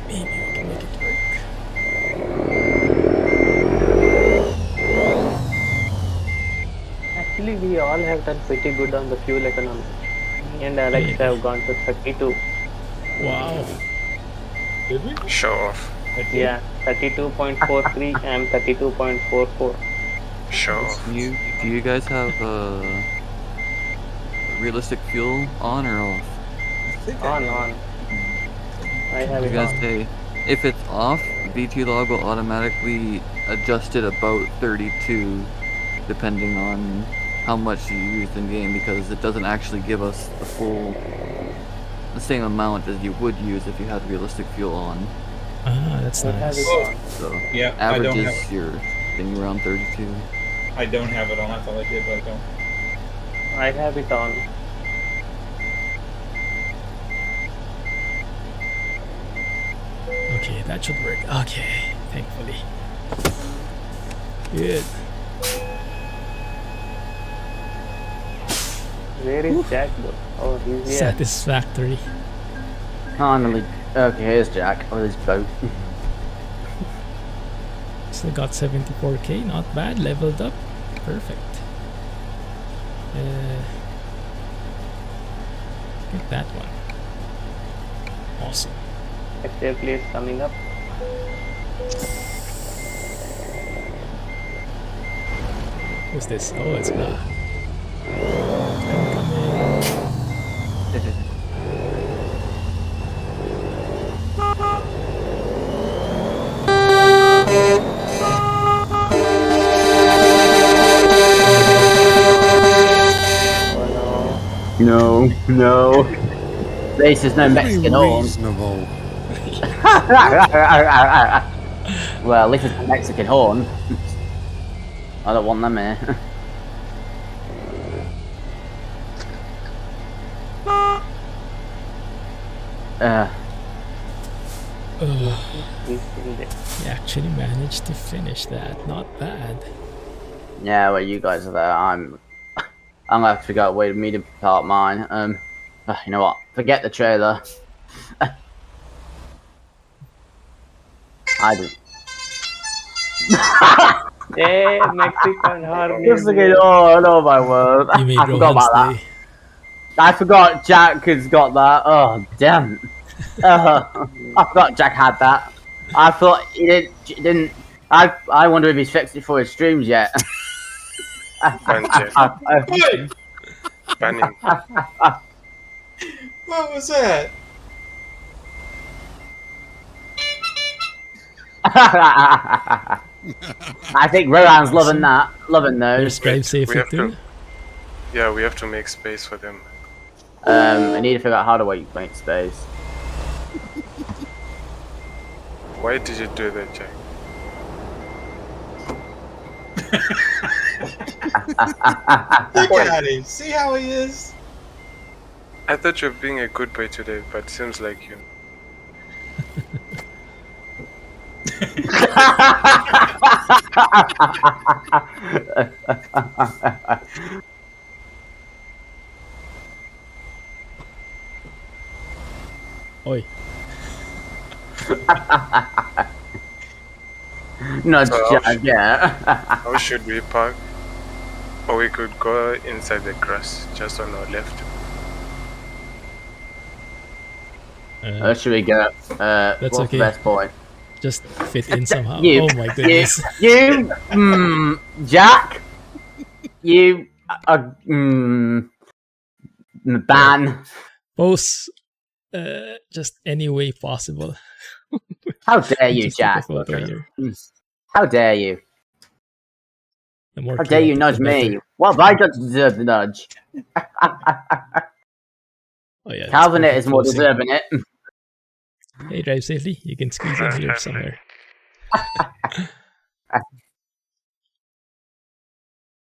Speaker 1: Maybe we can make it work.
Speaker 5: Actually, we all have done pretty good on the fuel economy. Me and Alex
Speaker 1: Really?
Speaker 5: have gone to 32.
Speaker 1: Wow.
Speaker 9: Did we?
Speaker 2: Show off.
Speaker 5: Yeah, 32.43 and 32.44.
Speaker 2: Show off.
Speaker 7: Do you guys have realistic fuel on or off?
Speaker 5: On. I have
Speaker 7: You
Speaker 5: it
Speaker 7: guys
Speaker 5: on.
Speaker 7: say if it's off, BT log will automatically adjust it about 32, depending on how much you used in game, because it doesn't actually give us the same amount as you would use if you had realistic fuel on.
Speaker 1: Ah, that's
Speaker 5: I have
Speaker 1: nice.
Speaker 5: it on.
Speaker 7: So
Speaker 9: Yeah, I don't
Speaker 7: averages
Speaker 9: have.
Speaker 7: your thing around 32.
Speaker 9: I don't have it on. I thought I did, but I don't.
Speaker 5: I have it on.
Speaker 1: Okay, that should work. Okay, thankfully. Good.
Speaker 5: Where is Jack though? Oh, he's here.
Speaker 1: Satisfactory.
Speaker 4: Finally. Okay, here's Jack with his boat.
Speaker 1: Still got 74k, not bad. Leveled up. Perfect. Get that one. Awesome.
Speaker 5: XJ is coming up.
Speaker 1: Who's this? Oh, it's Blah.
Speaker 4: No. This is no
Speaker 8: Pretty
Speaker 4: Mexican horn.
Speaker 8: reasonable.
Speaker 4: Well, at least it's a Mexican horn. I don't want them here.
Speaker 5: He's still there.
Speaker 1: You actually managed to finish that. Not bad.
Speaker 4: Yeah, well, you guys are there. I'm gonna have to figure out a way to meet to park mine. You know what? Forget the trailer. I do.
Speaker 5: Yeah, Mexican horn.
Speaker 4: Just thinking, oh my word!
Speaker 1: You made
Speaker 4: I forgot
Speaker 1: Rohan's
Speaker 4: about that.
Speaker 1: day.
Speaker 4: I forgot Jack has got that. Oh damn! I forgot Jack had that. I thought he didn't I wonder if he's fixed it for his streams yet.
Speaker 2: Ban Jet.
Speaker 9: Hey,
Speaker 2: Ban him.
Speaker 9: what was that?
Speaker 4: I think Rohan's loving that. Loving
Speaker 1: There's
Speaker 4: those.
Speaker 1: drive
Speaker 2: we
Speaker 1: safely
Speaker 2: have
Speaker 1: too.
Speaker 2: to. Yeah, we have to make space for them.
Speaker 4: I need to figure out how to make space.
Speaker 2: Why did you do that, Jack?
Speaker 9: Look at him. See how he is?
Speaker 2: I thought you were being a good boy today, but seems like you.
Speaker 1: Oi.
Speaker 4: Not
Speaker 2: So
Speaker 4: Jack, yeah.
Speaker 2: How should we park? Or we could go inside the grass, just on our left.
Speaker 4: Where should we go?
Speaker 1: That's
Speaker 4: what's
Speaker 1: okay.
Speaker 4: the best point?
Speaker 1: Just fit in somehow.
Speaker 4: You,
Speaker 1: Oh my goodness.
Speaker 4: Jack, you, ban.
Speaker 1: Pose just any way possible.
Speaker 4: How dare you,
Speaker 1: Just take a
Speaker 4: Jack?
Speaker 1: photo here.
Speaker 4: How dare you?
Speaker 1: The more
Speaker 4: How dare you
Speaker 1: chaotic,
Speaker 4: nudge
Speaker 1: the
Speaker 4: me?
Speaker 1: better.
Speaker 4: What have I done to deserve the nudge?
Speaker 1: Oh yeah. that's
Speaker 4: Calvin
Speaker 1: perfect
Speaker 4: is more
Speaker 1: posing.
Speaker 4: deserving it.
Speaker 1: Hey, drive safely. You can squeeze in here somewhere.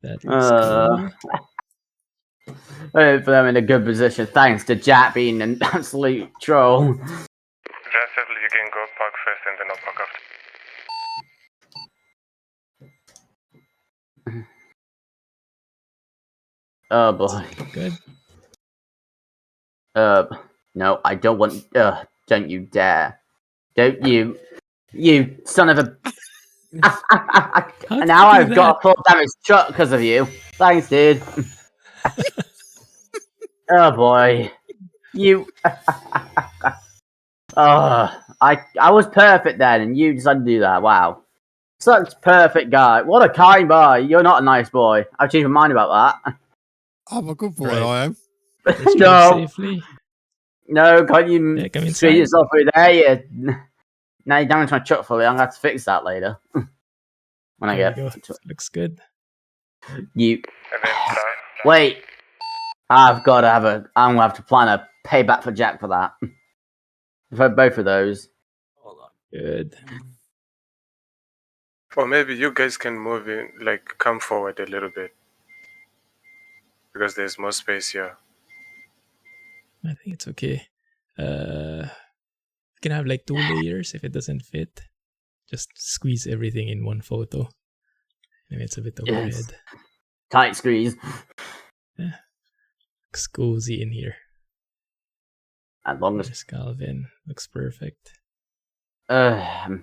Speaker 1: That looks cool.
Speaker 4: Put them in a good position. Thanks to Jack being an absolute troll.
Speaker 2: Drastically, you can go park first and then I'll park after.
Speaker 4: Oh boy.
Speaker 1: Good.
Speaker 4: No, I don't want. Don't you dare! Don't you, you son of a! And now
Speaker 1: did you
Speaker 4: I've
Speaker 1: do
Speaker 4: got a full damage truck because of you. Thanks, dude. Oh boy, you. Oh, I was perfect then, and you decided to do that. Wow, such perfect guy. What a kind boy. You're not a nice boy. I've changed my mind about that.
Speaker 8: I'm a good boy,
Speaker 1: Right.
Speaker 8: I am.
Speaker 1: Let's drive
Speaker 4: No.
Speaker 1: safely.
Speaker 4: No, can't you
Speaker 1: Yeah, come
Speaker 4: screw
Speaker 1: inside.
Speaker 4: yourself through there? You. Now you damaged my truck fully. I'm gonna have to fix that later. When I
Speaker 1: There
Speaker 4: get
Speaker 1: we go.
Speaker 4: the truck.
Speaker 1: Looks good.
Speaker 4: You.
Speaker 2: And then start.
Speaker 4: Wait. I've got to have a. I'm gonna have to plan a payback for Jack for that. For both of those.
Speaker 1: Hold on. Good.
Speaker 2: Or maybe you guys can move in, like come forward a little bit. Because there's more space here.
Speaker 1: I think it's okay. You can have like 2 layers if it doesn't fit. Just squeeze everything in one photo. Maybe it's a bit overhead.
Speaker 4: Yes. Tight squeeze.
Speaker 1: Yeah. Looks cozy in here.
Speaker 4: As long as.
Speaker 1: There's Calvin. Looks perfect.
Speaker 4: I.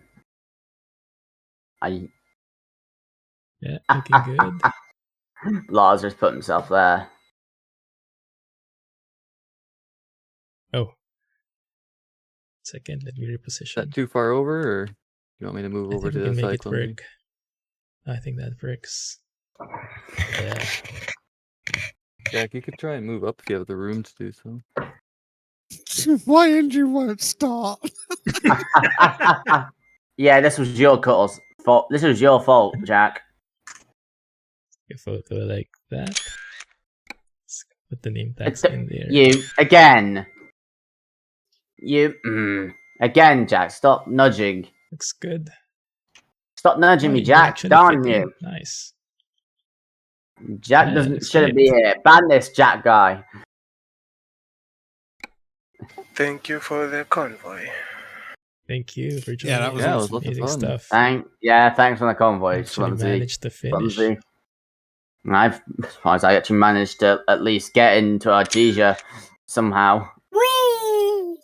Speaker 1: Yeah, looking good.
Speaker 4: Lazarus put himself there.
Speaker 1: Oh. Second, let me
Speaker 7: Is
Speaker 1: reposition.
Speaker 7: that too far over, or you want me to move
Speaker 1: I
Speaker 7: over
Speaker 1: think
Speaker 7: to
Speaker 1: we
Speaker 7: the
Speaker 1: can make
Speaker 7: side?
Speaker 1: it
Speaker 7: Clumsy?
Speaker 1: work. I think that works. Yeah.
Speaker 7: Jack, you could try and move up if you have the room to do so.
Speaker 8: My engine won't start.
Speaker 4: Yeah, this was your fault. This was your fault, Jack.
Speaker 1: A photo like that. Let's put the name tags in there.
Speaker 4: You again. You again, Jack. Stop nudging.
Speaker 1: Looks good.
Speaker 4: Stop nudging
Speaker 1: Oh,
Speaker 4: me,
Speaker 1: you
Speaker 4: Jack.
Speaker 1: actually
Speaker 4: Darn
Speaker 1: fit in.
Speaker 4: you.
Speaker 1: Nice.
Speaker 4: Jack
Speaker 1: Yeah,
Speaker 4: doesn't
Speaker 1: looks
Speaker 4: shouldn't
Speaker 1: great.
Speaker 4: be here. Ban this Jack guy.
Speaker 2: Thank you for the convoy.
Speaker 1: Thank you for joining.
Speaker 8: Yeah, that was
Speaker 7: Yeah, it was
Speaker 8: awesome.
Speaker 7: lots of
Speaker 1: Amazing
Speaker 7: fun.
Speaker 1: stuff.
Speaker 4: Thanks for the convoy.
Speaker 1: Actually
Speaker 4: Clumsy.
Speaker 1: managed to finish.
Speaker 4: Clumsy. I actually managed to at least get into Artesia somehow.
Speaker 6: Whee!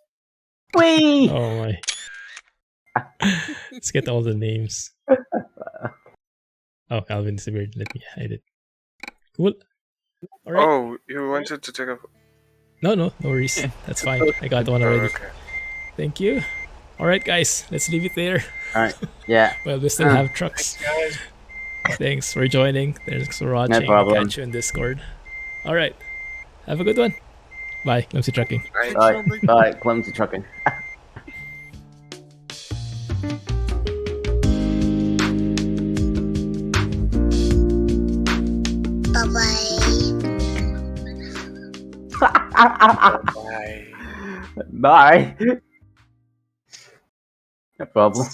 Speaker 4: Whee!
Speaker 1: Oh my. Let's get all the names. Oh, Alvin is weird. Let me hide it. Cool. All right.
Speaker 2: Oh, you wanted to take a.
Speaker 1: No worries. That's fine. I got one
Speaker 2: Oh,
Speaker 1: already.
Speaker 2: okay.
Speaker 1: Thank you. All right, guys, let's leave it there.
Speaker 4: All right. Yeah.
Speaker 1: Well, we still have trucks.
Speaker 9: Guys,
Speaker 1: Thanks for joining. Thanks for watching.
Speaker 4: problem.
Speaker 1: Catch you in Discord. All right. Have a good one. Bye. Clumsy Trucking.
Speaker 4: Bye. Bye. Clumsy Trucking.
Speaker 2: Bye.
Speaker 4: Bye. No problem.